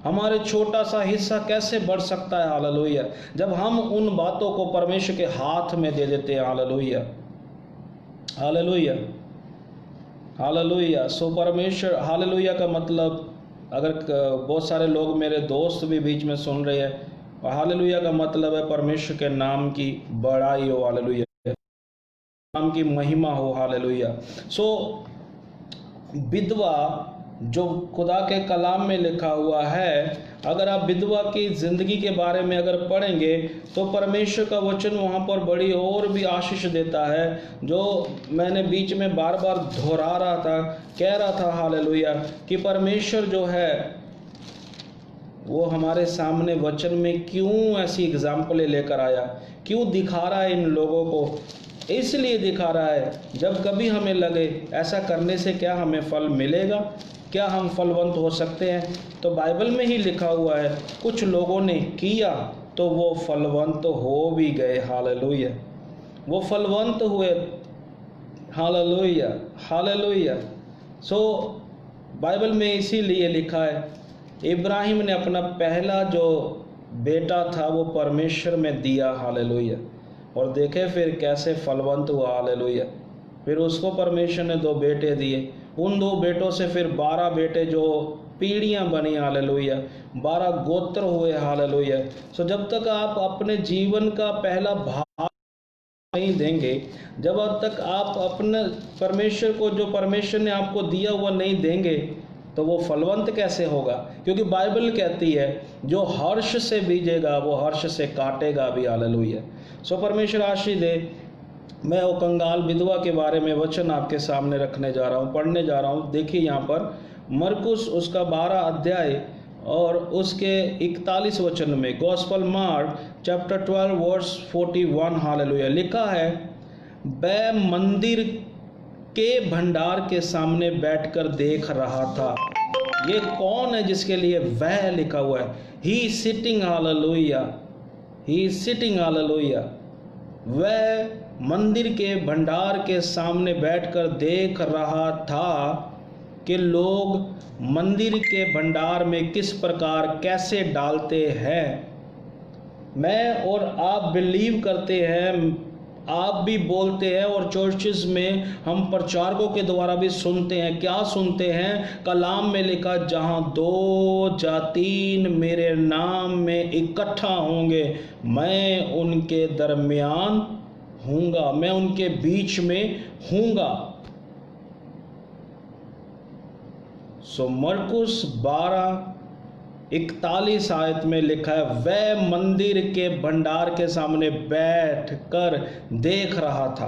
हमारे छोटा सा हिस्सा कैसे बढ़ सकता है। हालेलुया। जब हम उन बातों को परमेश्वर के हाथ में दे देते हैं। हालेलुया। हालेलुया। हालेलुया। सो परमेश्वर, हालेलुया का मतलब, अगर बहुत सारे लोग, मेरे दोस्त भी बीच में सुन रहे हैं, हालेलुया का मतलब है परमेश्वर के नाम की बड़ाई हो। हालेलुया। नाम की महिमा हो। हालेलुया। सो विधवा, जो खुदा के कलाम में लिखा हुआ है, अगर आप विधवा की जिंदगी के बारे में अगर पढ़ेंगे, तो परमेश्वर का वचन वहाँ पर बड़ी और भी आशीष देता है, जो मैंने बीच में बार बार दोहरा रहा था, कह रहा था। हालेलुया। कि परमेश्वर जो है वो हमारे सामने वचन में क्यों ऐसी एग्जाम्पलें लेकर आया, क्यों दिखा रहा है इन लोगों को? इसलिए दिखा रहा है, जब कभी हमें लगे ऐसा करने से क्या हमें फल मिलेगा, क्या हम फलवंत हो सकते हैं, तो बाइबल में ही लिखा हुआ है, कुछ लोगों ने किया तो वो फलवंत हो भी गए। हालेलुया। वो फलवंत हुए। हालेलुया। हालेलुया। सो बाइबल में इसीलिए लिखा है, इब्राहिम ने अपना पहला जो बेटा था वो परमेश्वर में दिया। हालेलुया। और देखे फिर कैसे फलवंत हुआ। हालेलुया। फिर उसको परमेश्वर ने 2 बेटे दिए, उन 2 बेटों से फिर 12 बेटे, जो पीढ़ियां बनी। हालेलुया। 12 गोत्र हुए। हालेलुया। सो जब तक आप अपने जीवन का पहला भाग नहीं देंगे, जब तक आप अपने परमेश्वर को, जो परमेश्वर ने आपको दिया हुआ नहीं देंगे, तो वो फलवंत कैसे होगा? क्योंकि बाइबल कहती है, जो हर्ष से बीजेगा वो हर्ष से काटेगा भी। हालेलुया। सो परमेश्वर आशीष दे। मैं वो कंगाल विधवा के बारे में वचन आपके सामने रखने जा रहा हूँ, पढ़ने जा रहा हूँ। देखिए यहाँ पर मरकुस उसका 12 अध्याय और उसके 41 वचन में, gospel Mark chapter 12 verse 41। Hallelujah. लिखा है, वह मंदिर के भंडार के सामने बैठकर देख रहा था। ये कौन है जिसके लिए वह लिखा हुआ है? ही सिटिंग। हालेलुया। ही सिटिंग। हालेलुया। वह मंदिर के भंडार के सामने बैठकर देख रहा था कि लोग मंदिर के भंडार में किस प्रकार कैसे डालते हैं। मैं और आप बिलीव करते हैं, आप भी बोलते हैं, और चर्चेस में हम प्रचारकों के द्वारा भी सुनते हैं। क्या सुनते हैं? कलाम में लिखा, जहाँ 2 या 3 मेरे नाम में इकट्ठा होंगे, मैं उनके दरमियान हूँगा, मैं उनके बीच में हूँगा। सो मरकुस 12:41 आयत में लिखा है, वह मंदिर के भंडार के सामने बैठ कर देख रहा था।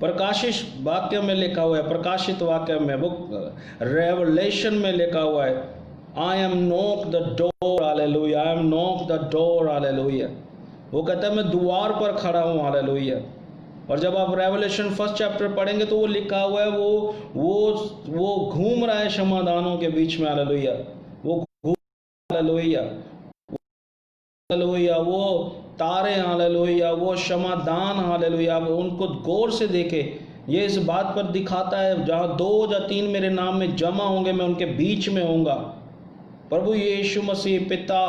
प्रकाशित वाक्य में लिखा हुआ है, प्रकाशित वाक्य में, बुक रेवलेशन में लिखा हुआ है, I am knock the door, hallelujah, I am knock the door, hallelujah. वो कहता है मैं द्वार पर खड़ा हूँ, हालेलुया। और जब आप रेवलेशन 1 चैप्टर पढ़ेंगे तो वो लिखा हुआ है, वो घूम रहा है क्षमादानों के बीच में, हालेलुया। वो घूम, हालेलुया, हालेलुया, वो तारे, हालेलुया, वो क्षमादान, हालेलुया। आप उनको गौर से देखे, ये इस बात पर दिखाता है, जहाँ 2 या 3 मेरे नाम में जमा होंगे मैं उनके बीच में होऊंगा। प्रभु यीशु मसीह, पिता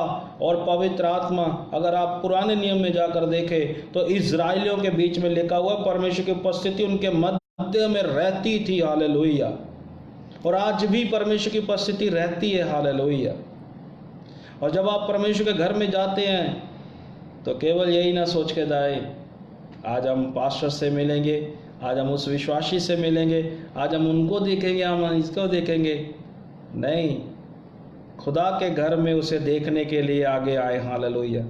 और पवित्र आत्मा, अगर आप पुराने नियम में जाकर देखें तो इजराइलियों के बीच में लिखा हुआ परमेश्वर की उपस्थिति उनके मध्य में रहती थी, हालेलुया। और आज भी परमेश्वर की उपस्थिति रहती है, हालेलुया। और जब आप परमेश्वर के घर में जाते हैं तो केवल यही ना सोच के जाए आज हम पास्टर से मिलेंगे, आज हम उस विश्वासी से मिलेंगे, आज हम उनको देखेंगे, हम इसको देखेंगे। नहीं, खुदा के घर में उसे देखने के लिए आगे आए, हालेलुया।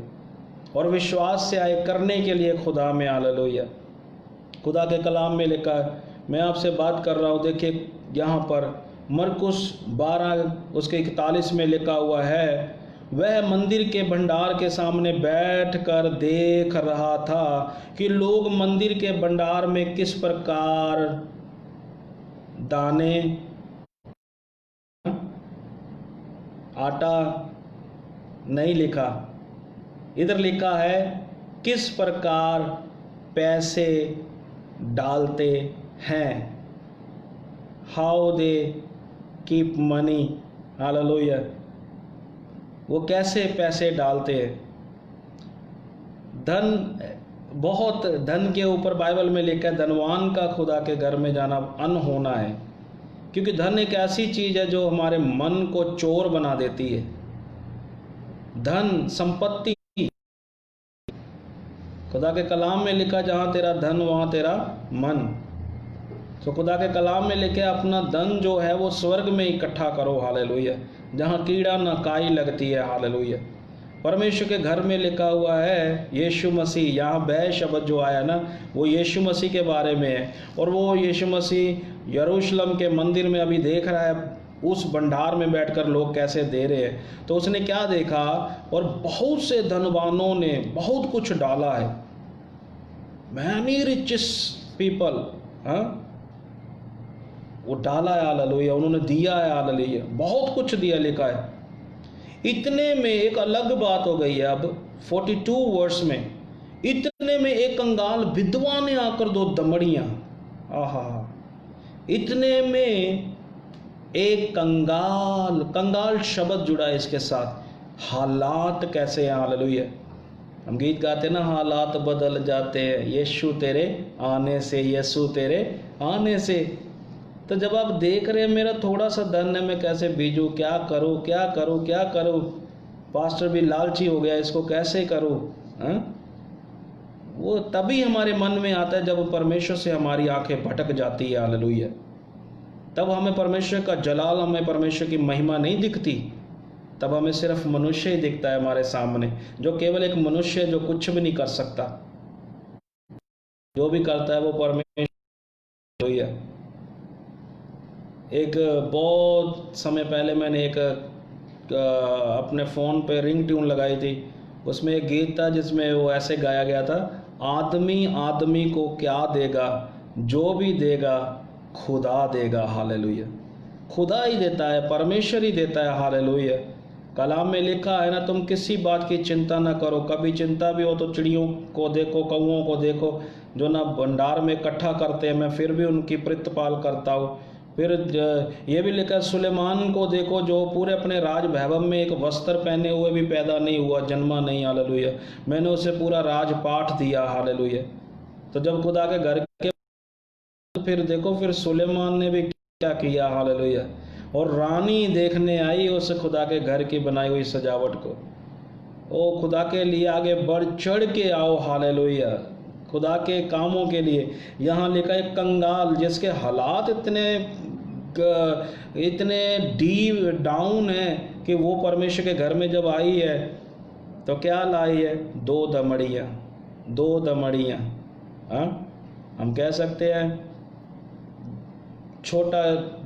और विश्वास से आए करने के लिए खुदा में, हालेलुया। खुदा के कलाम में लिखा है, मैं आपसे बात कर रहा हूँ, देखिए यहाँ पर मरकुस 12 उसके 41 में लिखा हुआ है, वह मंदिर के भंडार के सामने बैठकर देख रहा था कि लोग मंदिर के भंडार में किस प्रकार दाने, आटा नहीं लिखा, इधर लिखा है किस प्रकार पैसे डालते हैं, how they keep money, hallelujah. वो कैसे पैसे डालते हैं। बहुत धन के ऊपर बाइबल में लिखा है, धनवान का खुदा के घर में जाना अनहोना है, क्योंकि धन एक ऐसी चीज है जो हमारे मन को चोर बना देती है। धन संपत्ति, खुदा के कलाम में लिखा, जहां तेरा धन वहां तेरा मन। तो खुदा के कलाम में लिखे, अपना धन जो है वो स्वर्ग में इकट्ठा करो, हालेलुया, जहाँ कीड़ा न काई लगती है, हालेलुया। परमेश्वर के घर में लिखा हुआ है, यीशु मसीह, यहाँ वह शब्द जो आया ना वो यीशु मसीह के बारे में है। और वो यीशु मसीह यरूशलेम के मंदिर में अभी देख रहा है उस भंडार में बैठकर लोग कैसे दे रहे हैं। तो उसने क्या देखा, और बहुत से धनवानों ने बहुत कुछ डाला है, मैनी रिचेस्ट पीपल, हाँ, वो डाला है, हालेलुया, उन्होंने दिया है, हालेलुया, बहुत कुछ दिया, लिखा है। इतने में एक अलग बात हो गई है अब 42 वर्ष में, इतने में एक कंगाल विधवा ने आकर 2 दमड़ियां, आहा, इतने में एक कंगाल शब्द जुड़ा है इसके साथ। हालात कैसे हैं, हालेलुया। हम गीत गाते ना, हालात बदल जाते हैं यीशु तेरे आने से, यीशु तेरे आने से। तो जब आप देख रहे हैं मेरा थोड़ा सा धन है, मैं कैसे बीजूं, क्या करूं, क्या करूं, क्या करूं, पास्टर भी लालची हो गया, इसको कैसे करूं, हाँ? वो तभी हमारे मन में आता है जब परमेश्वर से हमारी आंखें भटक जाती है, हालेलुया। तब हमें परमेश्वर का जलाल, हमें परमेश्वर की महिमा नहीं दिखती, तब हमें सिर्फ मनुष्य ही दिखता है हमारे सामने, जो केवल एक मनुष्य जो कुछ भी नहीं कर सकता, जो भी करता है वो परमेश्वर, हालेलुया। एक बहुत समय पहले मैंने एक अपने फ़ोन पे रिंग ट्यून लगाई थी, उसमें एक गीत था जिसमें वो ऐसे गाया गया था, आदमी आदमी को क्या देगा, जो भी देगा खुदा देगा, हालेलुया। खुदा ही देता है, परमेश्वर ही देता है, हालेलुया। कलाम में लिखा है ना, तुम किसी बात की चिंता ना करो, कभी चिंता भी हो तो चिड़ियों को देखो, कौओं को देखो, जो ना भंडार में इकट्ठा करते हैं, मैं फिर भी उनकी प्रतिपाल करता हूँ। फिर ये भी लिखा है, सुलेमान को देखो जो पूरे अपने राज वैभव में एक वस्त्र पहने हुए भी पैदा नहीं हुआ, जन्मा नहीं, हालेलुया, मैंने उसे पूरा राजपाठ दिया, हालेलुया। तो जब खुदा के घर के, फिर देखो फिर सुलेमान ने भी क्या किया, हालेलुया, और रानी देखने आई उस खुदा के घर की बनाई हुई सजावट को। ओ खुदा के लिए आगे बढ़ चढ़ के आओ, हालेलुया, खुदा के कामों के लिए। यहाँ लिखा है कंगाल, जिसके हालात इतने इतने डीप डाउन है कि वो परमेश्वर के घर में जब आई है तो क्या लाई है? 2 दमड़ियाँ, 2 दमड़ियाँ। हाँ, हम कह सकते हैं छोटा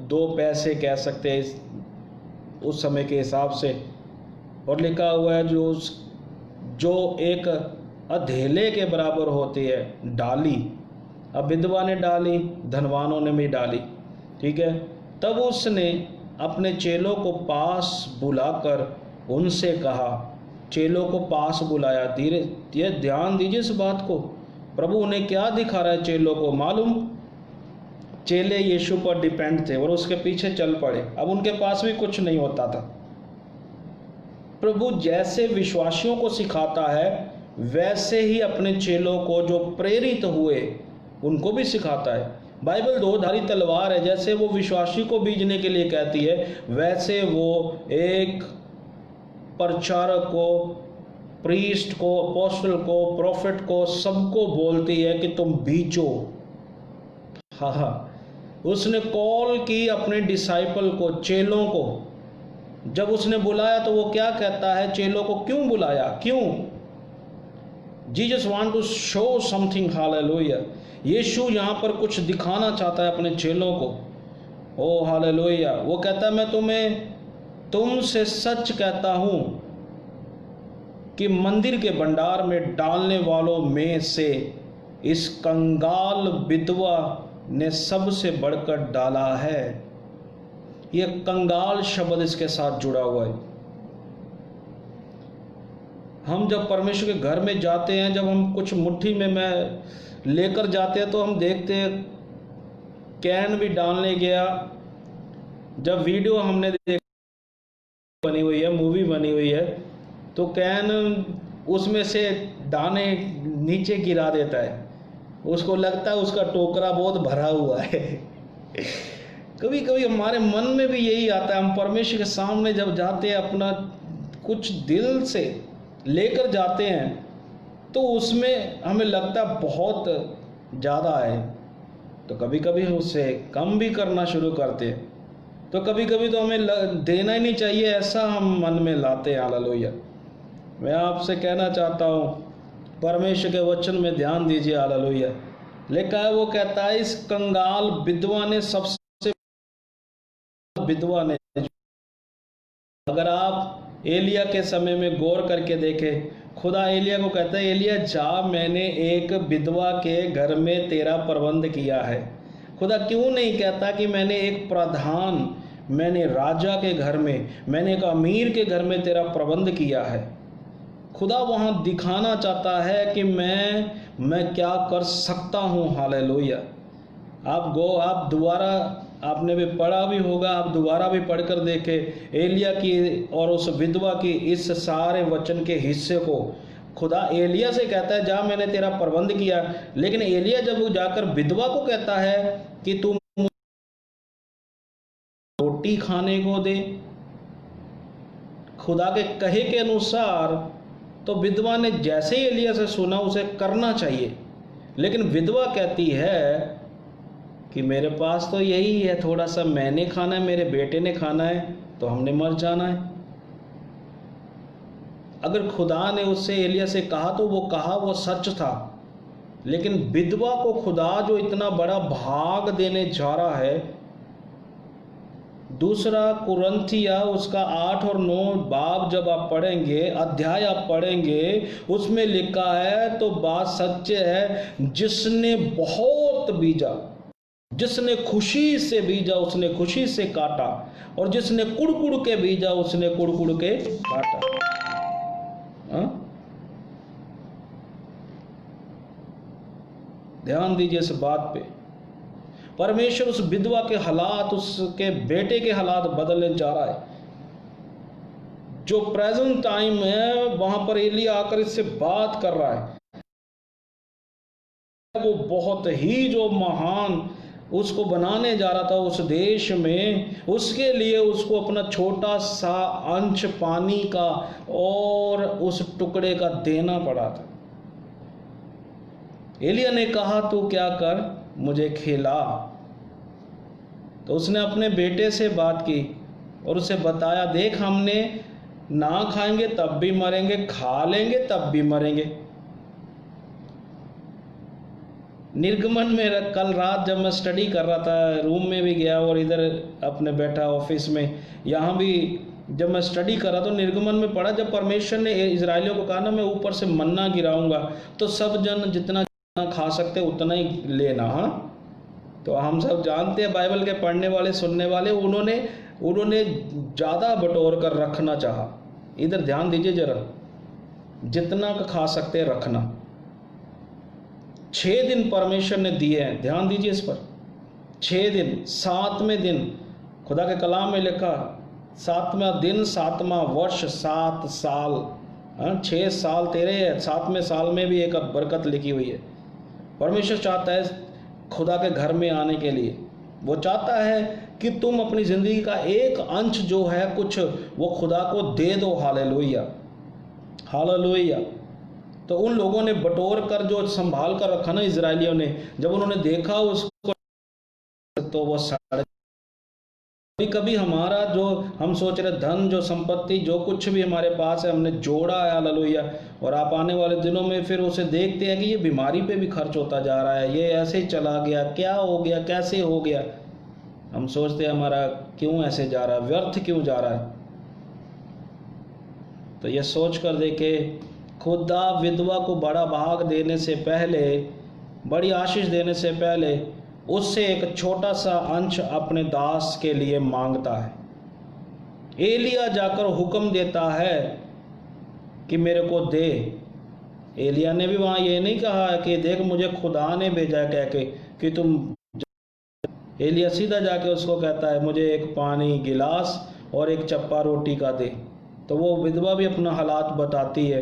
2 पैसे कह सकते हैं उस समय के हिसाब से। और लिखा हुआ है जो एक अधेले के बराबर होती है, डाली। अब विधवा ने डाली, धनवानों ने भी डाली, ठीक है। तब उसने अपने चेलों को पास बुलाकर उनसे कहा, चेलों को पास बुलाया। धीरे ये ध्यान दीजिए इस बात को, प्रभु उन्हें क्या दिखा रहा है चेलों को? मालूम, चेले यीशु पर डिपेंड थे और उसके पीछे चल पड़े। अब उनके पास भी कुछ नहीं होता था। प्रभु जैसे विश्वासियों को सिखाता है वैसे ही अपने चेलों को जो प्रेरित हुए उनको भी सिखाता है। बाइबल 2 धारी तलवार है। जैसे वो विश्वासी को बीजने के लिए कहती है, वैसे वो एक प्रचारक को, प्रीस्ट को, अपोस्टल को, प्रोफेट को, सबको बोलती है कि तुम बीजो। हाँ, उसने कॉल की अपने डिसाइपल को, चेलों को। जब उसने बुलाया तो वो क्या कहता है? चेलों को क्यों बुलाया? क्यों? Jesus want to show something. Hallelujah. यीशु यहाँ पर कुछ दिखाना चाहता है अपने चेलों को। ओ हालेलुया। वो कहता है, मैं तुमसे सच कहता हूँ कि मंदिर के भंडार में डालने वालों में से इस कंगाल विधवा ने सबसे बढ़कर डाला है। यह कंगाल शब्द इसके साथ जुड़ा हुआ है। हम जब परमेश्वर के घर में जाते हैं, जब हम कुछ मुट्ठी में लेकर जाते हैं तो हम देखते हैं कैन भी डालने गया। जब वीडियो हमने बनी हुई है, मूवी बनी हुई है, तो कैन उसमें से दाने नीचे गिरा देता है। उसको लगता है उसका टोकरा बहुत भरा हुआ है। कभी कभी हमारे मन में भी यही आता है। हम परमेश्वर के सामने जब जाते हैं, अपना कुछ दिल से लेकर जाते हैं, तो उसमें हमें लगता है बहुत ज़्यादा है, तो कभी कभी उससे कम भी करना शुरू करते हैं। तो कभी कभी तो हमें देना ही नहीं चाहिए, ऐसा हम मन में लाते हैं। हालेलुया। मैं आपसे कहना चाहता हूँ, परमेश्वर के वचन में ध्यान दीजिए। हालेलुया। लिखा है, वो कहता है, इस कंगाल विधवा ने सबसे विधवा ने। अगर आप एलिया के समय में गौर करके देखें, खुदा एलिया को कहता है, एलिया जा, मैंने एक विधवा के घर में तेरा प्रबंध किया है। खुदा क्यों नहीं कहता कि मैंने एक प्रधान, मैंने राजा के घर में, मैंने एक अमीर के घर में तेरा प्रबंध किया है। खुदा वहाँ दिखाना चाहता है कि मैं क्या कर सकता हूँ। हालेलुया। आप दोबारा, आपने भी पढ़ा भी होगा, आप दोबारा भी पढ़कर देखें एलिया की और उस विधवा की इस सारे वचन के हिस्से को। खुदा एलिया से कहता है, जा, मैंने तेरा प्रबंध किया। लेकिन एलिया जब वो जाकर विधवा को कहता है कि तुम रोटी खाने को दे, खुदा के कहे के अनुसार, तो विधवा ने जैसे ही एलिया से सुना उसे करना चाहिए। लेकिन विधवा कहती है कि मेरे पास तो यही है, थोड़ा सा मैंने खाना है, मेरे बेटे ने खाना है, तो हमने मर जाना है। अगर खुदा ने उससे एलिया से कहा तो वो सच था। लेकिन विधवा को खुदा जो इतना बड़ा भाग देने जा रहा है, दूसरा कुरंथिया उसका 8 और 9 बाब जब आप पढ़ेंगे, अध्याय आप पढ़ेंगे, उसमें लिखा है, तो बात सच है, जिसने बहुत बीजा, जिसने खुशी से बीजा उसने खुशी से काटा, और जिसने कुड़कुड़ के बीजा उसने कुड़कुड़ के काटा। ध्यान दीजिए इस बात पे। परमेश्वर उस विधवा के हालात, उसके बेटे के हालात बदलने जा रहा है। जो प्रेजेंट टाइम है, वहां पर एलिया आकर इससे बात कर रहा है। वो बहुत ही जो महान उसको बनाने जा रहा था उस देश में, उसके लिए उसको अपना छोटा सा अंश पानी का और उस टुकड़े का देना पड़ा था। एलिया ने कहा, तू क्या कर, मुझे खिला। तो उसने अपने बेटे से बात की और उसे बताया, देख हमने ना खाएंगे तब भी मरेंगे, खा लेंगे तब भी मरेंगे। निर्गमन में कल रात जब मैं स्टडी कर रहा था, रूम में भी गया और इधर अपने बैठा ऑफिस में, यहाँ भी जब मैं स्टडी कर रहा तो निर्गमन में पढ़ा, जब परमेश्वर ने इजराइलियों को कहा ना मैं ऊपर से मन्ना गिराऊंगा तो सब जन जितना खा सकते उतना ही लेना। हाँ, तो हम सब जानते हैं बाइबल के पढ़ने वाले सुनने वाले, उन्होंने ज़्यादा बटोर कर रखना चाहा। इधर ध्यान दीजिए जरा, जितना का खा सकते रखना। 6 दिन परमेश्वर ने दिए हैं, ध्यान दीजिए इस पर। 6 दिन, 7वें दिन खुदा के कलाम में लिखा 7वां दिन 7वां वर्ष 7 साल। 6 साल तेरे है, 7वें साल में भी एक बरकत लिखी हुई है। परमेश्वर चाहता है खुदा के घर में आने के लिए, वो चाहता है कि तुम अपनी ज़िंदगी का एक अंश जो है कुछ वो खुदा को दे दो। Hallelujah, hallelujah. तो उन लोगों ने बटोर कर जो संभाल कर रखा ना इजरायलियों ने, जब उन्होंने देखा उसको तो वो साढ़े, कभी कभी हमारा जो हम सोच रहे धन, जो संपत्ति, जो कुछ भी हमारे पास है हमने जोड़ा है, हालेलुया, और आप आने वाले दिनों में फिर उसे देखते हैं कि ये बीमारी पे भी खर्च होता जा रहा है, ये ऐसे ही चला गया, क्या हो गया, कैसे हो गया। हम सोचते हैं हमारा क्यों ऐसे जा रहा है, व्यर्थ क्यों जा रहा है। तो ये सोच कर देखे, खुदा विधवा को बड़ा भाग देने से पहले, बड़ी आशीष देने से पहले उससे एक छोटा सा अंश अपने दास के लिए मांगता है। एलिया जाकर हुक्म देता है कि मेरे को दे। एलिया ने भी वहाँ ये नहीं कहा है कि देख मुझे खुदा ने भेजा है कह के कि तुम। एलिया सीधा जाके उसको कहता है मुझे एक पानी गिलास और एक चप्पा रोटी का दे। तो वो विधवा भी अपना हालात बताती है।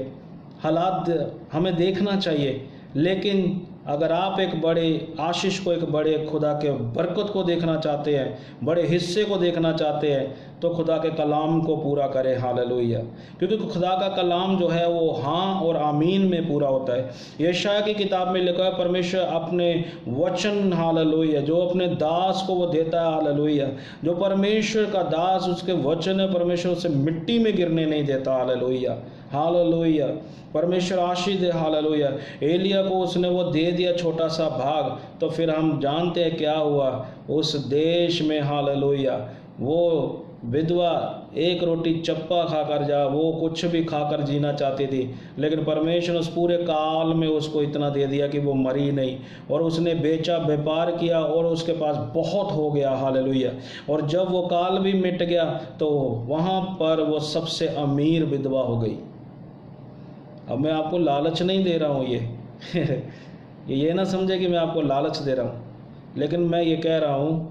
हालात हमें देखना चाहिए, लेकिन अगर आप एक बड़े आशीष को, एक बड़े खुदा के बरकत को देखना चाहते हैं, बड़े हिस्से को देखना चाहते हैं, तो खुदा के कलाम को पूरा करें। हालेलुया, क्योंकि खुदा का कलाम जो है वो हाँ और आमीन में पूरा होता है। यशायाह की किताब में लिखा है परमेश्वर अपने वचन, हालेलुया, जो अपने दास को वो देता है, हालेलुया, जो परमेश्वर का दास, उसके वचन है, परमेश्वर उसे मिट्टी में गिरने नहीं देता। हालेलुया, हालेलुया, परमेश्वर आशीष दे। हालेलुया। एलिया को उसने वो दे दिया छोटा सा भाग, तो फिर हम जानते हैं क्या हुआ उस देश में। हालेलुया, वो विधवा एक रोटी चप्पा खाकर जा, वो कुछ भी खाकर जीना चाहती थी, लेकिन परमेश्वर उस पूरे काल में उसको इतना दे दिया कि वो मरी नहीं, और उसने बेचा, व्यापार किया और उसके पास बहुत हो गया। हालेलुया। और जब वो काल भी मिट गया तो वहाँ पर वो सबसे अमीर विधवा हो गई। अब मैं आपको लालच नहीं दे रहा हूँ ये ना समझे कि मैं आपको लालच दे रहा हूँ, लेकिन मैं ये कह रहा हूँ,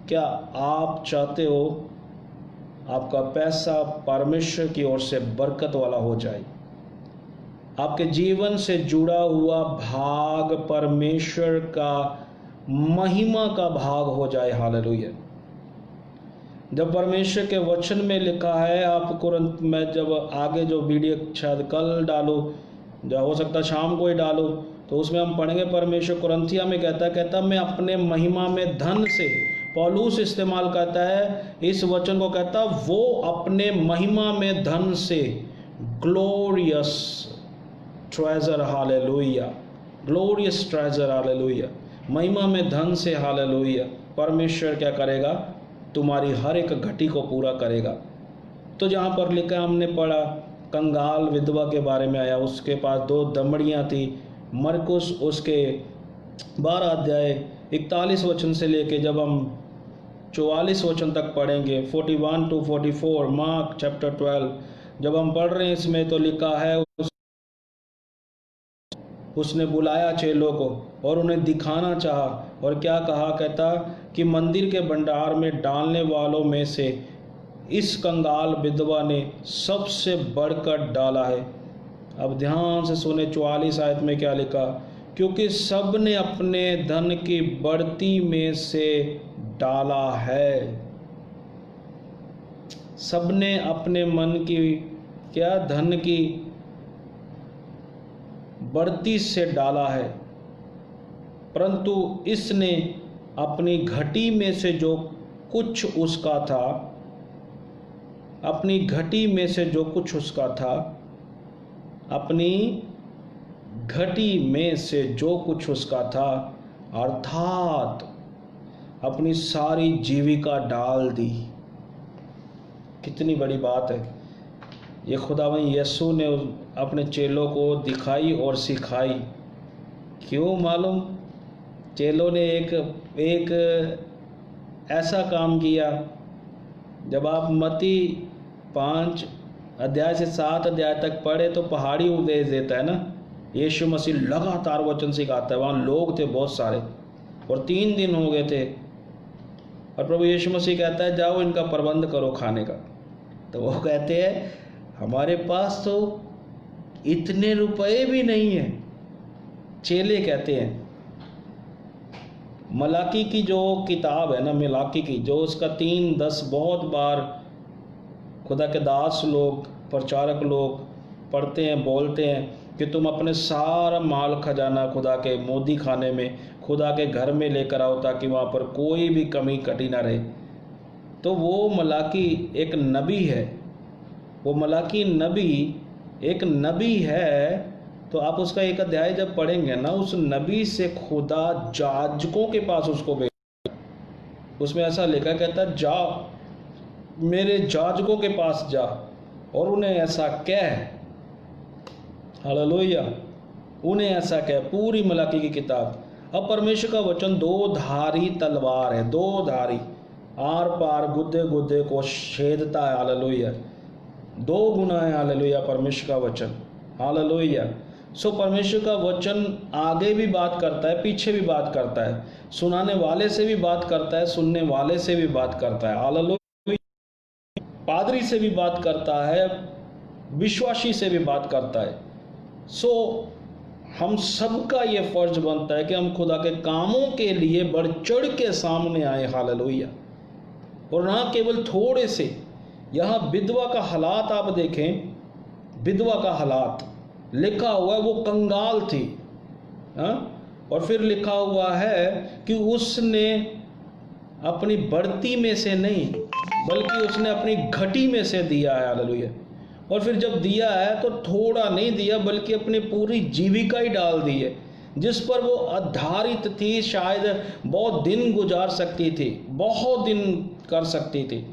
क्या आप चाहते हो आपका पैसा परमेश्वर की ओर से बरकत वाला हो जाए, आपके जीवन से जुड़ा हुआ भाग परमेश्वर का महिमा का भाग हो जाए। हालेलुया। जब परमेश्वर के वचन में लिखा है, आप तुरंत, मैं जब आगे जो वीडियो शायद कल डालूँ, जो हो सकता शाम को ही डालूँ, तो उसमें हम पढ़ेंगे परमेश्वर कुरिन्थियों में कहता मैं अपने महिमा में धन से, पौलुस इस्तेमाल करता है इस वचन को, कहता वो अपने महिमा में धन से, glorious treasure, hallelujah, glorious treasure, hallelujah, महिमा में धन से, हालेलुया, परमेश्वर क्या करेगा, तुम्हारी हर एक घटी को पूरा करेगा। तो जहाँ पर लिखा हमने पढ़ा, कंगाल विधवा के बारे में आया, उसके पास 2 दमड़ियाँ थी। मरकुस उसके 12 अध्याय 41 वचन से लेके जब हम 44 वचन तक पढ़ेंगे, 41 to 44, मार्क चैप्टर 12 जब हम पढ़ रहे हैं इसमें, तो लिखा है उसने बुलाया चेलों को और उन्हें दिखाना चाहा, और क्या कहा, कहता कि मंदिर के भंडार में डालने वालों में से इस कंगाल विधवा ने सबसे बढ़कर डाला है। अब ध्यान से सुने, 44 आयत में क्या लिखा, क्योंकि सब ने अपने धन की बढ़ती में से डाला है। सब ने अपने मन की क्या, धन की बढ़ती से डाला है, परंतु इसने अपनी घटी में से जो कुछ उसका था, अपनी घटी में से जो कुछ उसका था, अपनी घटी में से जो कुछ उसका था, अर्थात अपनी सारी जीविका डाल दी। कितनी बड़ी बात है ये खुदावंद यीशु ने अपने चेलों को दिखाई और सिखाई। क्यों मालूम? चेलों ने एक ऐसा काम किया। जब आप मत्ती 5 अध्याय से 7 अध्याय तक पढ़े तो पहाड़ी उपदेश देता है ना। यीशु मसीह लगातार वचन सिखाता है। वहाँ लोग थे बहुत सारे और 3 दिन हो गए थे, और प्रभु यीशु मसीह कहता है जाओ इनका प्रबंध करो खाने का। तो वो कहते हैं हमारे पास तो इतने रुपए भी नहीं है। चेले कहते हैं, मलाकी की जो किताब है ना, मलाकी की जो उसका 3-10 बहुत बार खुदा के दास लोग, प्रचारक लोग पढ़ते हैं, बोलते हैं कि तुम अपने सारा माल खजाना खुदा के मोदी खाने में, खुदा के घर में लेकर आओ ताकि वहाँ पर कोई भी कमी कटी ना रहे। तो वो मलाकी एक नबी है, वो मलाकी नबी एक नबी है। तो आप उसका एक अध्याय जब पढ़ेंगे ना, उस नबी से खुदा जाजकों के पास उसको भेजा। उसमें ऐसा लिखा, कहता जा मेरे जाजकों के पास जा और उन्हें ऐसा कह, हालेलुया, उन्हें ऐसा कह। पूरी मलाकी की किताब। अब परमेश्वर का वचन 2 धारी तलवार है, 2 धारी, आर पार गुद्दे गुद्दे को छेदता है। हालेलुया, 2 गुना है। हालेलुया, परमेश्वर का वचन। हालेलुया। सो परमेश्वर का वचन आगे भी बात करता है, पीछे भी बात करता है, सुनाने वाले से भी बात करता है, सुनने वाले से भी बात करता है। हालेलुया, पादरी से भी बात करता है, विश्वासी से भी बात करता है। सो हम सबका ये फर्ज बनता है कि हम खुदा के कामों के लिए बढ़ चढ़ के सामने आए। हालेलुया। और ना केवल थोड़े से। यहाँ विधवा का हालात आप देखें, विधवा का हालात लिखा हुआ है, वो कंगाल थी। और फिर लिखा हुआ है कि उसने अपनी बढ़ती में से नहीं बल्कि उसने अपनी घटी में से दिया है। हालेलुया। और फिर जब दिया है तो थोड़ा नहीं दिया बल्कि अपनी पूरी जीविका ही डाल दी है, जिस पर वो आधारित थी। शायद बहुत दिन गुजार सकती थी, बहुत दिन कर सकती थी।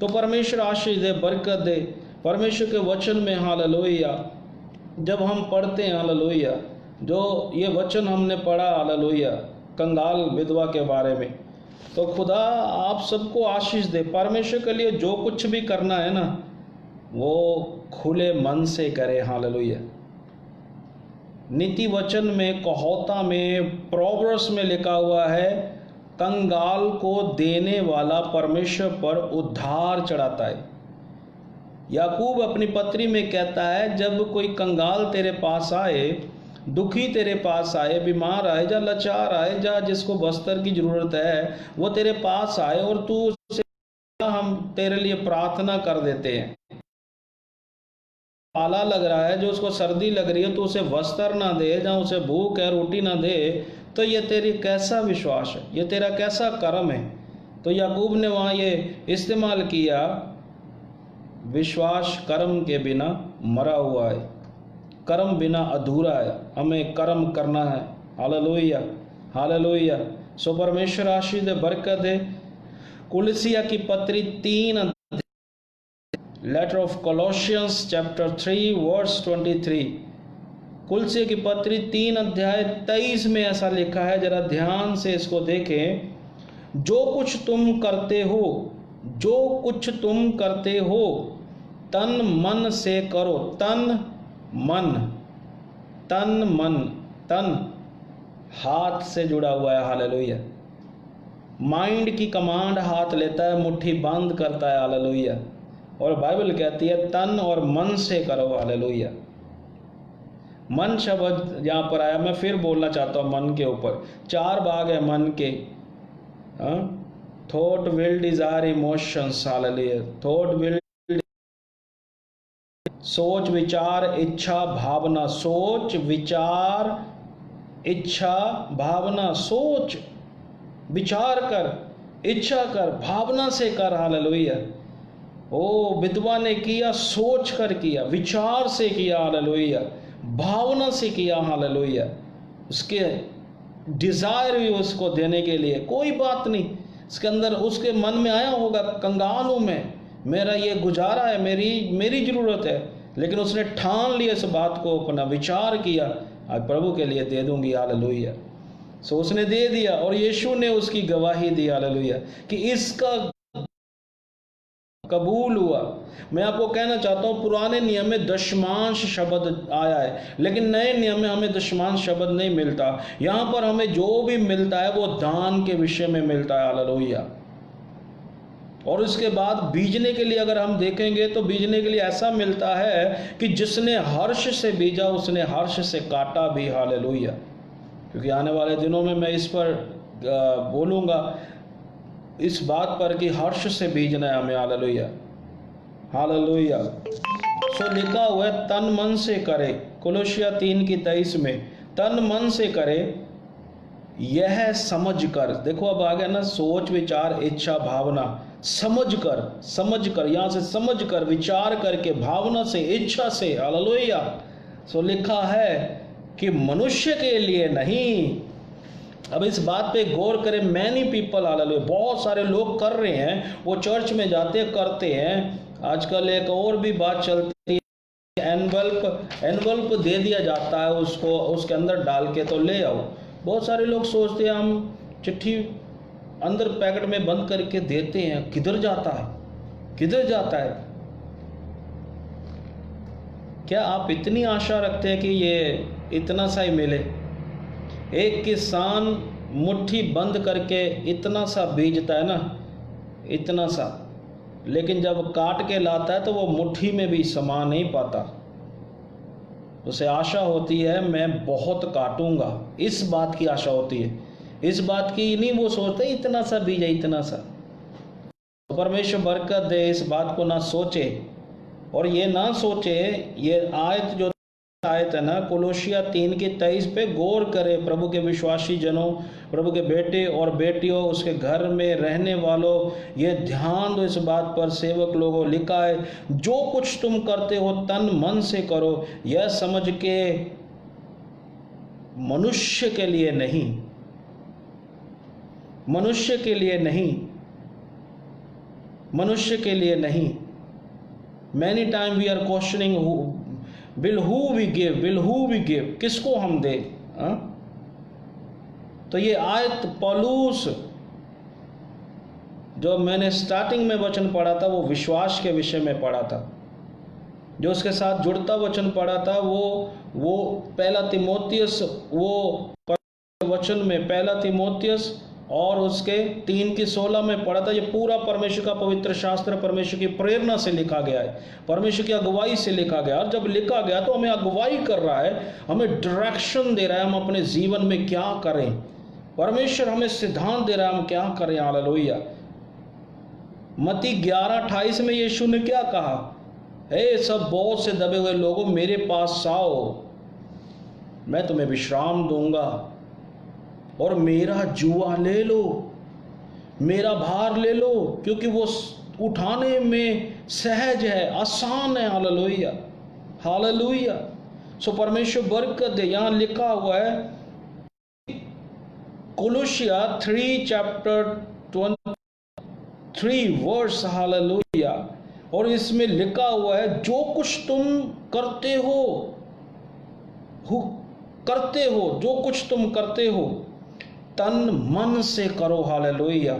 तो परमेश्वर आशीष दे, बरकत दे परमेश्वर के वचन में। हालेलुया। जब हम पढ़ते हैं, हालेलुया, जो ये वचन हमने पढ़ा, हालेलुया, कंगाल विधवा के बारे में, तो खुदा आप सबको आशीष दे। परमेश्वर के लिए जो कुछ भी करना है ना, वो खुले मन से करे। हालेलुया। नीति वचन में, कहोता में, प्रोवर्ब्स में लिखा हुआ है, कंगाल को देने वाला परमेश्वर पर उद्धार चढ़ाता है। याकूब अपनी पत्री में कहता है, जब कोई कंगाल तेरे पास आए, दुखी तेरे पास आए, बीमार आए, या लाचार आए, या जिसको बस्तर की जरूरत है वो तेरे पास आए और तू उससे, हम तेरे लिए प्रार्थना कर देते हैं। पाला लग रहा है, जो उसको सर्दी लग रही है, तो उसे वस्त्र ना दे, या उसे भूख है रोटी ना दे, तो ये तेरी कैसा विश्वास है, ये तेरा कैसा कर्म है। तो याकूब ने वहाँ ये इस्तेमाल किया, विश्वास कर्म के बिना मरा हुआ है, कर्म बिना अधूरा है, हमें कर्म करना है। Hallelujah, hallelujah. सो परमेश्वर आशीष दे, बरकत दे। कुलसिया की पत्री 3, लेटर ऑफ कोलोसियंस चैप्टर 3 वर्स 23। कुलसिया की पत्री 3 अध्याय 23 में ऐसा लिखा है, जरा ध्यान से इसको देखें। जो कुछ तुम करते हो, जो कुछ तुम करते हो, तन मन से करो। तन मन, तन मन, तन हाथ से जुड़ा हुआ है। हालेलुया। माइंड की कमांड हाथ लेता है, मुट्ठी बंद करता है। हालेलुया। और बाइबल कहती है तन और मन से करो। हालेलुया। मन शब्द यहाँ पर आया, मैं फिर बोलना चाहता हूँ मन के ऊपर। 4 भाग है मन के, thought, will, desire, emotions. Hallelujah. Thought, will, सोच, विचार, इच्छा, भावना। सोच, विचार, इच्छा, भावना। सोच विचार कर, इच्छा कर, भावना से कर। हालेलुया। ओ विधवा ने किया, सोच कर किया, विचार से किया। हालेलुया। भावना से किया। हालेलुया। उसके डिजायर भी उसको देने के लिए, कोई बात नहीं, इसके अंदर उसके मन में आया होगा, कंगाल हूं मैं, मेरा ये गुजारा है, मेरी जरूरत है, लेकिन उसने ठान लिया इस बात को, अपना विचार किया, आज प्रभु के लिए दे दूंगी। हालेलुया। सो उसने दे दिया और यीशु ने उसकी गवाही दी। हालेलुया। कि इसका कबूल हुआ। मैं आपको कहना चाहता हूं, पुराने नियम में दशमांश शब्द आया है, लेकिन नए नियम में हमें दशमांश शब्द नहीं मिलता। यहां पर हमें जो भी मिलता है वो दान के विषय में मिलता है। हालेलुया। और उसके बाद बीजने के लिए अगर हम देखेंगे तो बीजने के लिए ऐसा मिलता है कि जिसने हर्ष से बीजा उसने हर्ष से काटा भी। हालेलुया। क्योंकि आने वाले दिनों में मैं इस पर बोलूंगा, इस बात पर कि हर्ष से बीजना है हमें। हालेलुया। हालेलुया। सो लिखा हुआ है तन मन से करे, कोलोसिया 3:23 में, तन मन से करे, यह समझ कर। देखो अब आ गया ना, सोच, विचार, इच्छा, भावना। समझ कर, यहां से समझ कर, विचार करके, भावना से, इच्छा से। हालेलुया। सो लिखा है कि मनुष्य के लिए नहीं। अब इस बात पे गौर करें, मैनी पीपल, हालेलुया, बहुत सारे लोग कर रहे हैं, वो चर्च में जाते करते हैं। आजकल एक और भी बात चलती है, एनवल्प दे दिया जाता है उसको, उसके अंदर डाल के तो ले आओ। बहुत सारे लोग सोचते हैं हम चिट्ठी अंदर पैकेट में बंद करके देते हैं, किधर जाता है, किधर जाता है। क्या आप इतनी आशा रखते हैं कि ये इतना सा ही मिले? एक किसान मुट्ठी बंद करके इतना सा बीजता है ना, इतना सा, लेकिन जब काट के लाता है तो वो मुट्ठी में भी समा नहीं पाता। उसे आशा होती है मैं बहुत काटूंगा, इस बात की आशा होती है, इस बात की नहीं। वो सोचते इतना सा बीजा, इतना सा। तो परमेश्वर बरकत दे, इस बात को ना सोचे, और ये ना सोचे, ये आयत जो आयत है ना, कोलोसिया 3:23 पे गौर करे। प्रभु के विश्वासी जनों, प्रभु के बेटे और बेटियों, उसके घर में रहने वालों, ये ध्यान दो इस बात पर। सेवक लोगों, लिखा है जो कुछ तुम करते हो तन मन से करो, यह समझ के मनुष्य के लिए नहीं, मनुष्य के लिए नहीं, मनुष्य के लिए नहीं। Many time we are questioning will who we give, किसको हम दे। तो ये आयत पौलुस, जो मैंने स्टार्टिंग में वचन पढ़ा था वो विश्वास के विषय में पढ़ा था, जो उसके साथ जुड़ता वचन पढ़ा था वो पहला तीमुथियुस, वो वचन में पहला तीमुथियुस और उसके 3:16 में पढ़ा था। ये पूरा परमेश्वर का पवित्र शास्त्र परमेश्वर की प्रेरणा से लिखा गया है, परमेश्वर की अगुवाई से लिखा गया। और जब लिखा गया तो हमें अगुवाई कर रहा है, हमें डायरेक्शन दे रहा है हम अपने जीवन में क्या करें। परमेश्वर हमें सिद्धांत दे रहा है हम क्या करें। हालेलुया। मत्ती 11:28 में यीशु ने क्या कहा? हे सब बोझ से दबे हुए लोगों, मेरे पास आओ, मैं तुम्हें विश्राम दूंगा, और मेरा जुआ ले लो, मेरा भार ले लो, क्योंकि वो उठाने में सहज है, आसान है। हालेलुया। हालेलुया। सो परमेश्वर बरकत दे। यहां लिखा हुआ है कोलोसिया 3:23 वर्स। हालेलुया। और इसमें लिखा हुआ है जो कुछ तुम करते हो, जो कुछ तुम करते हो तन मन से करो। हालेलुया।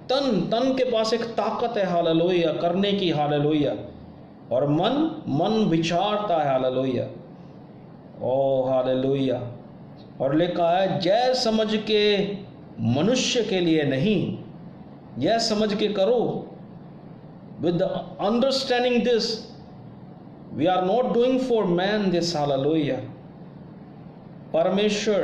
तन के पास एक ताकत है, हालेलुया, करने की। हालेलुया। और मन विचारता है। हालेलुया। O hallelujah. और लिखा है जय समझ के मनुष्य के लिए नहीं, यह समझ के करो, with understanding this we are not doing for man this. Hallelujah. परमेश्वर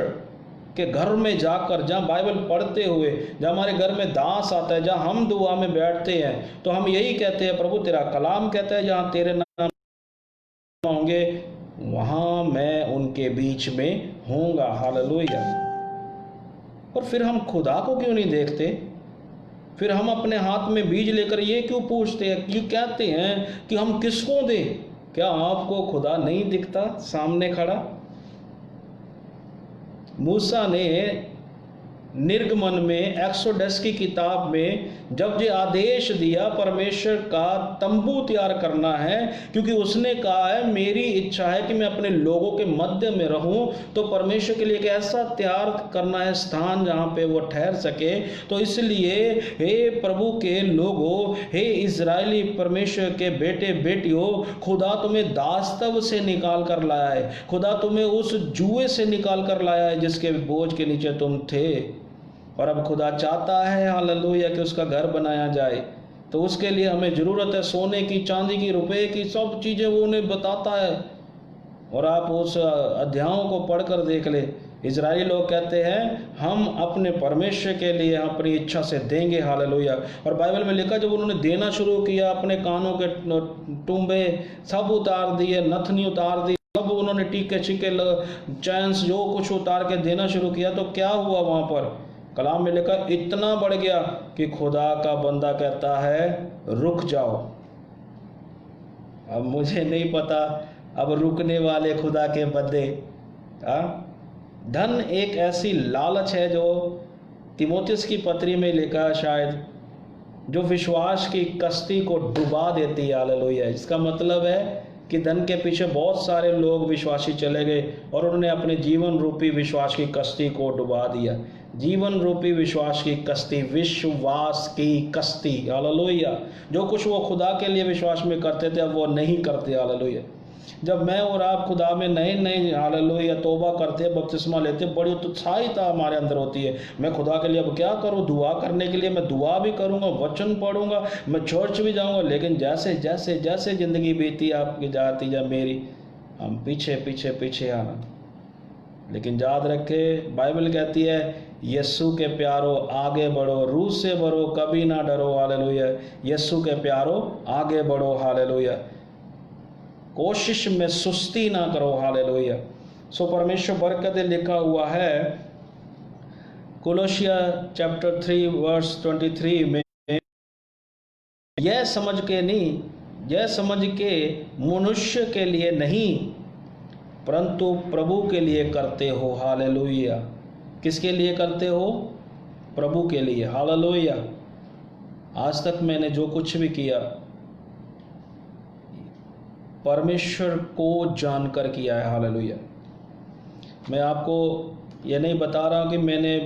के घर में जाकर, जहाँ बाइबल पढ़ते हुए, जहाँ हमारे घर में दास आता है, जहाँ हम दुआ में बैठते हैं, तो हम यही कहते हैं प्रभु तेरा कलाम कहता है जहाँ तेरे नाम होंगे वहाँ मैं उनके बीच में होऊंगा। हालेलुया। और फिर हम खुदा को क्यों नहीं देखते? फिर हम अपने हाथ में बीज लेकर ये क्यों पूछते हैं, क्यों कहते हैं कि हम किसको दें? क्या आपको खुदा नहीं दिखता सामने खड़ा? मूसा ने निर्गमन में, एक्सोडस की किताब में जब ये आदेश दिया परमेश्वर का तंबू तैयार करना है, क्योंकि उसने कहा है मेरी इच्छा है कि मैं अपने लोगों के मध्य में रहूं, तो परमेश्वर के लिए एक ऐसा तैयार करना है स्थान जहां पे वो ठहर सके। तो इसलिए हे प्रभु के लोगों, हे इजरायली परमेश्वर के बेटे बेटियों, खुदा तुम्हें दास्तव से निकाल कर लाया है, खुदा तुम्हें उस जुए से निकाल कर लाया है जिसके बोझ के नीचे तुम थे। और अब खुदा चाहता है हालेलुया कि उसका घर बनाया जाए। तो उसके लिए हमें ज़रूरत है सोने की, चांदी की, रुपए की, सब चीज़ें वो उन्हें बताता है। और आप उस अध्यायों को पढ़कर देख ले। इजरायली लोग कहते हैं हम अपने परमेश्वर के लिए अपनी इच्छा से देंगे, हालेलुया। और बाइबल में लिखा जब उन्होंने देना शुरू किया, अपने कानों के टुंबे सब उतार दिए, नथनी उतार दी, सब उन्होंने टीके छिके चैन्स जो कुछ उतार के देना शुरू किया, तो क्या हुआ वहाँ पर? कलाम में लिखा इतना बढ़ गया कि खुदा का बंदा कहता है रुक जाओ। अब मुझे नहीं पता अब रुकने वाले खुदा के बंदे। धन एक ऐसी लालच है जो तीमुथियुस की पत्री में लिखा शायद, जो विश्वास की कश्ती को डुबा देती है, हालेलुया। इसका मतलब है कि धन के पीछे बहुत सारे लोग विश्वासी चले गए और उन्होंने अपने जीवन रूपी विश्वास की कश्ती को डुबा दिया। जीवन रूपी विश्वास की कश्ती, विश्वास की कश्ती, हालेलुया। जो कुछ वो खुदा के लिए विश्वास में करते थे अब वो नहीं करते, हालेलुया। जब मैं और आप खुदा में नए नए हालेलुया तौबा करते, बपतिस्मा लेते, बड़ी उत्साहिता हमारे अंदर होती है। मैं खुदा के लिए अब क्या करूं? दुआ करने के लिए मैं दुआ भी करूंगा, वचन पढ़ूंगा, मैं चर्च भी जाऊंगा। लेकिन जैसे जैसे जैसे ज़िंदगी बीती आपकी जाती जा मेरी, हम पीछे पीछे पीछे आना। लेकिन याद रखे बाइबल कहती है यस्सु के प्यारो आगे बढ़ो, रूह से बढ़ो, कभी ना डरो, हालेलुया। यस्सु के प्यारो आगे बढ़ो, हालेलुया। कोशिश में सुस्ती ना करो, हालेलुया। सो परमेश्वर बरकत लिखा हुआ है कोलोसिया चैप्टर 3 वर्स 23 में, यह समझ के नहीं, यह समझ के मनुष्य के लिए नहीं परंतु प्रभु के लिए करते हो, हालेलुया। किसके लिए करते हो? प्रभु के लिए, हालेलुया। आज तक मैंने जो कुछ भी किया परमेश्वर को जानकर किया है, हालेलुया। मैं आपको ये नहीं बता रहा हूँ कि मैंने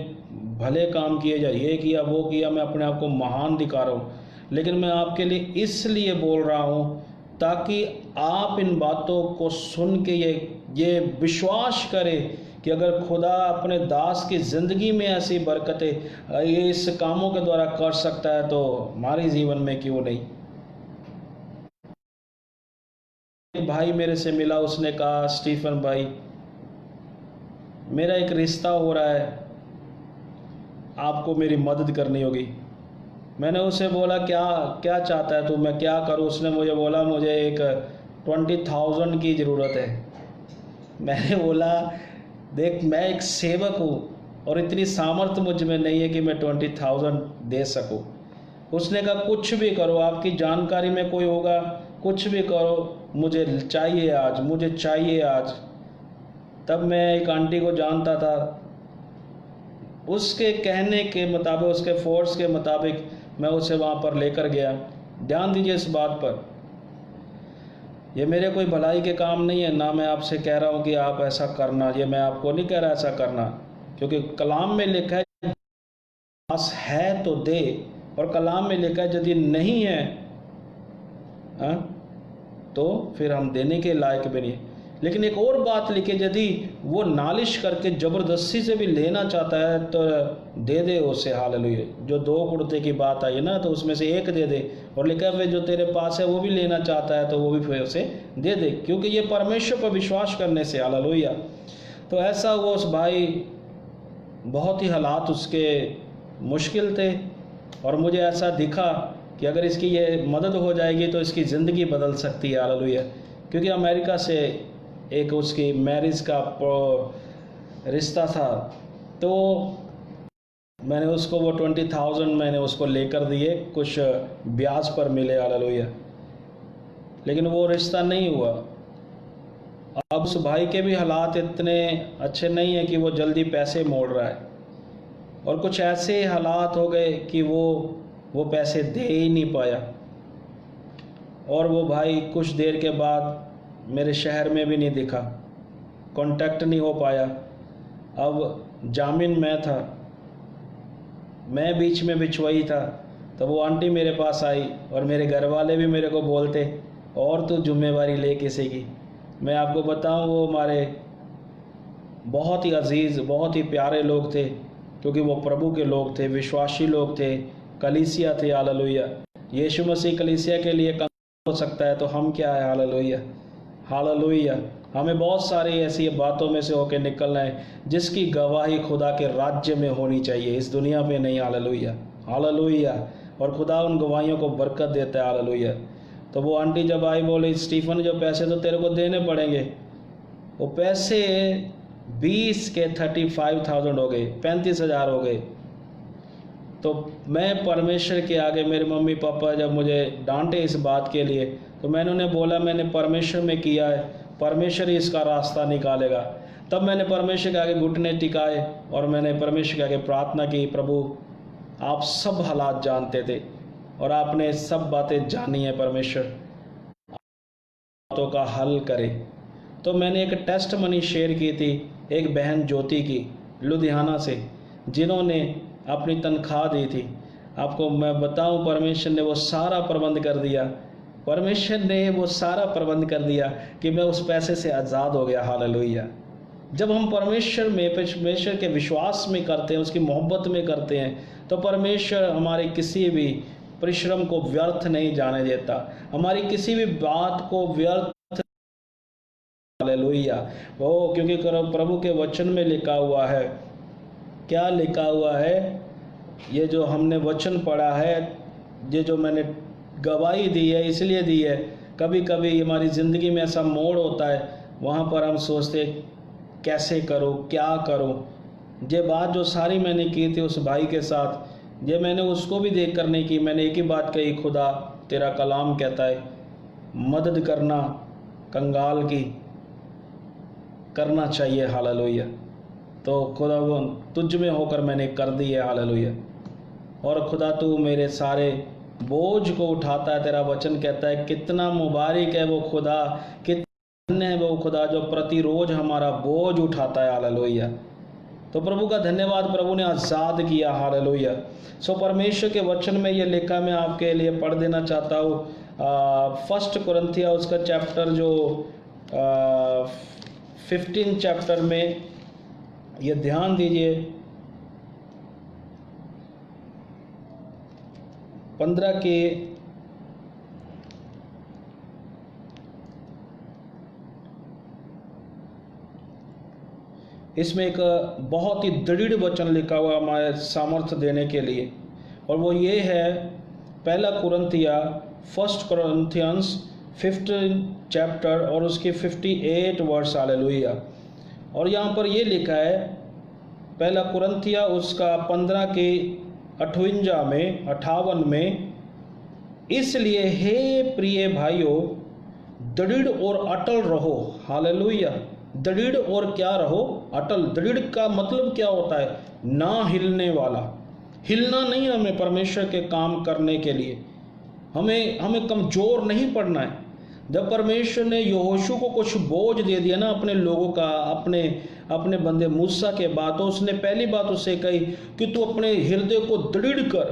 भले काम किए या ये किया वो किया, मैं अपने आप को महान दिखा रहा हूँ। लेकिन मैं आपके लिए इसलिए बोल रहा हूँ ताकि आप इन बातों को सुन के ये विश्वास करें कि अगर खुदा अपने दास की ज़िंदगी में ऐसी बरकतें ये इस कामों के द्वारा कर सकता है तो हमारे जीवन में क्यों नहीं। एक भाई मेरे से मिला, उसने कहा स्टीफन भाई मेरा एक रिश्ता हो रहा है, आपको मेरी मदद करनी होगी। मैंने उसे बोला क्या क्या चाहता है तू, मैं क्या करूं? उसने मुझे बोला मुझे एक 20,000 की ज़रूरत है। मैंने बोला देख मैं एक सेवक हूँ और इतनी सामर्थ्य मुझ में नहीं है कि मैं 20,000 दे सकूँ। उसने कहा कुछ भी करो, आपकी जानकारी में कोई होगा, कुछ भी करो, मुझे चाहिए आज, मुझे चाहिए आज। तब मैं एक आंटी को जानता था, उसके कहने के मुताबिक, उसके फोर्स के मुताबिक मैं उसे वहाँ पर लेकर गया। ध्यान दीजिए इस बात पर, ये मेरे कोई भलाई के काम नहीं है, ना मैं आपसे कह रहा हूँ कि आप ऐसा करना, ये मैं आपको नहीं कह रहा ऐसा करना, क्योंकि कलाम में लिखा है पास है तो दे, और कलाम में लिखा है यदि नहीं है तो फिर हम देने के लायक भी नहीं। लेकिन एक और बात लिखे, यदि वो नालिश करके ज़बरदस्ती से भी लेना चाहता है तो दे दे उसे, हालेलुया। जो 2 कुर्ते की बात आई है ना, तो उसमें से एक दे दे। और लिखा है जो तेरे पास है वो भी लेना चाहता है तो वो भी फिर उसे दे दे, क्योंकि ये परमेश्वर पर विश्वास करने से, हालेलुया। तो ऐसा हुआ, उस भाई बहुत ही हालात उसके मुश्किल थे और मुझे ऐसा दिखा कि अगर इसकी ये मदद हो जाएगी तो इसकी ज़िंदगी बदल सकती है, हालेलुया। क्योंकि अमेरिका से एक उसकी मैरिज का रिश्ता था, तो मैंने उसको वो 20,000 मैंने उसको लेकर दिए, कुछ ब्याज पर मिले, हालेलुया। लेकिन वो रिश्ता नहीं हुआ। अब उस भाई के भी हालात इतने अच्छे नहीं है कि वो जल्दी पैसे मोड़ रहा है, और कुछ ऐसे हालात हो गए कि वो पैसे दे ही नहीं पाया, और वो भाई कुछ देर के बाद मेरे शहर में भी नहीं दिखा, कांटेक्ट नहीं हो पाया। अब जामिन मैं था, मैं बीच में बिछुआई था। तो वो आंटी मेरे पास आई और मेरे घर वाले भी मेरे को बोलते, और तू जिम्मेवारी ले किसी की। मैं आपको बताऊं, वो हमारे बहुत ही अजीज़, बहुत ही प्यारे लोग थे, क्योंकि वो प्रभु के लोग थे, विश्वासी लोग थे, कलीसिया थे, हालेलुया। यीशु मसीह कलीसिया के लिए हो सकता है, तो हम क्या है, हालेलुया, हालेलुया। हमें बहुत सारी ऐसी बातों में से होकर निकलना है जिसकी गवाही खुदा के राज्य में होनी चाहिए, इस दुनिया में नहीं, हालेलुया, हालेलुया। और खुदा उन गवाहियों को बरकत देता है, हालेलुया। तो वो आंटी जब आई, बोले स्टीफन जो पैसे तो तेरे को देने पड़ेंगे। वो पैसे 20 के 35,000 हो गए, 35,000 हो गए। तो मैं परमेश्वर के आगे, मेरे मम्मी पापा जब मुझे डांटे इस बात के लिए, तो मैंने उन्हें बोला मैंने परमेश्वर में किया है, परमेश्वर ही इसका रास्ता निकालेगा। तब मैंने परमेश्वर के आगे घुटने टिकाए और मैंने परमेश्वर के आगे प्रार्थना की, प्रभु आप सब हालात जानते थे और आपने सब बातें जानी है, परमेश्वर बातों का हल करे। तो मैंने एक टेस्ट मनी शेयर की थी एक बहन ज्योति की, लुधियाना से, जिन्होंने अपनी तनख्वाह दी थी। आपको मैं बताऊं, परमेश्वर ने वो सारा प्रबंध कर दिया, परमेश्वर ने वो सारा प्रबंध कर दिया कि मैं उस पैसे से आज़ाद हो गया, हालेलुया। जब हम परमेश्वर में, परमेश्वर के विश्वास में करते हैं, उसकी मोहब्बत में करते हैं, तो परमेश्वर हमारे किसी भी परिश्रम को व्यर्थ नहीं जाने देता, हमारी किसी भी बात को व्यर्थ, हालेलुया। वो क्योंकि प्रभु के वचन में लिखा हुआ है, क्या लिखा हुआ है, ये जो हमने वचन पढ़ा है, ये जो मैंने गवाही दी है, इसलिए दी है। कभी कभी हमारी ज़िंदगी में ऐसा मोड़ होता है, वहाँ पर हम सोचते कैसे करूँ, क्या करूँ। ये बात जो सारी मैंने की थी उस भाई के साथ, ये मैंने उसको भी देख कर नहीं की। मैंने एक ही बात कही, खुदा तेरा कलाम कहता है मदद करना कंगाल की करना चाहिए, हालेलुया। तो खुदा वो तुझ में होकर मैंने कर दी है, हालेलुया। और खुदा तू मेरे सारे बोझ को उठाता है, तेरा वचन कहता है। कितना मुबारक है वो खुदा, कितने है वो खुदा जो प्रतिरोज हमारा बोझ उठाता है, हालेलुया। तो प्रभु का धन्यवाद, प्रभु ने आज़ाद किया, हालेलुया। सो परमेश्वर के वचन में ये लिखा, मैं आपके लिए पढ़ देना चाहता हूँ। 1 कुरिन्थिया उसका चैप्टर जो 15 चैप्टर में, ये ध्यान दीजिए, 15 के इसमें एक बहुत ही दृढ़ वचन लिखा हुआ हमारे सामर्थ्य देने के लिए, और वो ये है 1 कुरिन्थिया 1 Corinthians 15 चैप्टर और उसके 58 वर्स, हालेलुया। और यहाँ पर ये लिखा है 1 कुरिन्थिया उसका 15 के 58 में, इसलिए हे प्रिय भाइयों दृढ़ और अटल रहो, हालेलुया। दृढ़ और क्या रहो, अटल। दृढ़ का मतलब क्या होता है, ना हिलने वाला। हिलना नहीं, हमें परमेश्वर के काम करने के लिए हमें कमजोर नहीं पड़ना है। जब परमेश्वर ने यहोशू को कुछ बोझ दे दिया ना अपने लोगों का, अपने बंदे मूसा के बाद, तो उसने पहली बात उससे कही कि तू अपने हृदय को दृढ़ कर,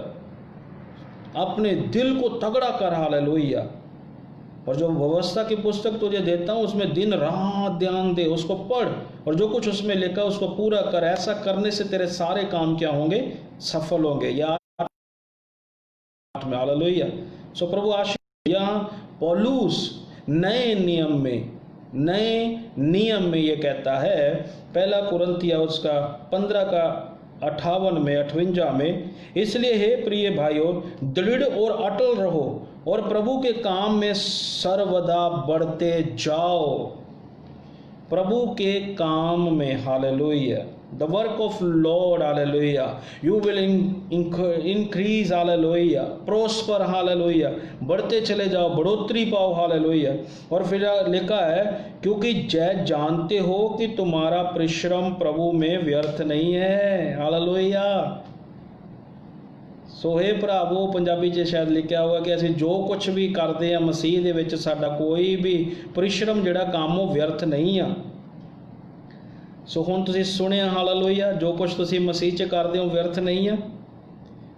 अपने दिल को तगड़ा कर, हालेलुया। और जो व्यवस्था की पुस्तक तुझे देता हूँ उसमें दिन रात ध्यान दे, उसको पढ़, और जो कुछ उसमें लिखा उसको पूरा कर। ऐसा करने से तेरे सारे काम क्या होंगे, सफल होंगे। या हालेलुया। सो प्रभु आशीष। यहाँ पौलुस नए नियम में ये कहता है 1 कुरिन्थिया उसका 15 का 58 में, इसलिए हे प्रिय भाइयों दृढ़ और अटल रहो और प्रभु के काम में सर्वदा बढ़ते जाओ। प्रभु के काम में, hallelujah. The work of Lord, hallelujah. You will increase, hallelujah. Prosper, hallelujah. बढ़ते चले जाओ, बढ़ोतरी पाओ, hallelujah. और फिर लिखा है, क्योंकि जय जानते हो कि तुम्हारा परिश्रम प्रभु में व्यर्थ नहीं है, hallelujah. सो हे भरावो, पंजाबी 'ਚ शायद लिखा होगा कि ਅਸੀਂ जो कुछ भी करते हैं मसीह ਦੇ ਵਿੱਚ ਸਾਡਾ ਕੋਈ भी परिश्रम ਜਿਹੜਾ ਕੰਮ ਉਹ व्यर्थ नहीं ਆ। सो हुण तुसीं सुनिया, हालेलुया, जो कुछ तुसीं मसीह 'ਚ करदे हो व्यर्थ नहीं है।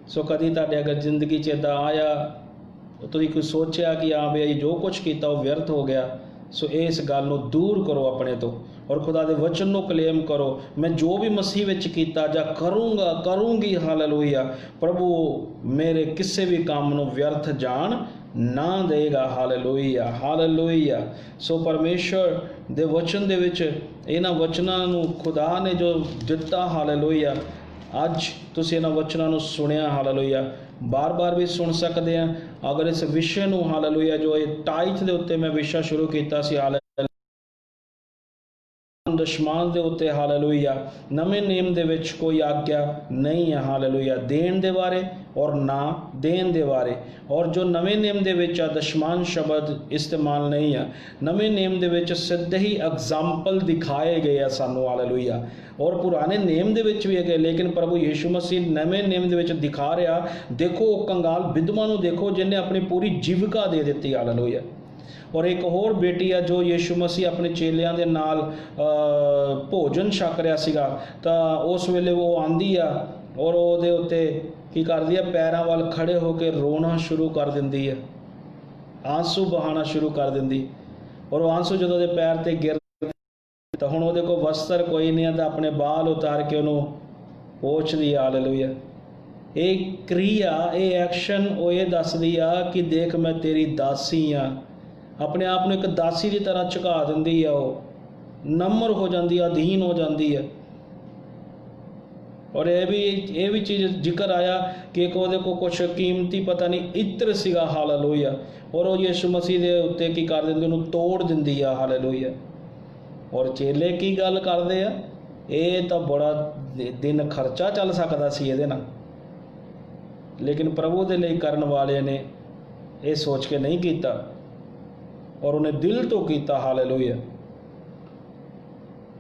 सो कदी तुहाडे अगर जिंदगी 'ਚ इदां आया, तुसीं कोई सोचिया कि हाँ भी जो कुछ किया वो व्यर्थ हो गया, सो इस गल नूं दूर करो अपने तो और खुदा दे वचन नूं क्लेम करो, मैं जो भी मसीह विच कीता जां करूँगा करूँगी, हालेलुया, प्रभु मेरे किसी भी काम नूं व्यर्थ जान ना देगा, हालेलुया, हालेलुया। सो परमेश्वर दे वचन दे विच इन्हां वचनां नूं खुदा ने जो दिता, हालेलुया, अज तुसीं इन्हां वचनां नूं सुनिया, हालेलुया, बार बार भी सुन सकते हैं। अगर इस विषय नूं, हालेलुया, जो टाइथ दे उत्ते मैं विषय शुरू कीता सी, हालेलुया, दशमान दे उत्ते, हालेलुया, नवे नेम दे विच कोई आज्ञा नहीं है, हालेलुया, देण दे बारे और ना देण दे बारे। और जो नवे नेम दे विच दशमान शब्द इस्तेमाल नहीं है, नवे नेम दे विच सिद्धे ही एग्जाम्पल दिखाए गए हैं सानू, हालेलुया, और पुराने नेम दे विच भी है, लेकिन प्रभु यीशु मसीह नवे नेम दे विच दिखा रहा, देखो कंगाल विधवा नूं देखो जिन्हें अपनी पूरी जीविका दे दी, हालेलुया। और एक होर बेटी है जो यीशु मसीह अपने चेलियां दे नाल भोजन छक रहा सीगा, तां उस वेले वो आंदी आ और ਉਹਦੇ उत्ते की करदी है, पैरां वाल खड़े होकर रोना शुरू कर दिंदी है, आंसू बहाना शुरू कर दिंदी, और आंसू जो ਉਹਦੇ पैर ते गिर ਤਾਂ ਹੁਣ ਉਹਦੇ ਕੋਲ ਵਸਤਰ ਕੋਈ ਨਹੀਂ ਹੈ ਤਾਂ ਆਪਣੇ ਬਾਲ ਉਤਾਰ ਕੇ ਉਹਨੂੰ ਪੋਛਦੀ, ਹਾਲੇਲੂਇਆ। ਇਹ क्रिया, ਇਹ ਐਕਸ਼ਨ ਉਹ ਇਹ ਦੱਸਦੀ ਆ ਕਿ ਦੇਖ ਮੈਂ ਤੇਰੀ ਦਾਸੀ ਆ, अपने आप ਨੂੰ एक दासी की तरह झुका दिंदी है, वो नम्र हो जाती है, अधीन हो जाती है। और ये भी चीज़ जिक्र आया कि एक वो को कुछ कीमती पता नहीं इत्र सीगा, हालेलुया, और वो यीशु मसीह के उत्ते की कर दिंदी, उन्होंने तोड़ दिंदी है, हालेलुया। और चेले की गल करते हैं, ये तो बड़ा दिन खर्चा चल सकता सी इहदे नाल, लेकिन प्रभु दे लई करन वाले ने ये सोच के नहीं किया और उन्हें दिल तो किया, हालेलुया।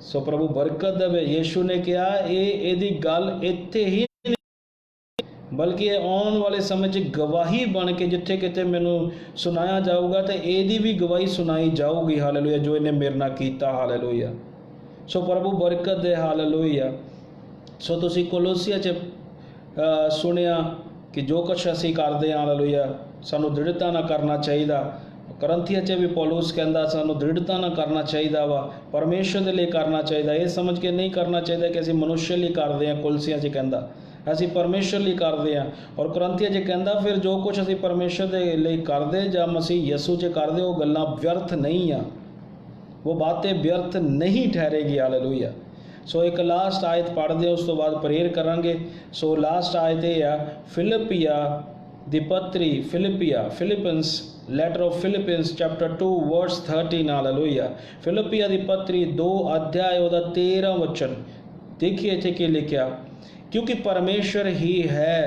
सो प्रभु बरकत देवे। यीशु ने कहा ये गल इत्थे ही नहीं बल्कि आने वाले समय च गवाही बन के जिथे किते मैनू सुनाया जाऊगा तो यदी भी गवाही सुनाई जाऊगी, हालेलुया, जो इन्हें मेरे नाल कीता, हालेलुया। सो प्रभु बरकत दे, हालेलुया। सो तुसी कोलोसिया च सुनिया कि जो कुछ असी करते हैं, हालेलुया, सानू दृढ़ता ना करना चाहिए। करंथिया च भी पौलुस कहता सानू दृढ़ता ना करना चाहिए वा, परमेश्वर के लिए करना चाहिए, ये समझ के नहीं करना चाहिए कि असी मनुष्य लिए करते हैं। कुलसिया च कहता असी परमेश्वर लिए करते हैं, और करंथिया च कहता फिर जो कुछ असी परमेश्वर के लिए करते ਜਾਂ मसीह यसू च करते वो गल्लां व्यर्थ नहीं आ, वो बातें व्यर्थ नहीं ठहरेगी, हालेलुया। सो एक लास्ट आयत पढ़ते हैं, उस तो बाद प्रेयर करांगे। सो लास्ट आयत ये आ, फिलिपिया दी पत्री, Philippians letter of Philippians chapter 2 verse 13, hallelujah. फिलिपिया दी पत्री 2 अध्याय ਉਹਦਾ 13 वचन देखिए इत्थे की लिखा, क्योंकि परमेश्वर ही है,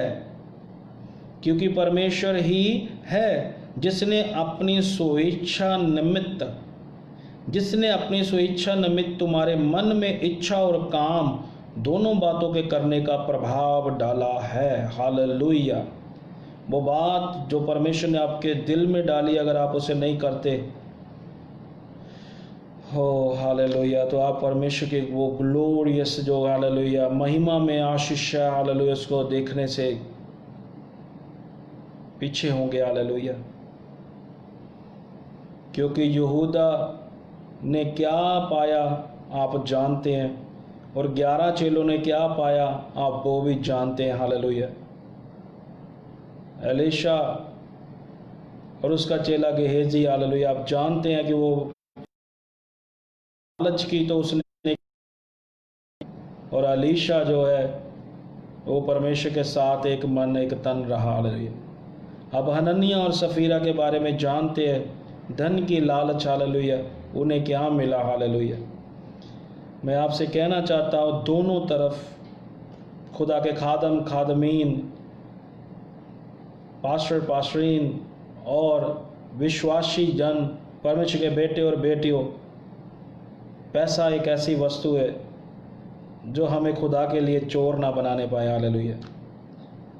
क्योंकि परमेश्वर ही है जिसने अपनी स्वेच्छा निमित्त तुम्हारे मन में इच्छा और काम दोनों बातों के करने का प्रभाव डाला है, हालेलुया। वो बात जो परमेश्वर ने आपके दिल में डाली, अगर आप उसे नहीं करते हो, हालेलुया, तो आप परमेश्वर के वो ग्लोरियस जो, हालेलुया, महिमा में आशीष है, हालेलुया, उसको देखने से पीछे होंगे, हालेलुया। क्योंकि यहूदा ने क्या पाया आप जानते हैं, और 11 चेलों ने क्या पाया आप वो भी जानते हैं, हालेलुया। एलीशा और उसका चेला गेहजी, हालेलुया, आप जानते हैं कि वो लालच की तो उसने, और एलीशा जो है वो परमेश्वर के साथ एक मन एक तन रहा, हालेलुया। अब हनन्याह और सफीरा के बारे में जानते हैं, धन की लालच, हालेलुया, उन्हें क्या मिला, हालेलुया। मैं आपसे कहना चाहता हूँ, दोनों तरफ खुदा के खादम खादमीन, पास्टर पास्टरीन और विश्वासी जन, परमेश्वर के बेटे और बेटियों, पैसा एक ऐसी वस्तु है जो हमें खुदा के लिए चोर ना बनाने पाए। हालेलुया।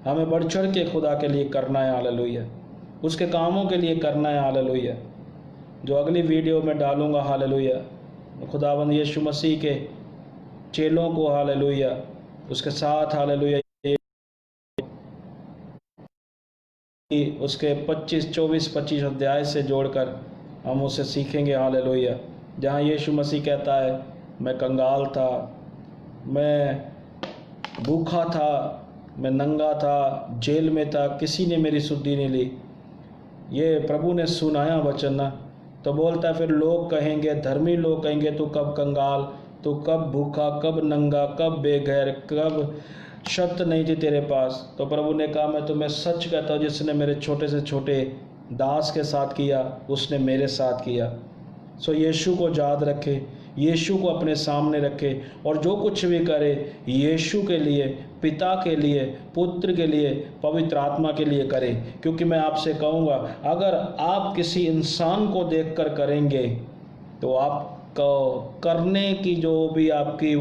हमें बढ़ चढ़ के खुदा के लिए करना है। हालेलुया। उसके कामों के लिए करना है। हालेलुया। जो अगली वीडियो में डालूंगा, हालेलुया, खुदावंद यीशु मसीह के चेलों को, हालेलुया, उसके साथ, हालेलुया, उसके 24-25 अध्याय से जोड़कर हम उसे सीखेंगे। हालेलुया। जहाँ यीशु मसीह कहता है, मैं कंगाल था, मैं भूखा था, मैं नंगा था, जेल में था, किसी ने मेरी सुधि नहीं ली। ये प्रभु ने सुनाया वचन ना, तो बोलता है फिर लोग कहेंगे, धर्मी लोग कहेंगे, तू कब कंगाल, तू कब भूखा, कब नंगा, कब बेघर, कब शब्द नहीं थी तेरे पास। तो प्रभु ने कहा, मैं तुम्हें सच कहता हूँ, जिसने मेरे छोटे से छोटे दास के साथ किया, उसने मेरे साथ किया। सो यीशु को याद रखे, यीशु को अपने सामने रखे, और जो कुछ भी करे यीशु के लिए, पिता के लिए, पुत्र के लिए, पवित्र आत्मा के लिए करे। क्योंकि मैं आपसे कहूँगा, अगर आप किसी इंसान को देखकर करेंगे तो आपको करने की जो भी आपकी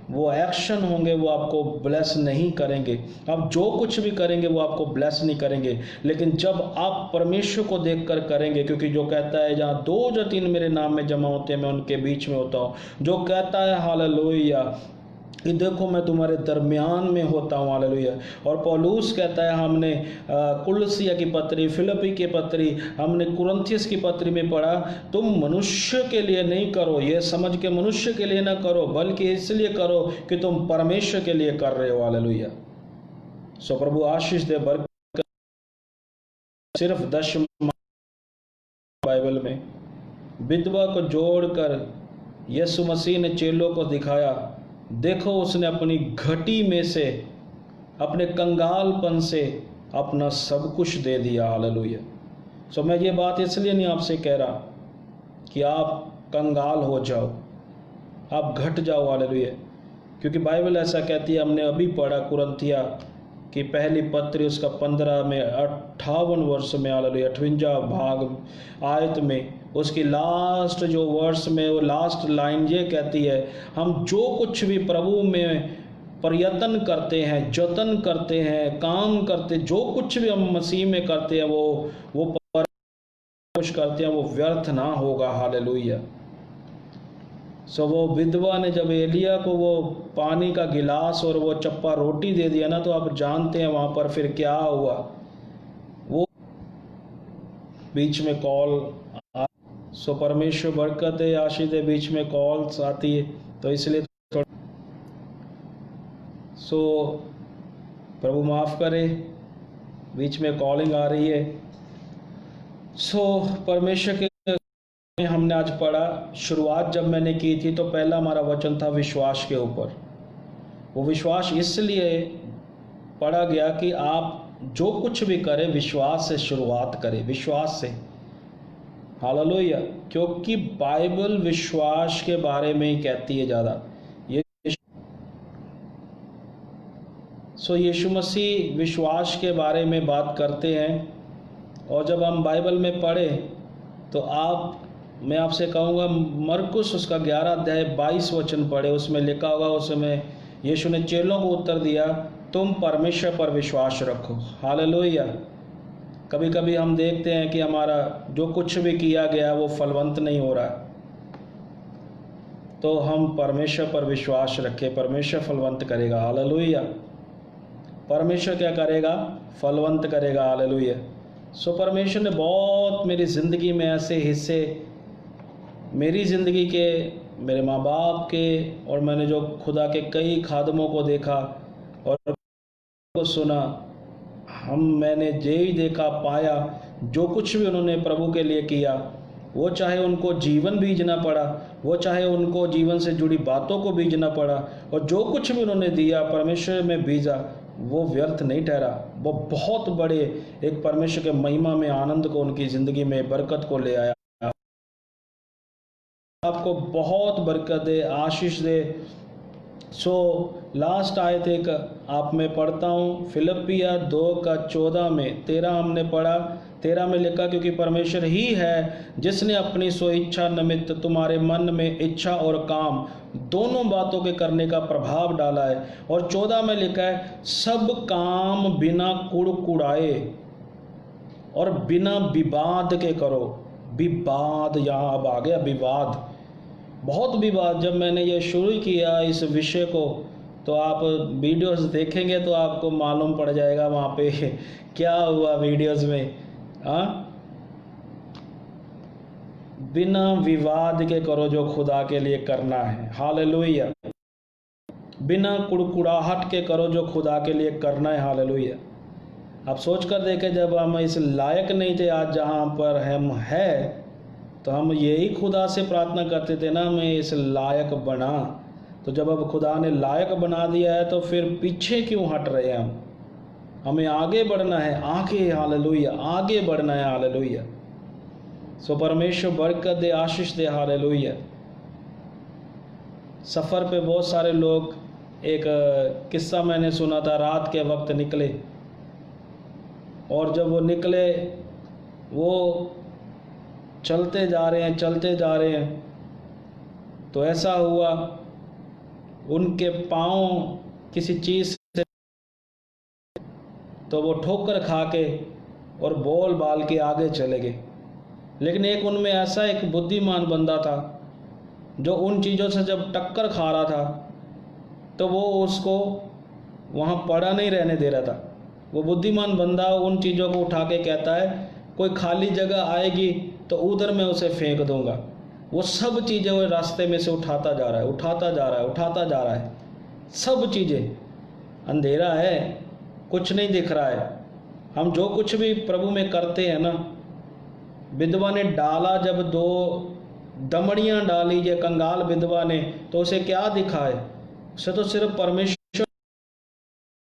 वो एक्शन होंगे वो आपको ब्लेस नहीं करेंगे। आप जो कुछ भी करेंगे वो आपको ब्लेस नहीं करेंगे। लेकिन जब आप परमेश्वर को देखकर करेंगे, क्योंकि जो कहता है, जहाँ 2 या 3 मेरे नाम में जमा होते हैं, मैं उनके बीच में होता हूँ। जो कहता है, हालेलुया, कि देखो मैं तुम्हारे दरमियान में होता हूँ। हालेलुया। और पौलुस कहता है, हमने कुलसिया की पत्री, फिलिप्पी की पत्री, हमने कुरिन्थियस की पत्री में पढ़ा, तुम मनुष्य के लिए नहीं करो, ये समझ के मनुष्य के लिए ना करो, बल्कि इसलिए करो कि तुम परमेश्वर के लिए कर रहे हो। हालेलुया। सो प्रभु आशीष दे, बरकत। सिर्फ 10 बाइबल में विधवा को जोड़कर यीशु मसीह ने चेलों को दिखाया, देखो उसने अपनी घटी में से, अपने कंगालपन से अपना सब कुछ दे दिया। हालेलुया। सो मैं ये बात इसलिए नहीं आपसे कह रहा कि आप कंगाल हो जाओ, आप घट जाओ। हालेलुया। क्योंकि बाइबल ऐसा कहती है, हमने अभी पढ़ा कुरिन्थिया की पहली पत्री, उसका 15 में 58 वर्ष में, हालेलुया, 58 भाग आयत में, उसकी लास्ट जो वर्ष में वो लास्ट लाइन ये कहती है, हम जो कुछ भी प्रभु में प्रयत्न करते हैं, जतन करते हैं, काम करते, जो कुछ भी हम मसीह में करते हैं, वो कोशिश करते हैं, वो व्यर्थ ना होगा। हालेलुया। सो वो विधवा ने जब एलिया को वो पानी का गिलास और वो चप्पा रोटी दे दिया ना, तो आप जानते हैं वहाँ पर फिर क्या हुआ। वो बीच में कॉल, सो परमेश्वर बरकत है, आशीष है, बीच में कॉल्स आती है, तो इसलिए सो प्रभु माफ़ करे, बीच में कॉलिंग आ रही है। सो परमेश्वर के हमने आज पढ़ा, शुरुआत जब मैंने की थी तो पहला हमारा वचन था विश्वास के ऊपर। वो विश्वास इसलिए पढ़ा गया कि आप जो कुछ भी करें विश्वास से शुरुआत करें, विश्वास से। हालेलुया। क्योंकि बाइबल विश्वास के बारे में ही कहती है ज़्यादा। ये सो यीशु मसीह विश्वास के बारे में बात करते हैं, और जब हम बाइबल में पढ़े तो मैं आपसे कहूँगा, मरकुस उसका 11 अध्याय 22 वचन पढ़े, उसमें लिखा होगा, उसमें यीशु ने चेलों को उत्तर दिया, तुम परमेश्वर पर विश्वास रखो। हालेलुया। कभी कभी हम देखते हैं कि हमारा जो कुछ भी किया गया वो फलवंत नहीं हो रहा, तो हम परमेश्वर पर विश्वास रखें, परमेश्वर फलवंत करेगा। हालेलुया। परमेश्वर क्या करेगा? फलवंत करेगा। हालेलुया। सो परमेश्वर ने बहुत मेरी ज़िंदगी में ऐसे हिस्से, मेरी ज़िंदगी के, मेरे माँ बाप के, और मैंने जो खुदा के कई खादमों को देखा और को सुना, मैंने यही देखा, पाया, जो कुछ भी उन्होंने प्रभु के लिए किया, वो चाहे उनको जीवन बीजना पड़ा, वो चाहे उनको जीवन से जुड़ी बातों को बीजना पड़ा, और जो कुछ भी उन्होंने दिया परमेश्वर में बीजा, वो व्यर्थ नहीं ठहरा। वो बहुत बड़े एक परमेश्वर के महिमा में, आनंद को उनकी ज़िंदगी में, बरकत को ले आया। आपको बहुत बरकत दे, आशीष दे। सो लास्ट आयत एक आप में पढ़ता हूँ, फिलिपिया 2:14 में 13 हमने पढ़ा। 13 में लिखा, क्योंकि परमेश्वर ही है जिसने अपनी स्व इच्छा निमित्त तुम्हारे मन में इच्छा और काम दोनों बातों के करने का प्रभाव डाला है। और 14 में लिखा है, सब काम बिना कुड़कुड़ाए और बिना विवाद के करो। विवाद, यहाँ अब आ गया विवाद, बहुत विवाद। जब मैंने ये शुरू किया इस विषय को, तो आप वीडियोस देखेंगे तो आपको मालूम पड़ जाएगा वहाँ पे क्या हुआ वीडियोस में। बिना विवाद के करो जो खुदा के लिए करना है। हालेलुया। बिना कुड़कुड़ाहट के करो जो खुदा के लिए करना है। हालेलुया। आप सोच कर देखें, जब हम इस लायक नहीं थे आज जहाँ पर हम हैं, तो हम यही खुदा से प्रार्थना करते थे ना, मैं इस लायक बना। तो जब अब खुदा ने लायक बना दिया है तो फिर पीछे क्यों हट रहे हैं हम? हमें आगे बढ़ना है, आगे। हालेलुया, आगे बढ़ना है। हालेलुया। सो परमेश्वर बरकत दे, आशीष दे। हालेलुया। सफ़र पे बहुत सारे लोग, एक किस्सा मैंने सुना था, रात के वक्त निकले, और जब वो निकले, वो चलते जा रहे हैं, चलते जा रहे हैं, तो ऐसा हुआ उनके पाँव किसी चीज़ से, तो वो ठोकर खा के और बोल बाल के आगे चले गए। लेकिन एक उनमें ऐसा एक बुद्धिमान बंदा था जो उन चीज़ों से जब टक्कर खा रहा था, तो वो उसको वहाँ पड़ा नहीं रहने दे रहा था। वो बुद्धिमान बंदा उन चीज़ों को उठा के कहता है, कोई खाली जगह आएगी तो उधर मैं उसे फेंक दूंगा। वो सब चीज़ें वो रास्ते में से उठाता जा रहा है, उठाता जा रहा है, उठाता जा रहा है। सब चीज़ें, अंधेरा है, कुछ नहीं दिख रहा है। हम जो कुछ भी प्रभु में करते हैं ना, विधवा ने डाला, जब 2 दमड़ियाँ डाली ये कंगाल विधवा ने, तो उसे क्या दिखा है? उसे तो सिर्फ परमेश्वर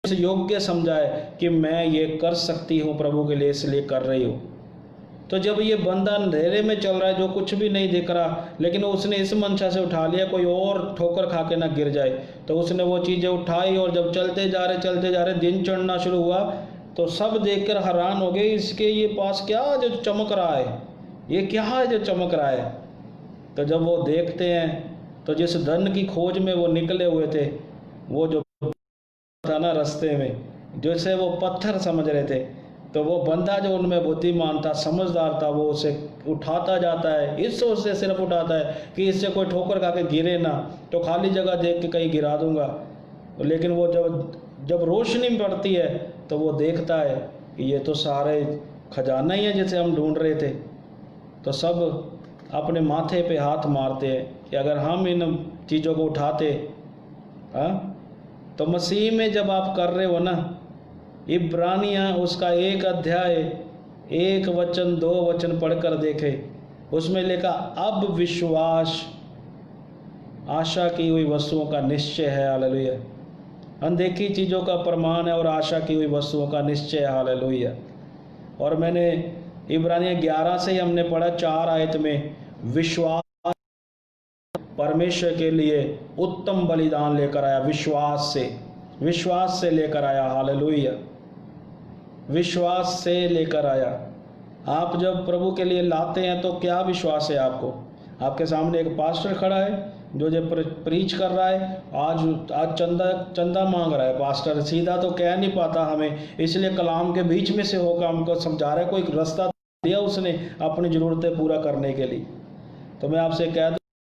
योग्य समझा है कि मैं ये कर सकती हूँ प्रभु के लिए, इसलिए कर रही हूँ। तो जब ये बंदा अंधेरे में चल रहा है, जो कुछ भी नहीं दिख रहा, लेकिन उसने इस मंशा से उठा लिया कोई और ठोकर खा के ना गिर जाए, तो उसने वो चीज़ें उठाई, और जब चलते जा रहे दिन चढ़ना शुरू हुआ, तो सब देखकर हैरान हो गए, इसके ये पास क्या जो चमक रहा है, ये क्या है जो चमक रहा है। तो जब वो देखते हैं, तो जिस धन की खोज में वो निकले हुए थे, वो जो था ना रास्ते में, जैसे वो पत्थर समझ रहे थे, तो वो बंदा जो उनमें बुद्धिमान था, समझदार था, वो उसे उठाता जाता है। इस सोच से सिर्फ उठाता है कि इससे कोई ठोकर खा के गिरे ना, तो खाली जगह देख के कहीं गिरा दूंगा। लेकिन वो जब रोशनी पड़ती है, तो वो देखता है कि ये तो सारे खजाना ही है जिसे हम ढूंढ रहे थे। तो सब अपने माथे पे हाथ मारते हैं कि अगर हम इन चीज़ों को उठाते। तो मसीह में जब आप कर रहे हो ना, इब्रानियाँ उसका 1 अध्याय 1 वचन 2 वचन पढ़कर देखे, उसमें लिखा, अब विश्वास आशा की हुई वस्तुओं का निश्चय है। हालेलुया। अनदेखी चीज़ों का प्रमाण है और आशा की हुई वस्तुओं का निश्चय है। हालेलुया। और मैंने इब्रानियाँ 11 से ही हमने पढ़ा, 4 आयत में, विश्वास परमेश्वर के लिए उत्तम बलिदान लेकर आया। विश्वास से लेकर आया। हालेलुया। विश्वास से लेकर आया। आप जब प्रभु के लिए लाते हैं तो क्या विश्वास है आपको? आपके सामने एक पास्टर खड़ा है जो प्रीच कर रहा है, आज चंदा मांग रहा है। पास्टर सीधा तो कह नहीं पाता हमें, इसलिए कलाम के बीच में से होकर हमको समझा रहा है, कोई रास्ता दिया उसने अपनी ज़रूरतें पूरा करने के लिए। तो मैं आपसे कह दूं,